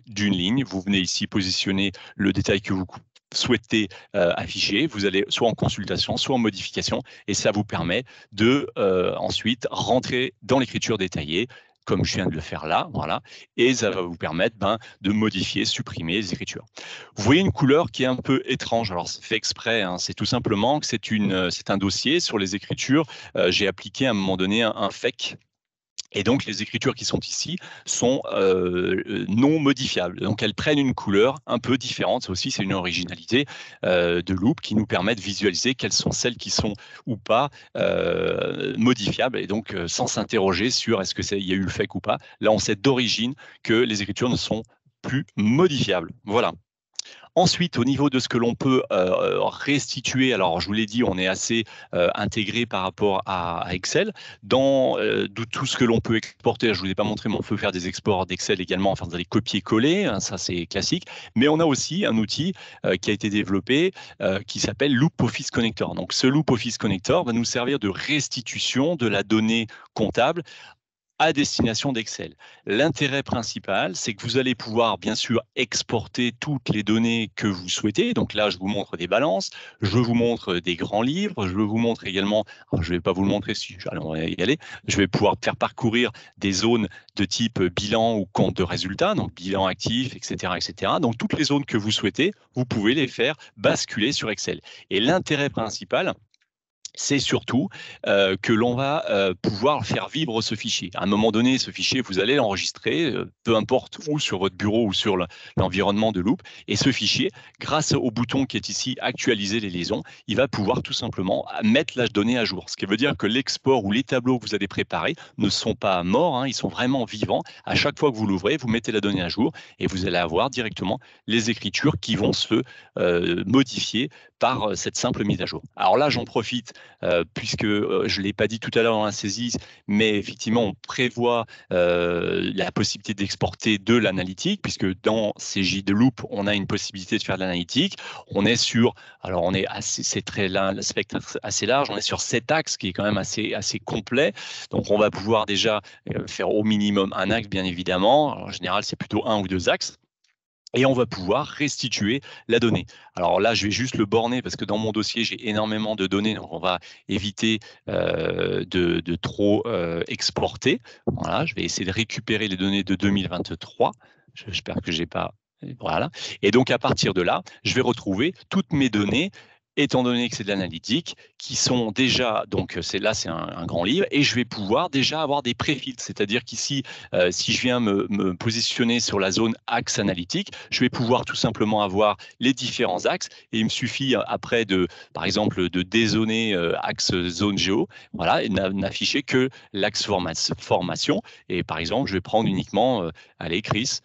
S2: d'une ligne. Vous venez ici positionner le détail que vous souhaitez afficher. Vous allez soit en consultation, soit en modification et ça vous permet de ensuite rentrer dans l'écriture détaillée comme je viens de le faire là, voilà, et ça va vous permettre de modifier, supprimer les écritures. Vous voyez une couleur qui est un peu étrange, alors c'est fait exprès, c'est tout simplement que c'est un dossier sur les écritures, j'ai appliqué à un moment donné un fake. Et donc, les écritures qui sont ici sont non modifiables. Donc, elles prennent une couleur un peu différente. Ça aussi, c'est une originalité de Loop qui nous permet de visualiser quelles sont celles qui sont ou pas modifiables. Et donc, sans s'interroger sur est-ce qu'il y a eu le fake ou pas. Là, on sait d'origine que les écritures ne sont plus modifiables. Voilà. Ensuite, au niveau de ce que l'on peut restituer, alors je vous l'ai dit, on est assez intégré par rapport à Excel. Dans tout ce que l'on peut exporter, je ne vous ai pas montré, mais on peut faire des exports d'Excel également, enfin vous allez copier-coller, ça c'est classique. Mais on a aussi un outil qui a été développé qui s'appelle Loop Office Connector. Donc ce Loop Office Connector va nous servir de restitution de la donnée comptable à destination d'Excel. L'intérêt principal, c'est que vous allez pouvoir bien sûr exporter toutes les données que vous souhaitez. Donc là, je vous montre des balances, je vous montre des grands livres, je vous montre également, alors je ne vais pas vous le montrer, si on va y aller, je vais pouvoir faire parcourir des zones de type bilan ou compte de résultats, donc bilan actif, etc., etc. Donc toutes les zones que vous souhaitez, vous pouvez les faire basculer sur Excel. Et l'intérêt principal, c'est surtout que l'on va pouvoir faire vivre ce fichier. À un moment donné, ce fichier, vous allez l'enregistrer, peu importe où, sur votre bureau ou sur l'environnement de Loop. Et ce fichier, grâce au bouton qui est ici, actualiser les liaisons, il va pouvoir tout simplement mettre la donnée à jour. Ce qui veut dire que l'export ou les tableaux que vous allez préparer ne sont pas morts, hein, ils sont vraiment vivants. À chaque fois que vous l'ouvrez, vous mettez la donnée à jour et vous allez avoir directement les écritures qui vont se modifier par cette simple mise à jour. Alors là, j'en profite puisque je ne l'ai pas dit tout à l'heure dans la saisie, mais effectivement, on prévoit la possibilité d'exporter de l'analytique, puisque dans CJ de Loop, on a une possibilité de faire de l'analytique. On est sur, alors on est assez, c'est très le spectre assez large, on est sur 7 axes, qui est quand même assez complet. Donc on va pouvoir déjà faire au minimum un axe, bien évidemment. Alors, en général, c'est plutôt 1 ou 2 axes. Et on va pouvoir restituer la donnée. Alors là, je vais juste le borner parce que dans mon dossier, j'ai énormément de données, donc on va éviter de trop exporter. Voilà, je vais essayer de récupérer les données de 2023. J'espère que j'ai pas... Voilà. Et donc, à partir de là, je vais retrouver toutes mes données, étant donné que c'est de l'analytique, qui sont déjà, donc c'est un grand livre, et je vais pouvoir déjà avoir des préfiltres, c'est-à-dire qu'ici, si je viens me positionner sur la zone axe analytique, je vais pouvoir tout simplement avoir les différents axes, et il me suffit après par exemple, de dézoner axe zone géo, voilà, et n'afficher que l'axe formation, et par exemple, je vais prendre uniquement, allez, Chris,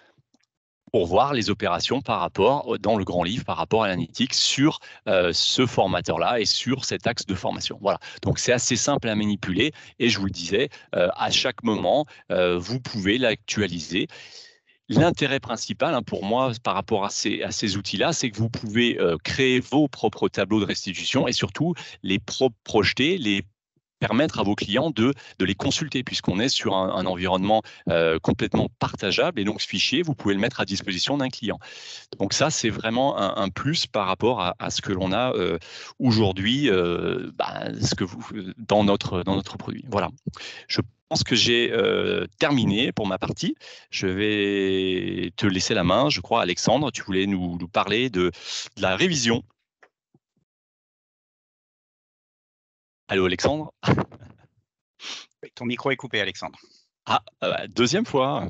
S2: pour voir les opérations par rapport, dans le grand livre, par rapport à l'analytique sur ce formateur-là et sur cet axe de formation. Voilà, donc c'est assez simple à manipuler et je vous le disais, à chaque moment, vous pouvez l'actualiser. L'intérêt principal hein, pour moi par rapport à ces outils-là, c'est que vous pouvez créer vos propres tableaux de restitution et surtout les projeter, les permettre à vos clients de les consulter, puisqu'on est sur un environnement complètement partageable, et donc ce fichier, vous pouvez le mettre à disposition d'un client. Donc ça, c'est vraiment un plus par rapport à ce que l'on a aujourd'hui dans notre produit. Voilà. Je pense que j'ai terminé pour ma partie. Je vais te laisser la main, je crois, Alexandre. Tu voulais nous parler de la révision. Allô, Alexandre?
S1: Ton micro est coupé, Alexandre.
S2: Ah, deuxième fois.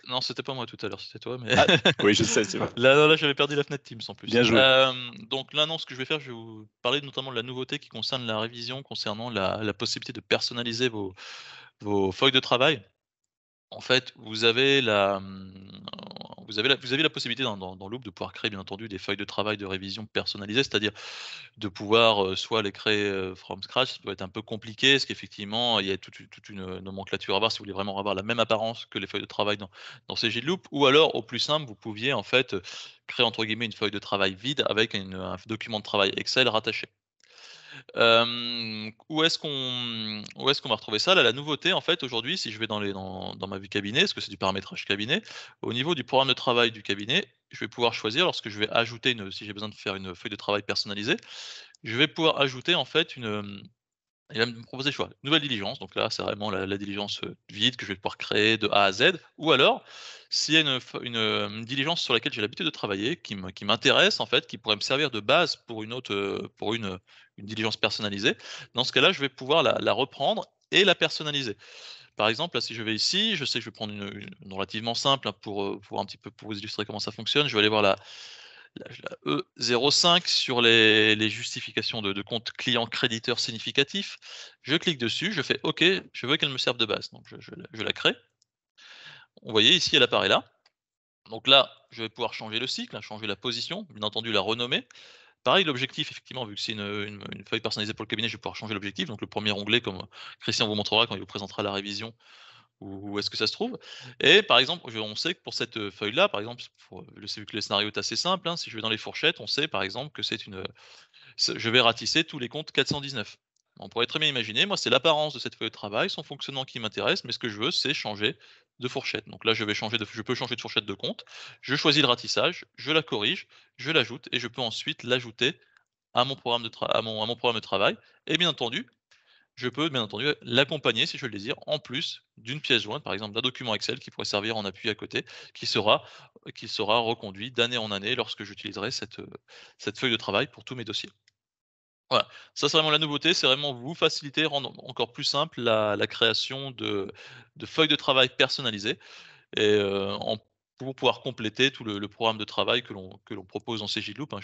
S3: Non, c'était pas moi tout à l'heure, c'était toi. Mais...
S2: oui, je sais, c'est vrai.
S3: Là, j'avais perdu la fenêtre Teams en plus.
S2: Bien joué.
S3: Donc là, non, ce que je vais faire, je vais vous parler notamment de la nouveauté qui concerne la révision, concernant la possibilité de personnaliser vos feuilles de travail. En fait, vous avez la possibilité dans Loop de pouvoir créer, bien entendu, des feuilles de travail de révision personnalisées, c'est-à-dire de pouvoir soit les créer from scratch. Ça peut être un peu compliqué, parce qu'effectivement, il y a toute une nomenclature à voir si vous voulez vraiment avoir la même apparence que les feuilles de travail dans CJ Loop, ou alors, au plus simple, vous pouviez en fait créer entre guillemets une feuille de travail vide avec un document de travail Excel rattaché. Où est-ce qu'on va retrouver ça? Là, la nouveauté, en fait, aujourd'hui, si je vais dans ma vue cabinet, parce que c'est du paramétrage cabinet, au niveau du programme de travail du cabinet, je vais pouvoir choisir, lorsque je vais ajouter si j'ai besoin de faire une feuille de travail personnalisée, je vais pouvoir ajouter, en fait, il va me proposer le choix. Nouvelle diligence, donc là, c'est vraiment la diligence vide que je vais pouvoir créer de A à Z. Ou alors, s'il y a une diligence sur laquelle j'ai l'habitude de travailler, qui m'intéresse, en fait, qui pourrait me servir de base pour une diligence personnalisée, dans ce cas-là, je vais pouvoir la reprendre et la personnaliser. Par exemple, là, si je vais ici, je sais que je vais prendre une relativement simple hein, pour un petit peu pour vous illustrer comment ça fonctionne. Je vais aller voir la E05 sur les justifications de compte client créditeur significatif. Je clique dessus, je fais OK, je veux qu'elle me serve de base. Donc je la crée. Vous voyez ici, elle apparaît là. Donc là, je vais pouvoir changer le cycle, hein, changer la position, bien entendu la renommer. Pareil, l'objectif, effectivement, vu que c'est une feuille personnalisée pour le cabinet, je vais pouvoir changer l'objectif. Donc le premier onglet, comme Christian vous montrera quand il vous présentera la révision, où est-ce que ça se trouve? Et par exemple, on sait que pour cette feuille-là, par exemple, vu que le scénario est assez simple, hein, si je vais dans les fourchettes, on sait par exemple que je vais ratisser tous les comptes 419. On pourrait très bien imaginer, moi, c'est l'apparence de cette feuille de travail, son fonctionnement qui m'intéresse, mais ce que je veux, c'est changer de fourchette. Donc là, je peux changer de fourchette de compte. Je choisis le ratissage, je la corrige, je l'ajoute et je peux ensuite l'ajouter à mon programme à mon programme de travail. Et bien entendu, je peux bien entendu l'accompagner, si je le désire, en plus d'une pièce jointe, par exemple d'un document Excel qui pourrait servir en appui à côté, qui sera reconduit d'année en année lorsque j'utiliserai cette feuille de travail pour tous mes dossiers. Voilà, ça c'est vraiment la nouveauté, c'est vraiment vous faciliter, rendre encore plus simple la création de feuilles de travail personnalisées et pour pouvoir compléter tout le programme de travail que l'on propose dans Cegidloop, hein.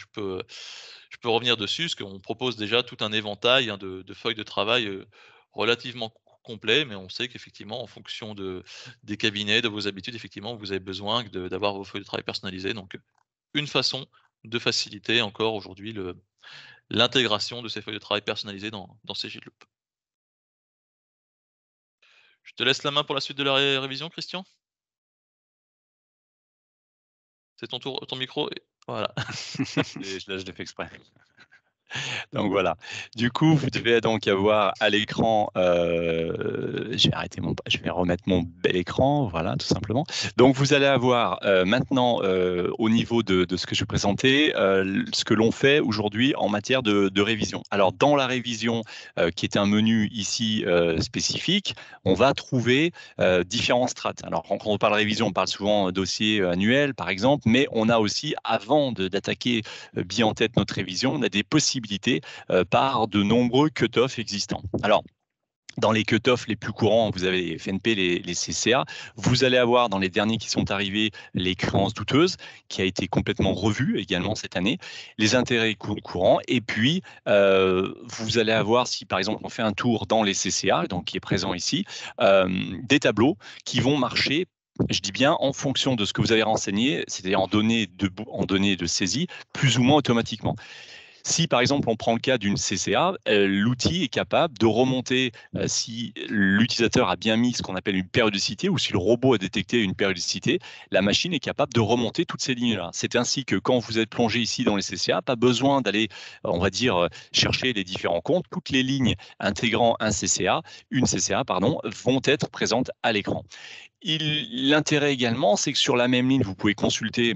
S3: Je peux revenir dessus, parce qu'on propose déjà tout un éventail, hein, de feuilles de travail, relativement complet, mais on sait qu'effectivement, en fonction des cabinets, de vos habitudes, effectivement, vous avez besoin d'avoir vos feuilles de travail personnalisées. Donc, une façon de faciliter encore aujourd'hui l'intégration de ces feuilles de travail personnalisées dans Cegidloop. Je te laisse la main pour la suite de la révision, Christian. C'est ton tour, ton micro. Voilà.
S2: Là, je l'ai fait exprès. Donc voilà. Du coup, vous devez donc avoir à l'écran, je vais remettre mon bel écran, voilà, tout simplement. Donc vous allez avoir maintenant, au niveau de ce que je présentais, ce que l'on fait aujourd'hui en matière de révision. Alors dans la révision, qui est un menu ici spécifique, on va trouver différents strates. Alors quand on parle révision, on parle souvent dossier annuel, par exemple, mais on a aussi, avant d'attaquer bien en tête notre révision, on a des possibilités par de nombreux cut-offs existants. Alors, dans les cut-offs les plus courants, vous avez les FNP, les CCA. Vous allez avoir dans les derniers qui sont arrivés les créances douteuses, qui a été complètement revu également cette année, les intérêts courants. Et puis, vous allez avoir, si par exemple on fait un tour dans les CCA, donc qui est présent ici, des tableaux qui vont marcher. Je dis bien en fonction de ce que vous avez renseigné, c'est-à-dire en données de saisie, plus ou moins automatiquement. Si par exemple on prend le cas d'une CCA, l'outil est capable de remonter si l'utilisateur a bien mis ce qu'on appelle une périodicité ou si le robot a détecté une périodicité, la machine est capable de remonter toutes ces lignes-là. C'est ainsi que quand vous êtes plongé ici dans les CCA, pas besoin d'aller, on va dire, chercher les différents comptes. Toutes les lignes intégrant une CCA, vont être présentes à l'écran. L'intérêt également, c'est que sur la même ligne, vous pouvez consulter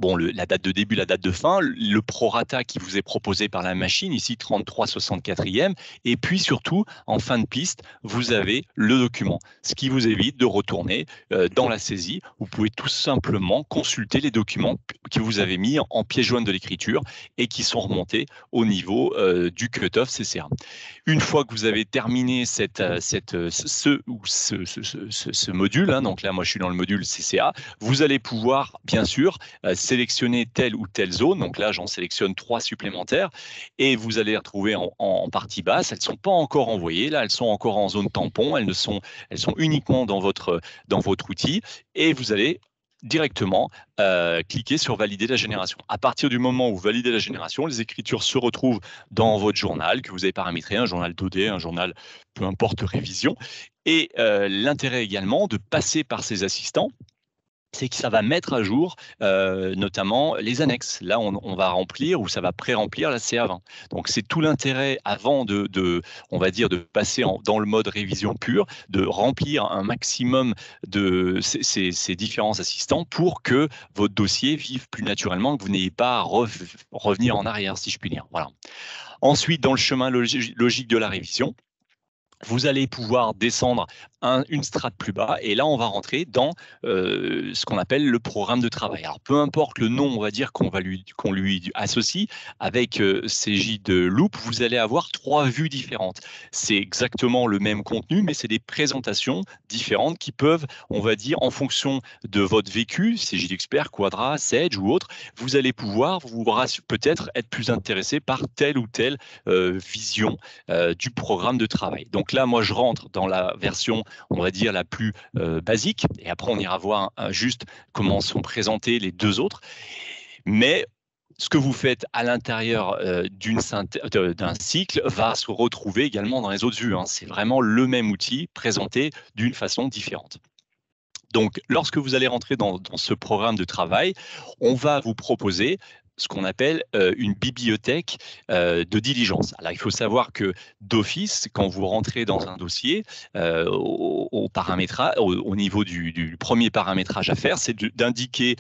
S2: la date de début, la date de fin, le prorata qui vous est proposé par la machine, ici 33/64e, et puis surtout, en fin de piste, vous avez le document, ce qui vous évite de retourner dans la saisie. Vous pouvez tout simplement consulter les documents que vous avez mis en pièce jointe de l'écriture et qui sont remontés au niveau du cut-off CCA. Une fois que vous avez terminé ce module, hein, donc là, moi, je suis dans le module CCA, vous allez pouvoir, bien sûr, sélectionner telle ou telle zone. Donc là, j'en sélectionne 3 supplémentaires et vous allez les retrouver en partie basse. Elles ne sont pas encore envoyées. Là, elles sont encore en zone tampon. Elles sont uniquement dans votre outil et vous allez directement cliquer sur valider la génération. À partir du moment où vous validez la génération, les écritures se retrouvent dans votre journal que vous avez paramétré, un journal 2D, un journal peu importe révision. Et l'intérêt également de passer par ces assistants, c'est que ça va mettre à jour notamment les annexes. Là, on va remplir ou ça va pré-remplir la CA20. Donc, c'est tout l'intérêt avant on va dire, de passer dans le mode révision pure, de remplir un maximum de ces différents assistants pour que votre dossier vive plus naturellement, que vous n'ayez pas à revenir en arrière, si je puis dire. Voilà. Ensuite, dans le chemin logique de la révision, vous allez pouvoir descendre une strate plus bas et là on va rentrer dans ce qu'on appelle le programme de travail. Alors peu importe le nom, on va dire qu'on lui associe avec Cegidloop, vous allez avoir 3 vues différentes. C'est exactement le même contenu, mais c'est des présentations différentes qui peuvent, on va dire, en fonction de votre vécu, Cegidexpert, Quadra, Sage ou autre, vous allez pouvoir peut-être être plus intéressé par telle ou telle vision du programme de travail. Donc là, moi, je rentre dans la version, on va dire, la plus basique. Et après, on ira voir juste comment sont présentés les 2 autres. Mais ce que vous faites à l'intérieur d'un cycle va se retrouver également dans les autres vues, hein. C'est vraiment le même outil présenté d'une façon différente. Donc, lorsque vous allez rentrer dans ce programme de travail, on va vous proposer ce qu'on appelle une bibliothèque de diligence. Alors, il faut savoir que d'office, quand vous rentrez dans un dossier, au niveau du premier paramétrage à faire, c'est d'indiquer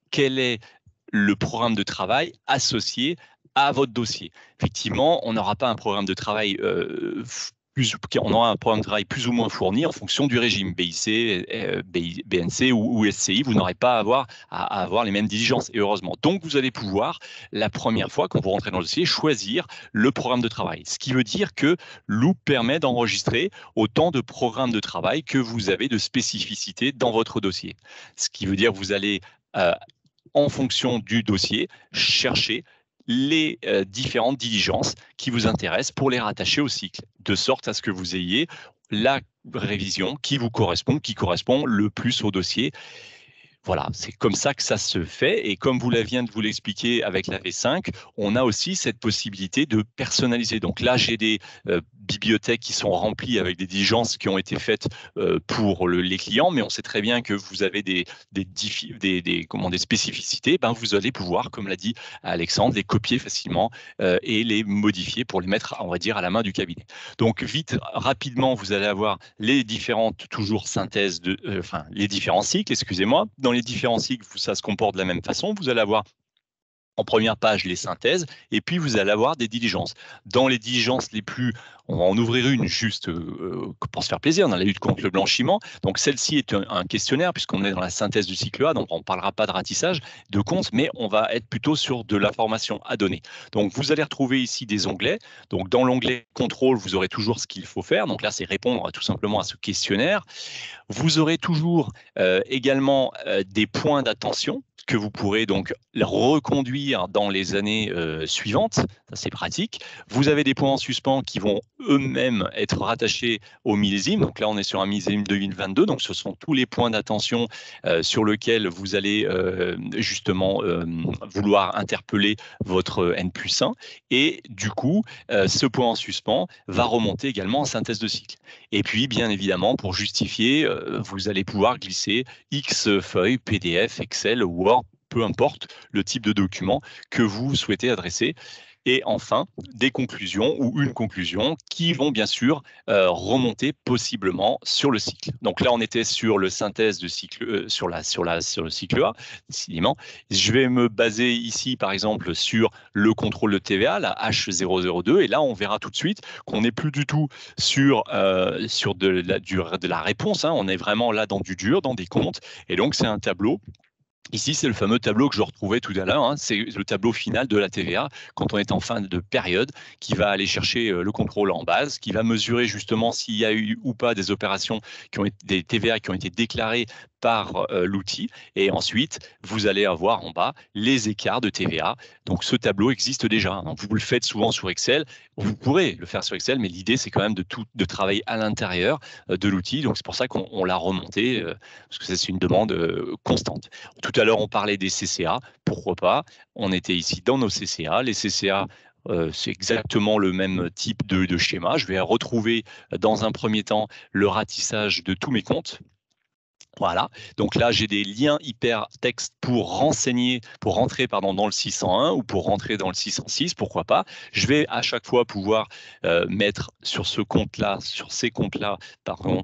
S2: quel est le programme de travail associé à votre dossier. Effectivement, on n'aura pas un programme de travail on aura un programme de travail plus ou moins fourni en fonction du régime BIC, BNC ou SCI. Vous n'aurez pas à avoir les mêmes diligences, et heureusement. Donc, vous allez pouvoir, la première fois, quand vous rentrez dans le dossier, choisir le programme de travail. Ce qui veut dire que Loop permet d'enregistrer autant de programmes de travail que vous avez de spécificités dans votre dossier. Ce qui veut dire que vous allez, en fonction du dossier, chercher les différentes diligences qui vous intéressent pour les rattacher au cycle, de sorte à ce que vous ayez la révision qui correspond le plus au dossier. Voilà, c'est comme ça que ça se fait. Et comme vous viens de vous l'expliquer avec la V5, on a aussi cette possibilité de personnaliser. Donc là, j'ai des bibliothèques qui sont remplies avec des diligences qui ont été faites pour les clients, mais on sait très bien que vous avez des spécificités. Ben, vous allez pouvoir, comme l'a dit Alexandre, les copier facilement et les modifier pour les mettre, on va dire, à la main du cabinet. Donc rapidement, vous allez avoir les différentes synthèses les différents cycles, excusez-moi. Dans les différents cycles, ça se comporte de la même façon. Vous allez avoir en première page les synthèses, et puis vous allez avoir des diligences. Dans les diligences les plus, on va en ouvrir une juste pour se faire plaisir, dans la lutte contre le blanchiment. Donc celle-ci est un questionnaire, puisqu'on est dans la synthèse du cycle A, donc on ne parlera pas de ratissage de compte, mais on va être plutôt sur de l'information à donner. Donc vous allez retrouver ici des onglets. Donc dans l'onglet contrôle, vous aurez toujours ce qu'il faut faire. Donc là, c'est répondre tout simplement à ce questionnaire. Vous aurez toujours également des points d'attention que vous pourrez donc reconduire dans les années suivantes. Ça, c'est pratique. Vous avez des points en suspens qui vont eux-mêmes être rattachés au millésime. Donc là, on est sur un millésime 2022. Donc, ce sont tous les points d'attention sur lesquels vous allez justement vouloir interpeller votre N+1. Et du coup, ce point en suspens va remonter également en synthèse de cycle. Et puis, bien évidemment, pour justifier, vous allez pouvoir glisser X feuilles, PDF, Excel, Word, peu importe le type de document que vous souhaitez adresser. Et enfin, des conclusions ou une conclusion qui vont bien sûr remonter possiblement sur le cycle. Donc là, on était sur le synthèse de cycle, sur le cycle A, décidément. Je vais me baser ici, par exemple, sur le contrôle de TVA, la H002, et là, on verra tout de suite qu'on n'est plus du tout sur de la réponse, hein. On est vraiment là dans du dur, dans des comptes, et donc c'est un tableau. Ici, c'est le fameux tableau que je retrouvais tout à l'heure, hein. C'est le tableau final de la TVA quand on est en fin de période, qui va aller chercher le contrôle en base, qui va mesurer justement s'il y a eu ou pas des opérations des TVA qui ont été déclarées par l'outil. Et ensuite, vous allez avoir en bas les écarts de TVA. Donc, ce tableau existe déjà. Donc, vous le faites souvent sur Excel. Vous pourrez le faire sur Excel, mais l'idée, c'est quand même de travailler à l'intérieur de l'outil. Donc, c'est pour ça qu'on l'a remonté, parce que c'est une demande constante. Tout à l'heure, on parlait des CCA. Pourquoi pas? On était ici dans nos CCA. Les CCA, c'est exactement le même type de schéma. Je vais retrouver dans un premier temps le ratissage de tous mes comptes. Voilà, donc là j'ai des liens hypertextes pour rentrer dans le 601 ou pour rentrer dans le 606, pourquoi pas. Je vais à chaque fois pouvoir mettre sur ces comptes-là,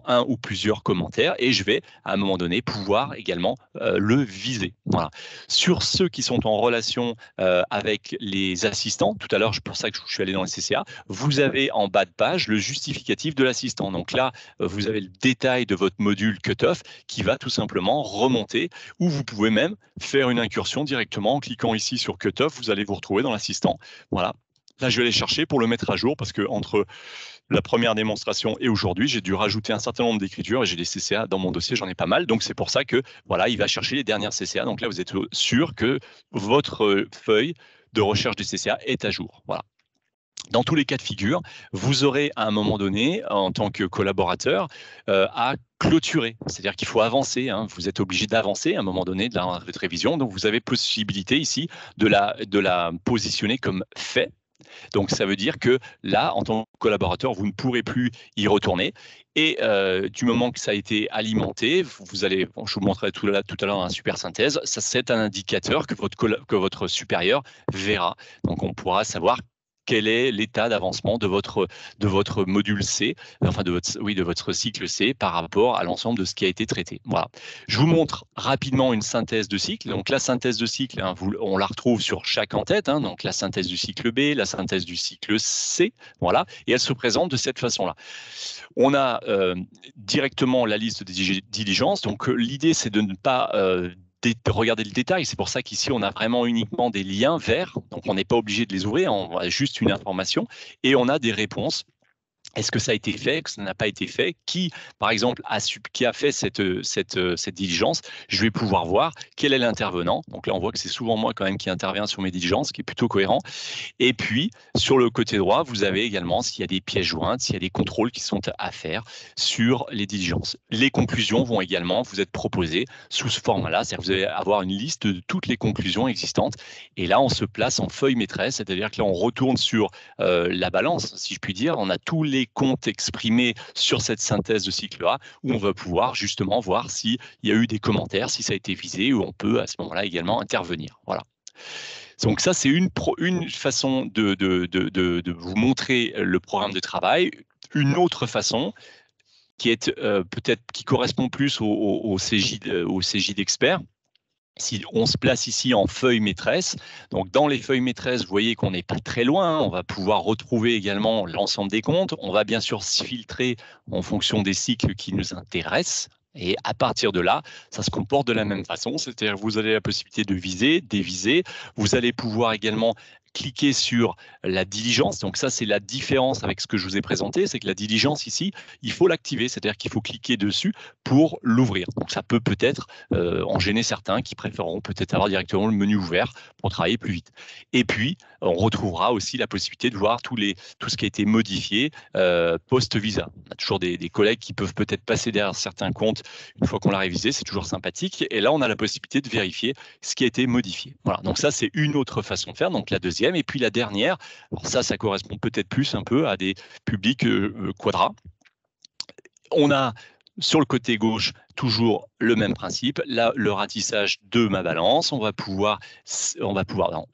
S2: un ou plusieurs commentaires, et je vais à un moment donné pouvoir également le viser. Voilà. Sur ceux qui sont en relation avec les assistants, tout à l'heure c'est pour ça que je suis allé dans les CCA, vous avez en bas de page le justificatif de l'assistant. Donc là vous avez le détail de votre module cutoff qui va tout simplement remonter, ou vous pouvez même faire une incursion directement en cliquant ici sur Cutoff, vous allez vous retrouver dans l'assistant. Voilà. Là, je vais aller chercher pour le mettre à jour parce que entre la première démonstration et aujourd'hui, j'ai dû rajouter un certain nombre d'écritures et j'ai des CCA dans mon dossier, j'en ai pas mal. Donc, c'est pour ça que voilà, il va chercher les dernières CCA. Donc là, vous êtes sûr que votre feuille de recherche des CCA est à jour. Voilà. Dans tous les cas de figure, vous aurez à un moment donné, en tant que collaborateur, à clôturer. C'est-à-dire qu'il faut avancer, hein. Vous êtes obligé d'avancer à un moment donné de votre révision. Donc, vous avez possibilité ici de la positionner comme fait. Donc, ça veut dire que là, en tant que collaborateur, vous ne pourrez plus y retourner. Et du moment que ça a été alimenté, vous allez, je vous montrerai tout à l'heure un super synthèse, ça c'est un indicateur que votre supérieur verra. Donc, on pourra savoir quel est l'état d'avancement de votre module C, enfin de votre cycle C par rapport à l'ensemble de ce qui a été traité. Voilà. Je vous montre rapidement une synthèse de cycle. Donc la synthèse de cycle, hein, on la retrouve sur chaque en-tête. Hein, donc la synthèse du cycle B, la synthèse du cycle C, voilà, et elle se présente de cette façon-là. On a directement la liste des diligences. Donc l'idée, c'est de ne pas regarder le détail. C'est pour ça qu'ici, on a vraiment uniquement des liens verts. Donc, on n'est pas obligé de les ouvrir. On a juste une information et on a des réponses. Est-ce que ça a été fait, que ça n'a pas été fait? Qui, par exemple, qui a fait cette diligence? Je vais pouvoir voir quel est l'intervenant. Donc là, on voit que c'est souvent moi quand même qui intervient sur mes diligences, ce qui est plutôt cohérent. Et puis, sur le côté droit, vous avez également s'il y a des pièces jointes, s'il y a des contrôles qui sont à faire sur les diligences. Les conclusions vont également vous être proposées sous ce format-là. C'est-à-dire que vous allez avoir une liste de toutes les conclusions existantes. Et là, on se place en feuille maîtresse, c'est-à-dire que là, on retourne sur la balance, si je puis dire. On a tous les comptes exprimés sur cette synthèse de cycle A, où on va pouvoir justement voir s'il y a eu des commentaires, si ça a été visé, où on peut à ce moment-là également intervenir. Voilà. Donc ça, c'est une façon de vous montrer le programme de travail. Une autre façon, qui est peut-être qui correspond plus au CJ d'expert. Si on se place ici en feuille maîtresse, donc dans les feuilles maîtresses, vous voyez qu'on n'est pas très loin. On va pouvoir retrouver également l'ensemble des comptes. On va bien sûr se filtrer en fonction des cycles qui nous intéressent. Et à partir de là, ça se comporte de la même façon. C'est-à-dire que vous avez la possibilité de viser, déviser. Vous allez pouvoir également cliquer sur la diligence. Donc ça, c'est la différence avec ce que je vous ai présenté, c'est que la diligence ici, il faut l'activer, c'est-à-dire qu'il faut cliquer dessus pour l'ouvrir. Donc ça peut peut-être en gêner certains qui préféreront peut-être avoir directement le menu ouvert pour travailler plus vite. Et puis, on retrouvera aussi la possibilité de voir tout ce qui a été modifié post-visa. On a toujours des collègues qui peuvent peut-être passer derrière certains comptes une fois qu'on l'a révisé, c'est toujours sympathique. Et là, on a la possibilité de vérifier ce qui a été modifié. Voilà, donc ça, c'est une autre façon de faire. Donc la deuxième. Et puis la dernière, alors ça correspond peut-être plus un peu à des publics quadras. On a sur le côté gauche toujours le même principe, là le ratissage de ma balance, on va pouvoir, non,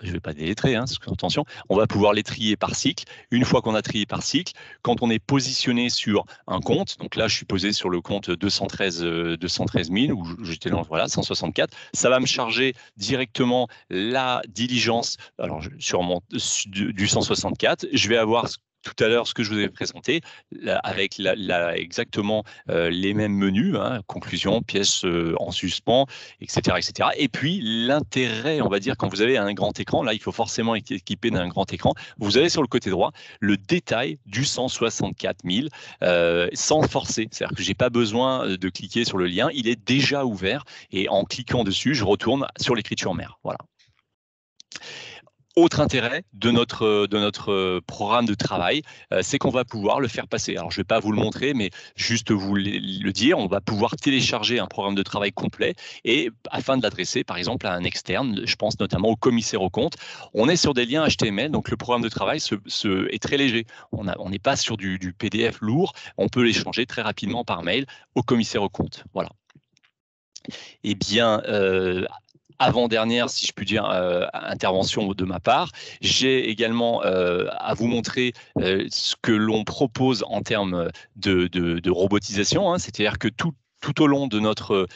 S2: je ne vais pas délétrer, hein, attention, on va pouvoir les trier par cycle. Une fois qu'on a trié par cycle, quand on est positionné sur un compte, donc là je suis posé sur le compte 213 000, où j'étais dans, voilà, 164, ça va me charger directement la diligence, alors du 164, je vais avoir tout à l'heure ce que je vous ai présenté, avec exactement les mêmes menus, hein, conclusion, pièces en suspens, etc., etc. Et puis l'intérêt, on va dire, quand vous avez un grand écran, là il faut forcément être équipé d'un grand écran, vous avez sur le côté droit le détail du 164 000 sans forcer. C'est-à-dire que je n'ai pas besoin de cliquer sur le lien, il est déjà ouvert et en cliquant dessus, je retourne sur l'écriture mère. Voilà. Autre intérêt de notre programme de travail, c'est qu'on va pouvoir le faire passer. Alors, je ne vais pas vous le montrer, mais juste vous le dire, on va pouvoir télécharger un programme de travail complet et afin de l'adresser, par exemple, à un externe, je pense notamment au commissaire aux comptes. On est sur des liens HTML, donc le programme de travail est très léger. On n'est pas sur du PDF lourd, on peut l'échanger très rapidement par mail au commissaire aux comptes. Voilà. Eh bien, avant-dernière, si je puis dire, intervention de ma part. J'ai également à vous montrer ce que l'on propose en termes de robotisation, hein, c'est-à-dire que tout au long de notre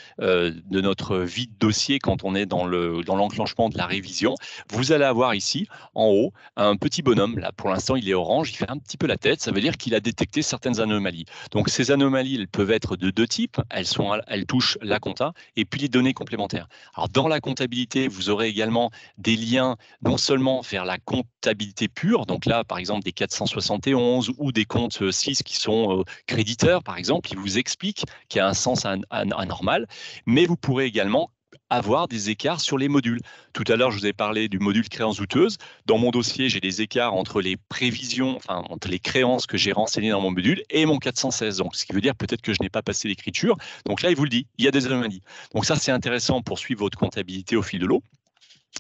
S2: vie de dossier, quand on est dans l'enclenchement de la révision, vous allez avoir ici, en haut, un petit bonhomme. Là, pour l'instant, il est orange, il fait un petit peu la tête. Ça veut dire qu'il a détecté certaines anomalies. Donc, ces anomalies, elles peuvent être de deux types. Elles touchent la compta et puis les données complémentaires. Alors, dans la comptabilité, vous aurez également des liens non seulement vers la comptabilité pure, donc là, par exemple, des 471 ou des comptes 6 qui sont créditeurs, par exemple, qui vous expliquent qu'il y a un sens anormal, mais vous pourrez également avoir des écarts sur les modules. Tout à l'heure, je vous ai parlé du module créances douteuses. Dans mon dossier, j'ai des écarts entre les prévisions, enfin, entre les créances que j'ai renseignées dans mon module et mon 416. Donc, ce qui veut dire peut-être que je n'ai pas passé l'écriture. Donc là, il vous le dit, il y a des anomalies. Donc ça, c'est intéressant pour suivre votre comptabilité au fil de l'eau.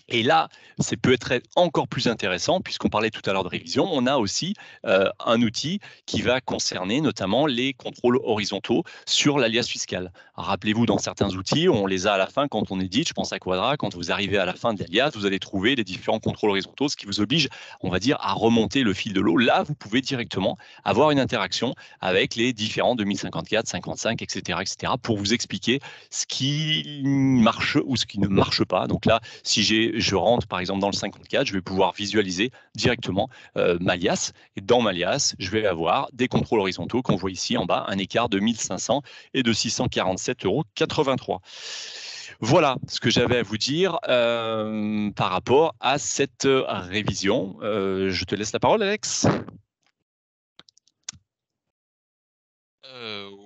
S2: Et là, ça peut être encore plus intéressant, puisqu'on parlait tout à l'heure de révision, on a aussi un outil qui va concerner notamment les contrôles horizontaux sur l'alias fiscal. Rappelez-vous, dans certains outils, on les a à la fin quand on édite, je pense à Quadra, quand vous arrivez à la fin de l'alias, vous allez trouver les différents contrôles horizontaux, ce qui vous oblige, on va dire, à remonter le fil de l'eau. Là, vous pouvez directement avoir une interaction avec les différents 2054, 55, etc., etc., pour vous expliquer ce qui marche ou ce qui ne marche pas. Donc là, si je rentre par exemple dans le 54, je vais pouvoir visualiser directement Malias. Et dans Malias, je vais avoir des contrôles horizontaux qu'on voit ici en bas, un écart de 1500 et de 647,83 €. Voilà ce que j'avais à vous dire par rapport à cette révision. Je te laisse la parole, Alex.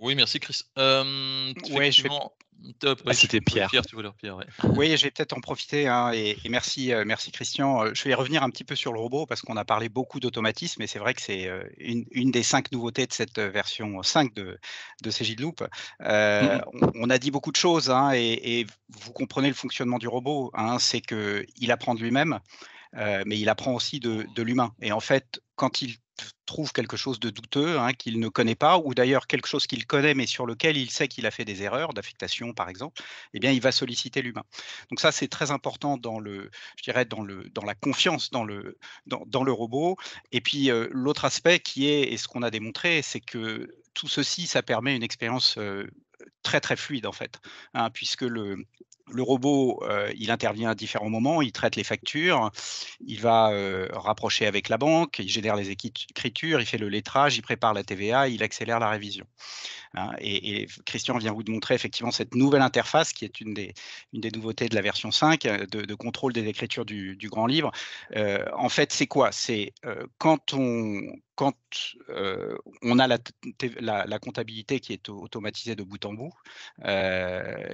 S3: Oui, merci Chris.
S1: Effectivement,
S3: top.
S2: Ah, c'était Pierre.
S3: Tu voulais Pierre, ouais.
S1: Oui, je vais peut-être en profiter et merci, merci Christian. Je vais revenir un petit peu sur le robot parce qu'on a parlé beaucoup d'automatisme et c'est vrai que c'est une des 5 nouveautés de cette version 5 de Cegidloop. On a dit beaucoup de choses et vous comprenez le fonctionnement du robot. C'est qu'il apprend de lui-même, mais il apprend aussi de l'humain. Et en fait, quand il trouve quelque chose de douteux qu'il ne connaît pas, ou d'ailleurs quelque chose qu'il connaît mais sur lequel il sait qu'il a fait des erreurs d'affectation par exemple, eh bien il va solliciter l'humain. Donc ça c'est très important dans la confiance dans le robot. Et puis l'autre aspect qui est, et ce qu'on a démontré, c'est que tout ceci, ça permet une expérience très très fluide en fait, puisque le robot, il intervient à différents moments, il traite les factures, il va rapprocher avec la banque, il génère les écritures, il fait le lettrage, il prépare la TVA, il accélère la révision. Et Christian vient vous montrer effectivement cette nouvelle interface qui est une des nouveautés de la version 5 de contrôle des écritures du grand livre. En fait, c'est quoi? C'est quand on a la comptabilité qui est automatisée de bout en bout,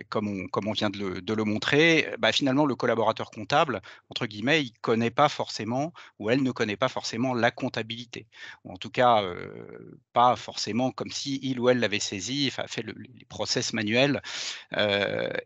S1: comme on vient de le montrer, finalement, le collaborateur comptable, entre guillemets, il connaît pas forcément, ou elle ne connaît pas forcément la comptabilité. Ou en tout cas, pas forcément comme si il ou elle l'avait saisi, fait les process manuels.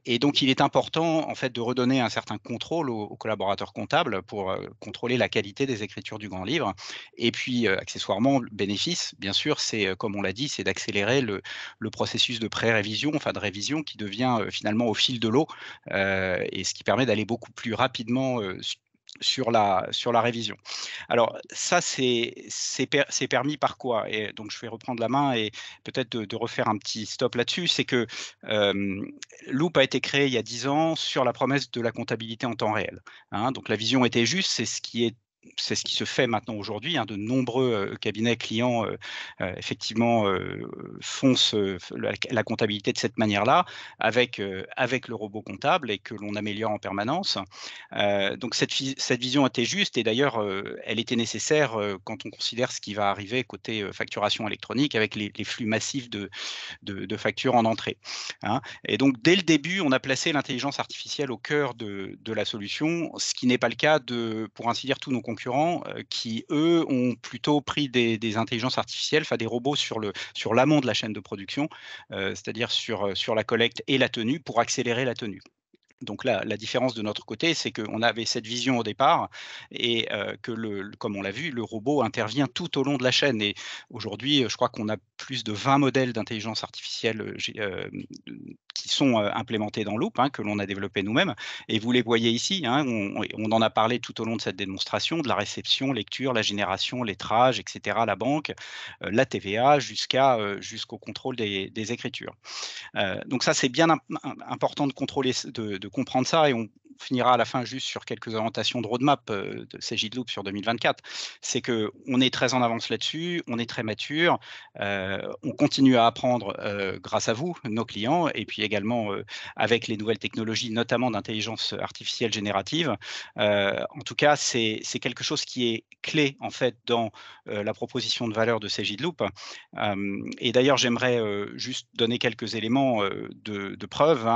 S1: Et donc, il est important en fait de redonner un certain contrôle aux collaborateurs comptables pour contrôler la qualité des écritures du grand livre. Et puis, accessoirement, le bénéfice, bien sûr, c'est comme on l'a dit, c'est d'accélérer le processus de pré-révision, enfin de révision, qui devient finalement au fil de l'eau, et ce qui permet d'aller beaucoup plus rapidement sur la révision. Alors ça, c'est permis par quoi? Et donc je vais reprendre la main et peut-être de refaire un petit stop là-dessus. C'est que Loop a été créé il y a 10 ans sur la promesse de la comptabilité en temps réel. Donc la vision était juste, c'est ce qui se fait maintenant aujourd'hui. De nombreux cabinets clients effectivement font la comptabilité de cette manière-là avec le robot comptable et que l'on améliore en permanence. Donc cette vision était juste et d'ailleurs elle était nécessaire quand on considère ce qui va arriver côté facturation électronique avec les flux massifs de factures en entrée. Et donc dès le début, on a placé l'intelligence artificielle au cœur de la solution, ce qui n'est pas le cas pour ainsi dire, tous nos concurrents qui, eux, ont plutôt pris des intelligences artificielles, des robots sur l'amont de la chaîne de production, c'est-à-dire sur la collecte et la tenue pour accélérer la tenue. Donc la différence de notre côté, c'est qu'on avait cette vision au départ et que comme on l'a vu, le robot intervient tout au long de la chaîne. Et aujourd'hui, je crois qu'on a plus de 20 modèles d'intelligence artificielle qui sont implémentés dans Loop, que l'on a développé nous-mêmes. Et vous les voyez ici, on en a parlé tout au long de cette démonstration, de la réception, lecture, la génération, lettrage, etc., la banque, la TVA, jusqu'au contrôle des écritures. Donc ça, c'est bien important de contrôler, de comprendre ça, et on finira à la fin juste sur quelques orientations de roadmap de Cegidloop sur 2024. C'est qu'on est très en avance là-dessus, on est très mature, on continue à apprendre grâce à vous, nos clients, et puis également avec les nouvelles technologies, notamment d'intelligence artificielle générative. En tout cas, c'est quelque chose qui est clé en fait dans la proposition de valeur de Cegidloop. Et d'ailleurs, j'aimerais juste donner quelques éléments de preuve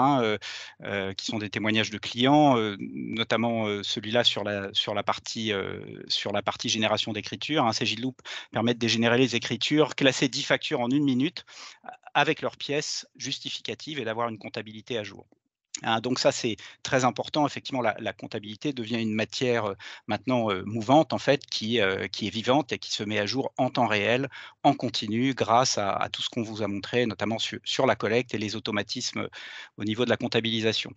S1: qui sont des témoignages de clients, notamment celui-là sur la partie génération d'écriture. Cegidloop permet de générer les écritures, classer 10 factures en 1 minute avec leurs pièces justificatives et d'avoir une comptabilité à jour. Donc ça, c'est très important. Effectivement, la comptabilité devient une matière maintenant mouvante, en fait, qui est vivante et qui se met à jour en temps réel, en continu, grâce à tout ce qu'on vous a montré, notamment sur la collecte et les automatismes au niveau de la comptabilisation.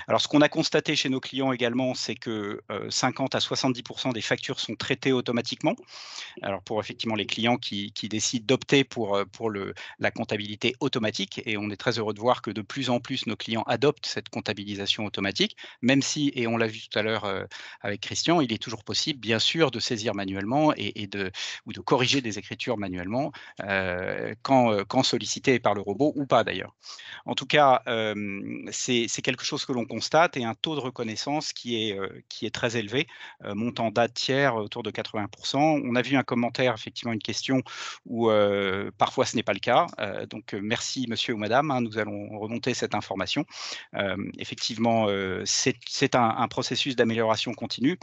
S1: Alors, ce qu'on a constaté chez nos clients également, c'est que 50 à 70% des factures sont traitées automatiquement. Alors pour effectivement les clients qui décident d'opter pour la comptabilité automatique, et on est très heureux de voir que de plus en plus nos clients adoptent cette comptabilisation automatique, même si, et on l'a vu tout à l'heure avec Christian, il est toujours possible bien sûr de saisir manuellement ou de corriger des écritures manuellement quand sollicité par le robot ou pas d'ailleurs. En tout cas, c'est quelque chose que l'on constate, et un taux de reconnaissance qui est très élevé, montant date tiers autour de 80%. On a vu un commentaire, effectivement une question où parfois ce n'est pas le cas. Donc merci monsieur ou madame, nous allons remonter cette information. Effectivement, c'est un processus d'amélioration continue.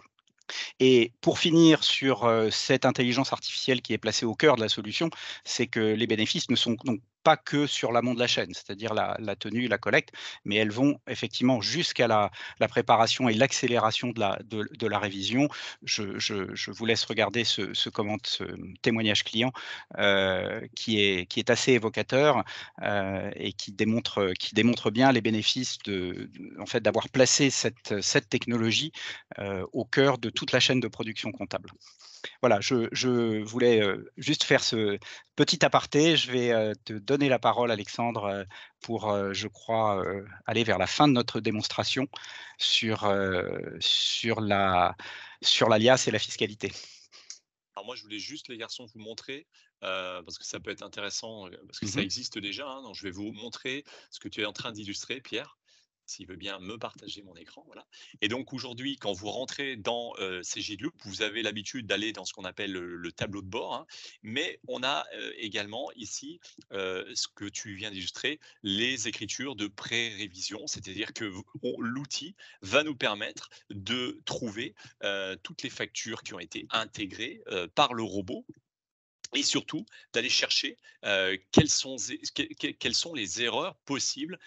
S1: Et pour finir sur cette intelligence artificielle qui est placée au cœur de la solution, c'est que les bénéfices ne sont donc pas que sur l'amont de la chaîne, c'est-à-dire la tenue, la collecte, mais elles vont effectivement jusqu'à la préparation et l'accélération de la révision. Je vous laisse regarder ce témoignage client qui est assez évocateur et qui démontre bien les bénéfices en fait, d'avoir placé cette technologie au cœur de toute la chaîne de production comptable. Voilà, je voulais juste faire ce petit aparté. Je vais te donner la parole, Alexandre, pour, je crois, aller vers la fin de notre démonstration sur l'alias et la fiscalité.
S2: Alors moi, je voulais juste, les garçons, vous montrer, parce que ça peut être intéressant, parce que ça existe déjà. Donc je vais vous montrer ce que tu es en train d'illustrer, Pierre, s'il veut bien me partager mon écran. Voilà. Et donc aujourd'hui, quand vous rentrez dans CGLoop, vous avez l'habitude d'aller dans ce qu'on appelle le tableau de bord, mais on a également ici ce que tu viens d'illustrer, les écritures de pré-révision, c'est-à-dire que l'outil va nous permettre de trouver toutes les factures qui ont été intégrées par le robot, et surtout d'aller chercher quelles sont les erreurs possibles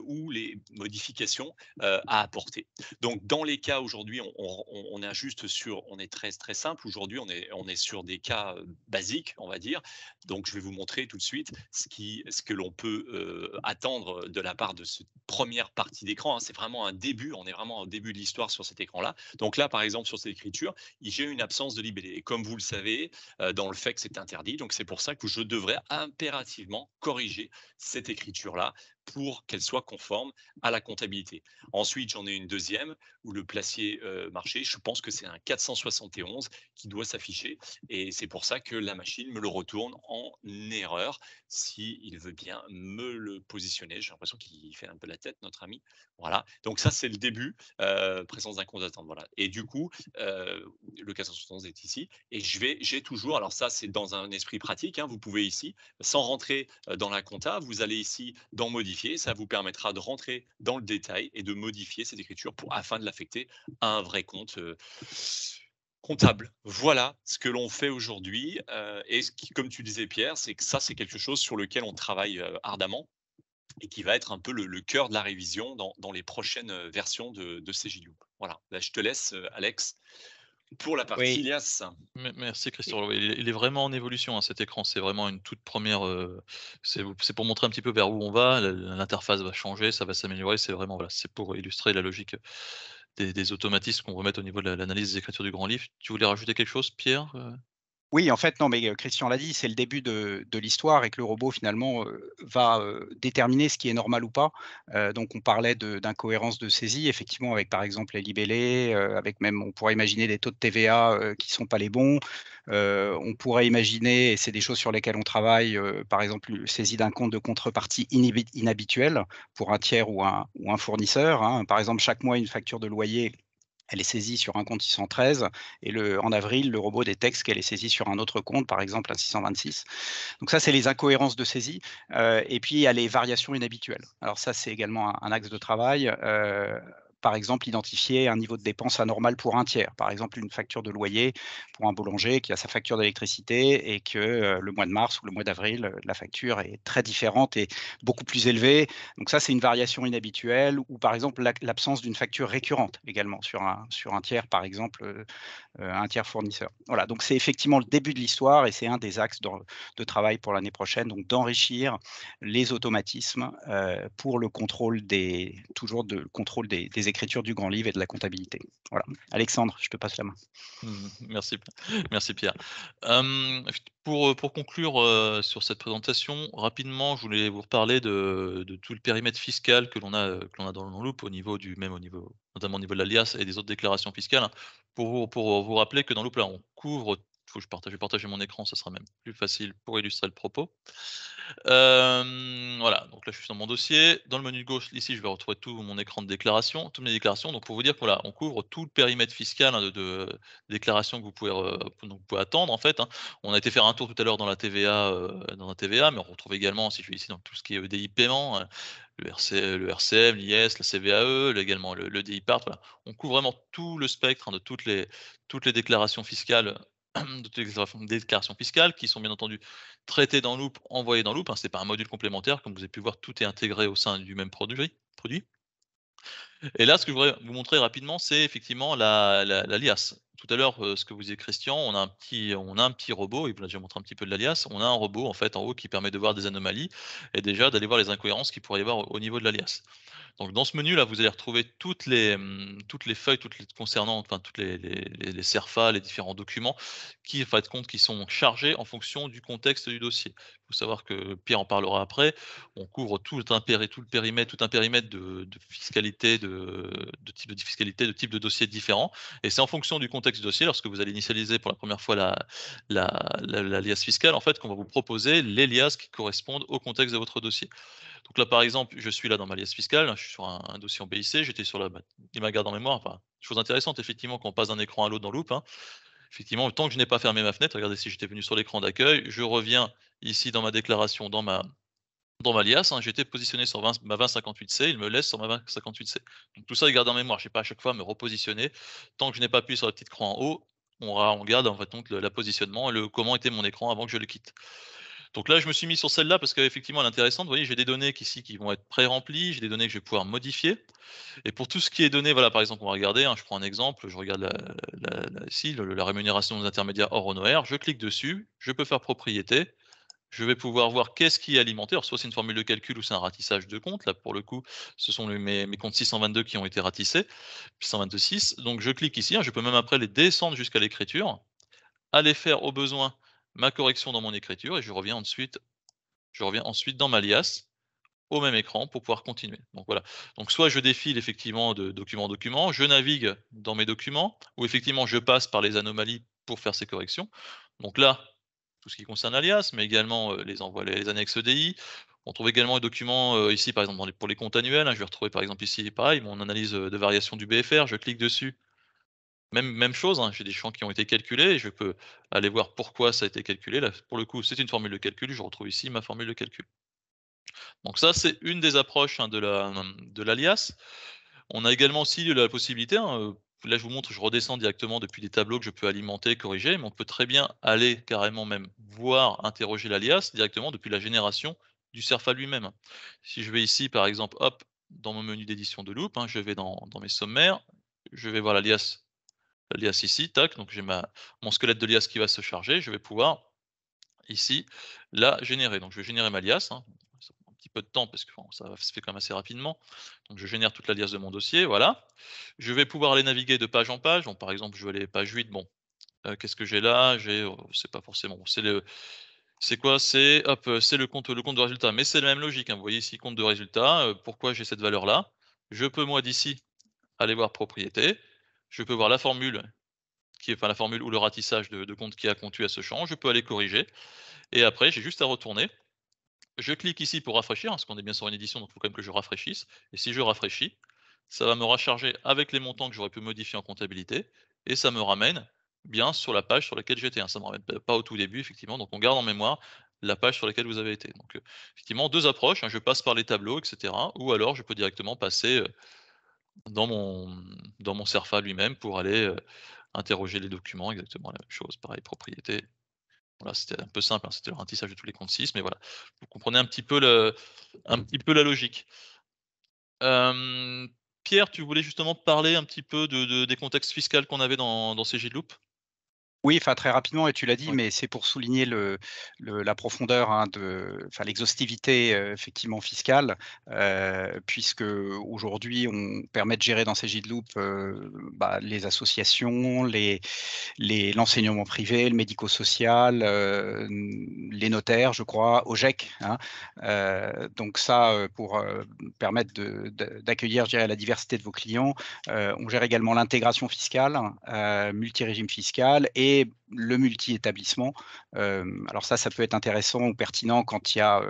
S2: ou les modifications à apporter. Donc, dans les cas aujourd'hui, on est juste on est très très simple. Aujourd'hui, on est sur des cas basiques, on va dire. Donc, je vais vous montrer tout de suite ce que l'on peut attendre de la part de cette première partie d'écran. C'est vraiment un début. On est vraiment au début de l'histoire sur cet écran-là. Donc là, par exemple, sur cette écriture, j'ai une absence de libellé. Et comme vous le savez, dans le fait que c'est interdit. Donc c'est pour ça que je devrais impérativement corriger cette écriture-là pour qu'elle soit conforme à la comptabilité. Ensuite, j'en ai une deuxième où le placier marché, je pense que c'est un 471 qui doit s'afficher, et c'est pour ça que la machine me le retourne en erreur s'il veut bien me le positionner. J'ai l'impression qu'il fait un peu la tête, notre ami. Voilà, donc ça c'est le début, présence d'un compte d'attente. Voilà, et du coup, le 471 est ici, et j'ai toujours, alors ça c'est dans un esprit pratique, vous pouvez ici, sans rentrer dans la compta, vous allez ici dans modifier, ça vous permettra de rentrer dans le détail et de modifier cette écriture afin de l'affecter à un vrai compte comptable. Voilà ce que l'on fait aujourd'hui, et comme tu disais Pierre, c'est que ça c'est quelque chose sur lequel on travaille ardemment et qui va être un peu le cœur de la révision dans les prochaines versions de CGLoop. Voilà, là, je te laisse Alex pour la partie
S1: Oui.
S2: Ilias.
S3: Merci Christian. Oui, il est vraiment en évolution, cet écran. C'est vraiment une toute première. C'est pour montrer un petit peu vers où on va. L'interface va changer, ça va s'améliorer. C'est vraiment voilà, c'est pour illustrer la logique des automatismes qu'on va mettre au niveau de l'analyse des écritures du grand livre. Tu voulais rajouter quelque chose, Pierre?
S1: Oui, en fait, non, mais Christian l'a dit, c'est le début de l'histoire, et que le robot finalement va déterminer ce qui est normal ou pas. Donc on parlait d'incohérence de saisie, effectivement, avec par exemple les libellés, avec même, on pourrait imaginer des taux de TVA qui sont pas les bons. On pourrait imaginer, et c'est des choses sur lesquelles on travaille, par exemple, saisie d'un compte de contrepartie inhabituel pour un tiers ou un fournisseur. Par exemple, chaque mois, une facture de loyer, elle est saisie sur un compte 613, et en avril, le robot détecte qu'elle est saisie sur un autre compte, par exemple un 626. Donc ça, c'est les incohérences de saisie. Et puis, il y a les variations inhabituelles. Alors ça, c'est également un axe de travail. par exemple, identifier un niveau de dépense anormal pour un tiers. Par exemple, une facture de loyer pour un boulanger qui a sa facture d'électricité et que le mois de mars ou le mois d'avril, la facture est très différente et beaucoup plus élevée. Donc ça, c'est une variation inhabituelle, ou par exemple l'absence d'une facture récurrente également sur un tiers, par exemple, un tiers fournisseur. Voilà, donc c'est effectivement le début de l'histoire et c'est un des axes de travail pour l'année prochaine, donc d'enrichir les automatismes pour le contrôle toujours de contrôle des écritures du grand livre et de la comptabilité. Voilà. Alexandre, je te passe la main.
S3: Merci, merci Pierre. Pour conclure sur cette présentation, rapidement, je voulais vous reparler de tout le périmètre fiscal que l'on a dans le Loop, notamment au niveau de l'alias et des autres déclarations fiscales, hein. Pour vous rappeler que dans Loop, là, on couvre. Je vais partager mon écran, ça sera même plus facile pour illustrer le propos. Voilà, donc là je suis dans mon dossier. Dans le menu de gauche, ici, je vais retrouver tout mon écran de déclaration, toutes mes déclarations. Donc pour vous dire que voilà, on couvre tout le périmètre fiscal, hein, de déclarations que vous pouvez attendre en fait, hein. On a été faire un tour tout à l'heure dans la TVA, mais on retrouve également, si je vais ici, dans tout ce qui est EDI paiement, le RCM, l'IS, la CVAE, également le DI Part. Voilà. On couvre vraiment tout le spectre, hein, de toutes les déclarations fiscales, de toutes les déclarations fiscales qui sont bien entendu traité dans Loop, envoyé dans Loop, hein, c'est pas un module complémentaire. Comme vous avez pu voir, tout est intégré au sein du même produit. Et là, ce que je voudrais vous montrer rapidement, c'est effectivement l'alias. Tout à l'heure, ce que vous disiez Christian, on a un petit robot, il vous a déjà montré un petit peu de l'alias. On a un robot en fait en haut qui permet de voir des anomalies et déjà d'aller voir les incohérences qu'il pourrait y avoir au niveau de l'alias. Donc dans ce menu là, vous allez retrouver toutes les feuilles, concernant, enfin toutes les CERFA, les différents documents qui, en fait, qui sont chargés en fonction du contexte du dossier. Il faut savoir que Pierre en parlera après. On couvre tout un périmètre de fiscalité, de type de fiscalité, de type de dossier différents. Et c'est en fonction du contexte du dossier, lorsque vous allez initialiser pour la première fois l'alias fiscale, en fait, qu'on va vous proposer les liasses qui correspondent au contexte de votre dossier. Donc là, par exemple, je suis là dans ma liasse fiscale, je suis sur un dossier en BIC, j'étais sur il m'a gardé en mémoire, enfin, chose intéressante, effectivement, quand on passe d'un écran à l'autre dans Loop, hein. Effectivement, tant que je n'ai pas fermé ma fenêtre, regardez, si j'étais venu sur l'écran d'accueil, je reviens ici dans ma déclaration, dans ma liasse, hein, j'étais positionné sur ma 2058C, il me laisse sur ma 2058C. Donc tout ça, il garde en mémoire, je n'ai pas à chaque fois à me repositionner. Tant que je n'ai pas appuyé sur la petite croix en haut, on garde en fait donc la positionnement et comment était mon écran avant que je le quitte. Donc là, je me suis mis sur celle-là parce qu'effectivement, elle est intéressante. Vous voyez, j'ai des données qui vont être pré-remplies, j'ai des données que je vais pouvoir modifier. Et pour tout ce qui est donné, voilà, par exemple, on va regarder, hein, je prends un exemple, je regarde ici, la rémunération des intermédiaires hors honoraires, je clique dessus, je peux faire propriété, je vais pouvoir voir qu'est-ce qui est alimenté. Alors, soit c'est une formule de calcul ou c'est un ratissage de compte. Là, pour le coup, ce sont mes comptes 622 qui ont été ratissés, 622.6. Donc, je clique ici, hein, je peux même après les descendre jusqu'à l'écriture, aller faire au besoin ma correction dans mon écriture et je reviens ensuite dans ma liasse au même écran pour pouvoir continuer. Donc voilà. Donc soit je défile effectivement de document en document, je navigue dans mes documents ou effectivement je passe par les anomalies pour faire ces corrections. Donc là, tout ce qui concerne l'alias, mais également les annexes EDI. On trouve également les documents ici, par exemple, pour les comptes annuels, hein. Je vais retrouver par exemple ici, pareil, mon analyse de variation du BFR. Je clique dessus. Même chose, hein, j'ai des champs qui ont été calculés et je peux aller voir pourquoi ça a été calculé. Là, pour le coup, c'est une formule de calcul. Je retrouve ici ma formule de calcul. Donc ça, c'est une des approches, hein, de l'alias. On a également aussi la possibilité, hein, là je vous montre, je redescends directement depuis des tableaux que je peux alimenter, corriger, mais on peut très bien aller carrément même voir, interroger l'alias directement depuis la génération du CERFA lui-même. Si je vais ici, par exemple, hop, dans mon menu d'édition de Loop, hein, je vais dans mes sommaires, je vais voir l'alias ici, tac, donc j'ai mon squelette de lias qui va se charger, je vais pouvoir ici la générer. Donc je vais générer ma liasse, hein. Ça prend un petit peu de temps parce que bon, ça se fait quand même assez rapidement. Donc je génère toute la liasse de mon dossier, voilà. Je vais pouvoir aller naviguer de page en page. Donc par exemple, je vais aller page 8, bon, qu'est-ce que j'ai là? C'est pas forcément, c'est quoi? C'est hop, c'est le compte de résultat, mais c'est la même logique, hein. Vous voyez ici compte de résultat, pourquoi j'ai cette valeur-là? Je peux moi d'ici aller voir propriété, je peux voir la formule la formule ou le ratissage de compte qui a conduit à ce champ, je peux aller corriger et après j'ai juste à retourner. Je clique ici pour rafraîchir, hein, parce qu'on est bien sur une édition, donc il faut quand même que je rafraîchisse. Et si je rafraîchis, ça va me recharger avec les montants que j'aurais pu modifier en comptabilité, et ça me ramène bien sur la page sur laquelle j'étais, hein. Ça ne me ramène pas au tout début, effectivement, donc on garde en mémoire la page sur laquelle vous avez été. Donc effectivement, deux approches, hein, je passe par les tableaux, etc. Ou alors je peux directement passer dans mon Cerfa lui-même pour aller interroger les documents, exactement la même chose, pareil, propriété. Voilà, c'était un peu simple, hein, c'était le ratissage de tous les comptes 6, mais voilà, vous comprenez un petit peu la logique. Hem, Pierre, tu voulais justement parler un petit peu des contextes fiscaux qu'on avait dans Cegidloop?
S1: Oui, enfin très rapidement et tu l'as dit,
S3: Ouais.
S1: mais c'est pour souligner la profondeur, hein, enfin l'exhaustivité, effectivement fiscale, puisque aujourd'hui on permet de gérer dans Cegidloop, les associations, l'enseignement privé, le médico-social, les notaires, je crois, OGEC, hein. Donc ça, pour, permettre d'accueillir, je dirais, la diversité de vos clients. On gère également l'intégration fiscale, multi-régime fiscal et le multi-établissement. Alors ça peut être intéressant ou pertinent quand il y a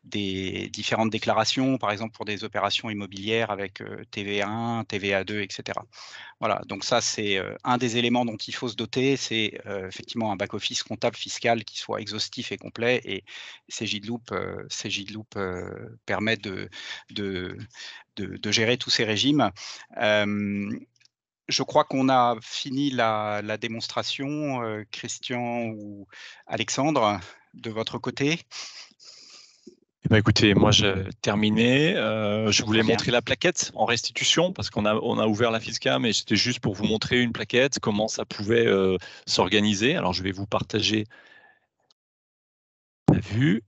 S1: des différentes déclarations, par exemple pour des opérations immobilières avec TVA1, TVA2, etc. Voilà, donc ça c'est un des éléments dont il faut se doter, c'est effectivement un back-office comptable fiscal qui soit exhaustif et complet, et Cegidloop permet de gérer tous ces régimes. Je crois qu'on a fini la démonstration, Christian ou Alexandre, de votre côté?
S2: Eh ben, écoutez, moi j'ai terminé. Je voulais
S1: Très bien.
S2: montrer la plaquette en restitution parce qu'on a ouvert la Fisca, mais c'était juste pour vous montrer une plaquette, comment ça pouvait s'organiser. Alors je vais vous partager la vue.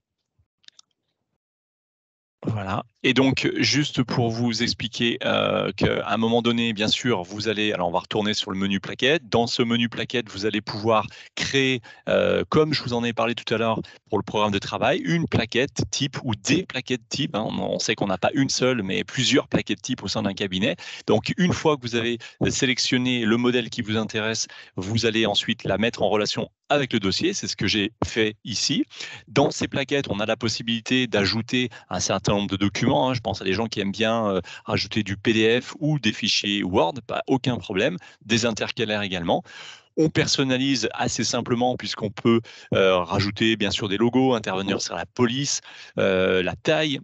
S2: Voilà. Et donc, juste pour vous expliquer qu'à un moment donné, bien sûr, vous allez, alors on va retourner sur le menu plaquette. Dans ce menu plaquette, vous allez pouvoir créer, comme je vous en ai parlé tout à l'heure pour le programme de travail, une plaquette type ou des plaquettes type, hein. On sait qu'on n'a pas une seule, mais plusieurs plaquettes type au sein d'un cabinet. Donc, une fois que vous avez sélectionné le modèle qui vous intéresse, vous allez ensuite la mettre en relation avec le dossier. C'est ce que j'ai fait ici. Dans ces plaquettes, on a la possibilité d'ajouter un certain nombre de documents, hein. Je pense à des gens qui aiment bien rajouter du PDF ou des fichiers Word, pas aucun problème, des intercalaires également. On personnalise assez simplement puisqu'on peut rajouter bien sûr des logos, intervenir sur la police, la taille,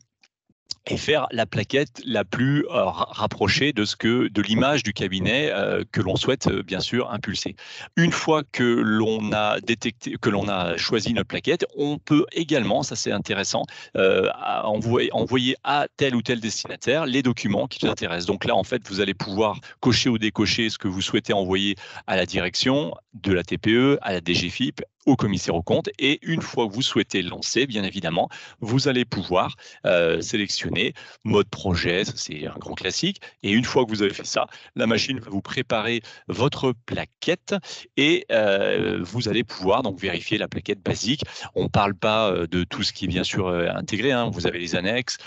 S2: et faire la plaquette la plus rapprochée de l'image du cabinet que l'on souhaite bien sûr impulser. Une fois que l'on a détecté, que l'on a choisi notre plaquette, on peut également, ça c'est intéressant, envoyer à tel ou tel destinataire les documents qui vous intéressent. Donc là, en fait, vous allez pouvoir cocher ou décocher ce que vous souhaitez envoyer à la direction de la TPE, à la DGFiP, au commissaire aux comptes. Et une fois que vous souhaitez lancer, bien évidemment, vous allez pouvoir sélectionner mode projet, ça c'est un grand classique. Et une fois que vous avez fait ça, la machine va vous préparer votre plaquette et vous allez pouvoir donc vérifier la plaquette basique. On ne parle pas de tout ce qui est bien sûr intégré, hein. Vous avez les annexes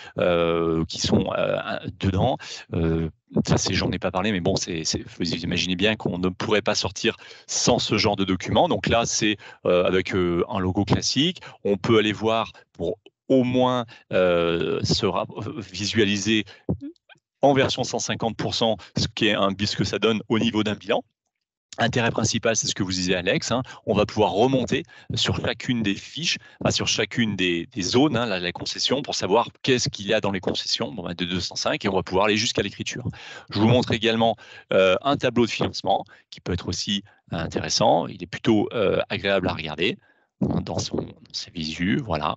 S2: qui sont dedans. Ça, j'en ai pas parlé, mais bon, vous imaginez bien qu'on ne pourrait pas sortir sans ce genre de document. Donc là, c'est avec un logo classique. On peut aller voir pour au moins visualiser en version 150% ce que ça donne au niveau d'un bilan. Intérêt principal, c'est ce que vous disiez Alex, hein. On va pouvoir remonter sur chacune des fiches, sur chacune des zones, hein, la concession, pour savoir qu'est-ce qu'il y a dans les concessions de 205, et on va pouvoir aller jusqu'à l'écriture. Je vous montre également un tableau de financement qui peut être aussi intéressant. Il est plutôt agréable à regarder dans ses visus, voilà.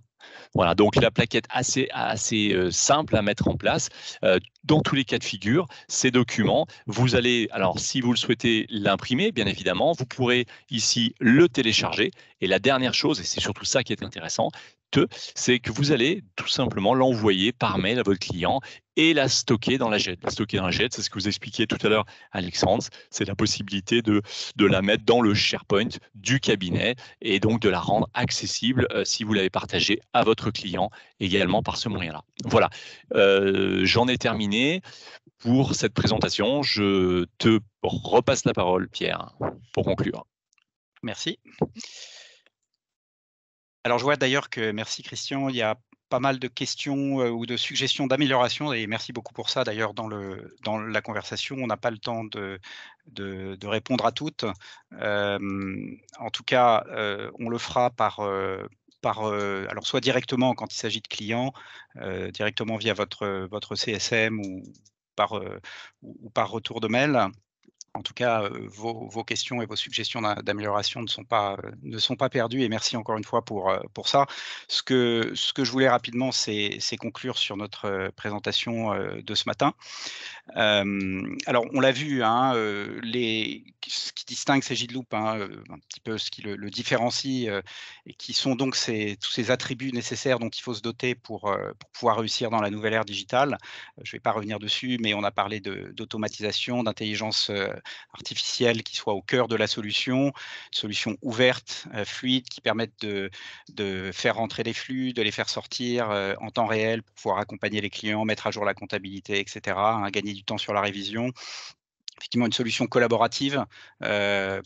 S2: Voilà, donc la plaquette assez simple à mettre en place. Dans tous les cas de figure, ces documents, vous allez, alors si vous le souhaitez l'imprimer, bien évidemment, vous pourrez ici le télécharger. Et la dernière chose, et c'est surtout ça qui est intéressant, c'est que vous allez tout simplement l'envoyer par mail à votre client et la stocker dans la JET. La stocker dans la JET, c'est ce que vous expliquiez tout à l'heure, Alexandre, c'est la possibilité de la mettre dans le SharePoint du cabinet et donc de la rendre accessible si vous l'avez partagée à votre client également par ce moyen-là. Voilà, j'en ai terminé pour cette présentation. Je te repasse la parole, Pierre, pour conclure.
S1: Merci. Alors je vois d'ailleurs que, merci Christian, il y a pas mal de questions ou de suggestions d'amélioration, et merci beaucoup pour ça d'ailleurs dans la conversation. On n'a pas le temps de répondre à toutes. En tout cas, on le fera alors soit directement quand il s'agit de clients, directement via votre CSM ou par retour de mail. En tout cas, vos questions et vos suggestions d'amélioration ne sont pas perdues, et merci encore une fois pour ça. Ce que je voulais rapidement, c'est conclure sur notre présentation de ce matin. Alors, on l'a vu, hein, ce qui distingue Sagidloop, hein, un petit peu ce qui le différencie, et qui sont donc tous ces attributs nécessaires dont il faut se doter pour pouvoir réussir dans la nouvelle ère digitale. Je ne vais pas revenir dessus, mais on a parlé d'automatisation, d'intelligence artificielle qui soit au cœur de la solution ouverte, fluide, qui permettent de faire rentrer les flux, de les faire sortir en temps réel pour pouvoir accompagner les clients, mettre à jour la comptabilité, etc., hein, gagner du temps sur la révision. Effectivement, une solution collaborative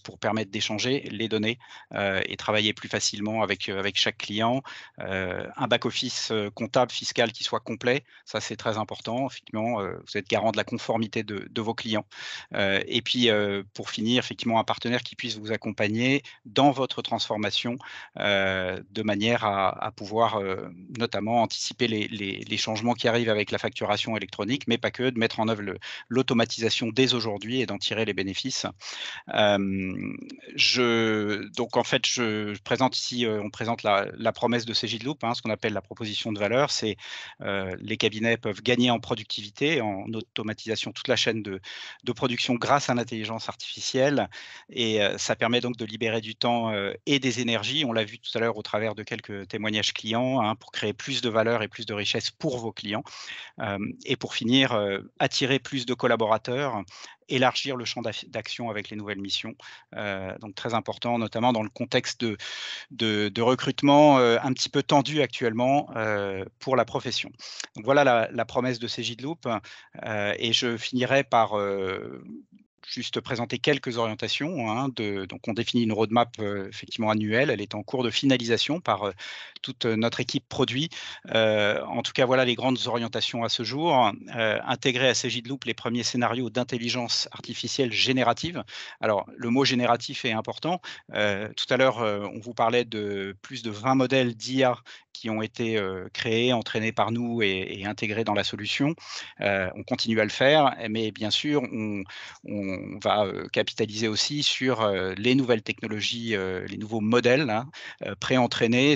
S1: pour permettre d'échanger les données et travailler plus facilement avec chaque client. Un back-office comptable, fiscal qui soit complet, ça c'est très important. Effectivement, vous êtes garant de la conformité de vos clients. Et puis, pour finir, effectivement, un partenaire qui puisse vous accompagner dans votre transformation de manière à pouvoir notamment anticiper les changements qui arrivent avec la facturation électronique, mais pas que, de mettre en œuvre l'automatisation dès aujourd'hui et d'en tirer les bénéfices. Donc en fait, je présente ici, on présente la promesse de Sagidloop, hein, ce qu'on appelle la proposition de valeur. C'est les cabinets peuvent gagner en productivité, en automatisation, toute la chaîne de production grâce à l'intelligence artificielle, et ça permet donc de libérer du temps et des énergies. On l'a vu tout à l'heure au travers de quelques témoignages clients, hein, pour créer plus de valeur et plus de richesse pour vos clients. Et pour finir, attirer plus de collaborateurs, élargir le champ d'action avec les nouvelles missions. Donc très important, notamment dans le contexte de recrutement un petit peu tendu actuellement pour la profession. Donc voilà la promesse de Sagidloop, et je finirai par juste présenter quelques orientations, hein, donc on définit une roadmap effectivement annuelle. Elle est en cours de finalisation par toute notre équipe produit. En tout cas, voilà les grandes orientations à ce jour. Intégrer à Sagidloop les premiers scénarios d'intelligence artificielle générative. Alors, le mot génératif est important. Tout à l'heure, on vous parlait de plus de 20 modèles d'IA qui ont été créés, entraînés par nous et intégrés dans la solution. On continue à le faire, mais bien sûr, on va capitaliser aussi sur les nouvelles technologies, les nouveaux modèles, hein, pré-entraînés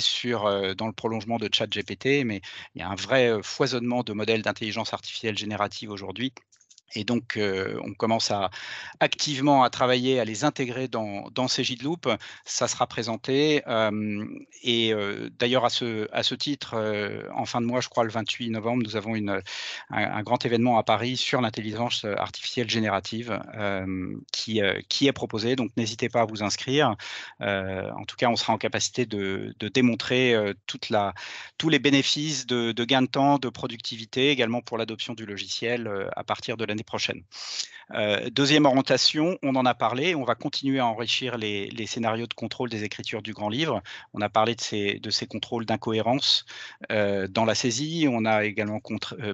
S1: dans le prolongement de ChatGPT, mais il y a un vrai foisonnement de modèles d'intelligence artificielle générative aujourd'hui. Et donc, on commence activement à travailler, à les intégrer dans Sagidloop. Ça sera présenté. Et d'ailleurs, à ce titre, en fin de mois, je crois le 28 novembre, nous avons un grand événement à Paris sur l'intelligence artificielle générative qui est proposé. Donc, n'hésitez pas à vous inscrire. En tout cas, on sera en capacité de démontrer tous les bénéfices de gain de temps, de productivité, également pour l'adoption du logiciel à partir de l'année prochaine. Deuxième orientation, on en a parlé, on va continuer à enrichir les scénarios de contrôle des écritures du grand livre. On a parlé de ces contrôles d'incohérence dans la saisie. On a également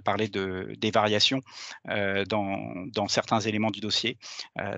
S1: parlé des variations dans certains éléments du dossier.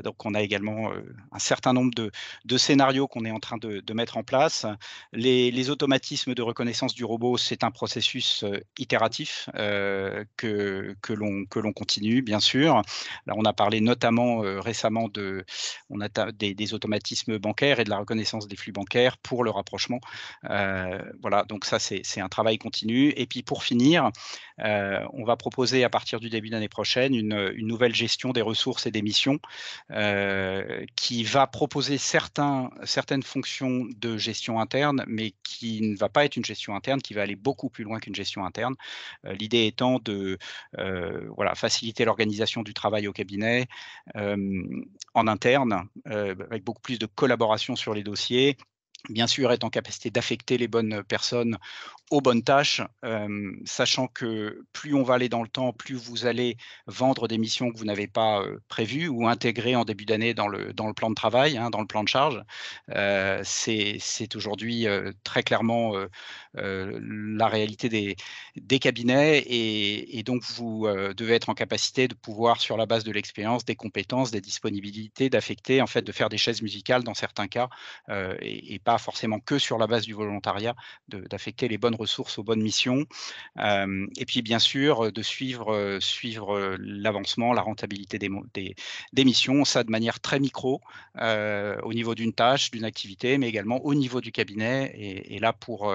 S1: Donc on a également un certain nombre de scénarios qu'on est en train de mettre en place. Les automatismes de reconnaissance du robot, c'est un processus itératif que l'on continue, bien sûr. Là, on a parlé notamment récemment des automatismes bancaires et de la reconnaissance des flux bancaires pour le rapprochement. Voilà, donc ça, c'est un travail continu. Et puis, pour finir, on va proposer à partir du début d'année prochaine une nouvelle gestion des ressources et des missions qui va proposer certaines fonctions de gestion interne, mais qui ne va pas être une gestion interne, qui va aller beaucoup plus loin qu'une gestion interne. L'idée étant de faciliter l'organisation du travail au cabinet en interne, avec beaucoup plus de collaboration sur les dossiers. Bien sûr, être en capacité d'affecter les bonnes personnes aux bonnes tâches, sachant que plus on va aller dans le temps, plus vous allez vendre des missions que vous n'avez pas prévues ou intégrer en début d'année dans le plan de travail, hein, dans le plan de charge. C'est aujourd'hui très clairement la réalité des cabinets, et donc vous devez être en capacité de pouvoir, sur la base de l'expérience, des compétences, des disponibilités, d'affecter, en fait, de faire des chaises musicales dans certains cas, et pas pas forcément que sur la base du volontariat, d'affecter les bonnes ressources aux bonnes missions. Et puis bien sûr, de suivre l'avancement, la rentabilité des missions, ça de manière très micro, au niveau d'une tâche, d'une activité, mais également au niveau du cabinet, et là pour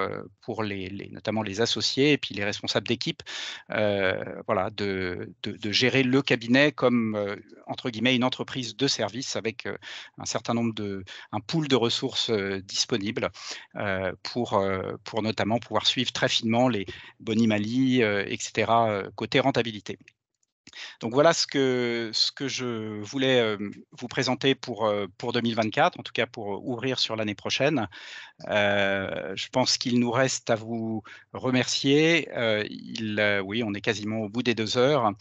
S1: notamment les associés et puis les responsables d'équipe, voilà, de gérer le cabinet comme entre guillemets une entreprise de service avec un certain nombre un pool de ressources disponibles pour notamment pouvoir suivre très finement les Boni-Mali, etc. côté rentabilité. Donc voilà ce que je voulais vous présenter pour 2024, en tout cas pour ouvrir sur l'année prochaine. Je pense qu'il nous reste à vous remercier. Oui, on est quasiment au bout des 2 heures.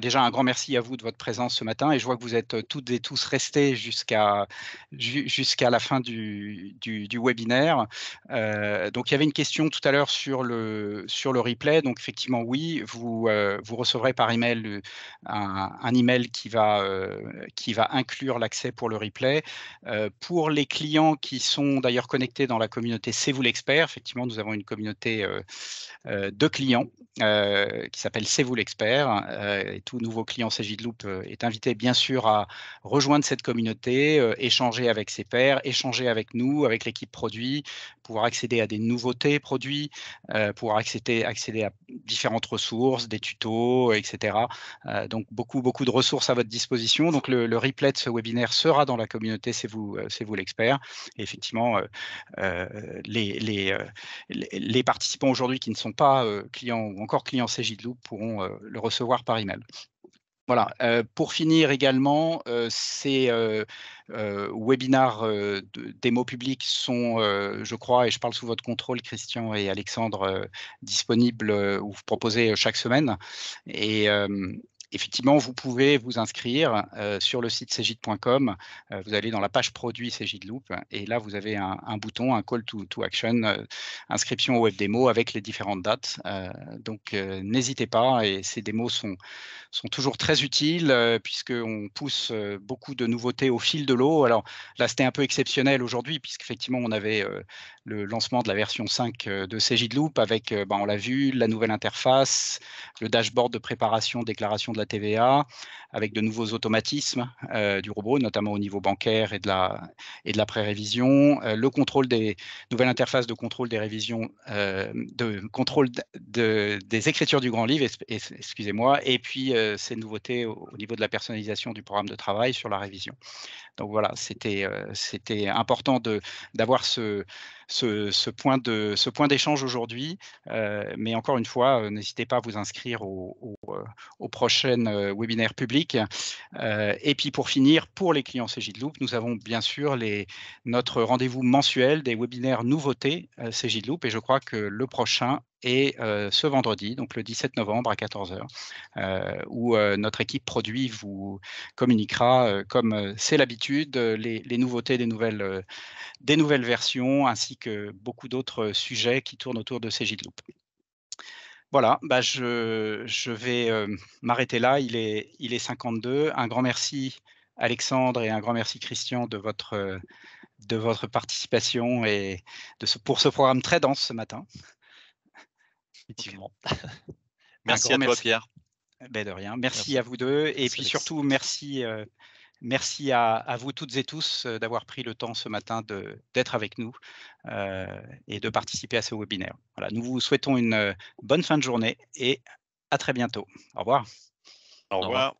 S1: Déjà, un grand merci à vous de votre présence ce matin, et je vois que vous êtes toutes et tous restés jusqu'à la fin du webinaire. Donc, il y avait une question tout à l'heure sur le replay. Donc, effectivement, oui, vous recevrez par email un email qui va inclure l'accès pour le replay. Pour les clients qui sont d'ailleurs connectés dans la communauté C'est vous l'expert, effectivement, nous avons une communauté de clients qui s'appelle C'est vous l'expert, et tout nouveau client Cegidloop est invité bien sûr à rejoindre cette communauté, échanger avec ses pairs, échanger avec nous, avec l'équipe produit, pouvoir accéder à des nouveautés produits, pouvoir accéder à différentes ressources, des tutos, etc. Donc beaucoup de ressources à votre disposition. Donc le replay de ce webinaire sera dans la communauté C'est vous l'expert. Et effectivement, les participants aujourd'hui qui ne sont pas clients ou encore clients Cegidloop pourront le recevoir par email. Voilà. Pour finir également, ces webinars démo publics sont, je crois, et je parle sous votre contrôle, Christian et Alexandre, disponibles ou vous proposez chaque semaine. Et effectivement, vous pouvez vous inscrire sur le site cegid.com. Vous allez dans la page produit Cegidloop et là, vous avez un bouton, un call to action, inscription au web démo avec les différentes dates. Donc, n'hésitez pas, et ces démos sont toujours très utiles puisqu'on pousse beaucoup de nouveautés au fil de l'eau. Alors là, c'était un peu exceptionnel aujourd'hui puisqu'effectivement, on avait le lancement de la version 5 de Cegidloop avec, on l'a vu, la nouvelle interface, le dashboard de préparation, déclaration de la TVA, avec de nouveaux automatismes du robot, notamment au niveau bancaire et de la pré-révision, le contrôle des nouvelles interfaces de contrôle des révisions, de contrôle des écritures du grand livre, excusez-moi, et puis ces nouveautés au niveau de la personnalisation du programme de travail sur la révision. Donc voilà, c'était important d'avoir ce point d'échange aujourd'hui, mais encore une fois, n'hésitez pas à vous inscrire aux prochaines webinaires publics. Et puis pour finir, pour les clients Cegidloop, nous avons bien sûr notre rendez-vous mensuel des webinaires nouveautés Cegidloop, et je crois que le prochain est ce vendredi, donc le 17 novembre à 14 h, où notre équipe produit vous communiquera, comme c'est l'habitude, les nouveautés des nouvelles versions, ainsi que beaucoup d'autres sujets qui tournent autour de Cegidloop. Voilà, je vais m'arrêter là, il est 52. Un grand merci Alexandre et un grand merci Christian de votre participation et pour ce programme très dense ce matin.
S2: Effectivement. Merci à toi, Pierre.
S1: De rien. Merci à vous deux. Et puis surtout, merci à vous toutes et tous d'avoir pris le temps ce matin d'être avec nous et de participer à ce webinaire. Voilà, nous vous souhaitons une bonne fin de journée et à très bientôt. Au revoir.
S2: Au revoir.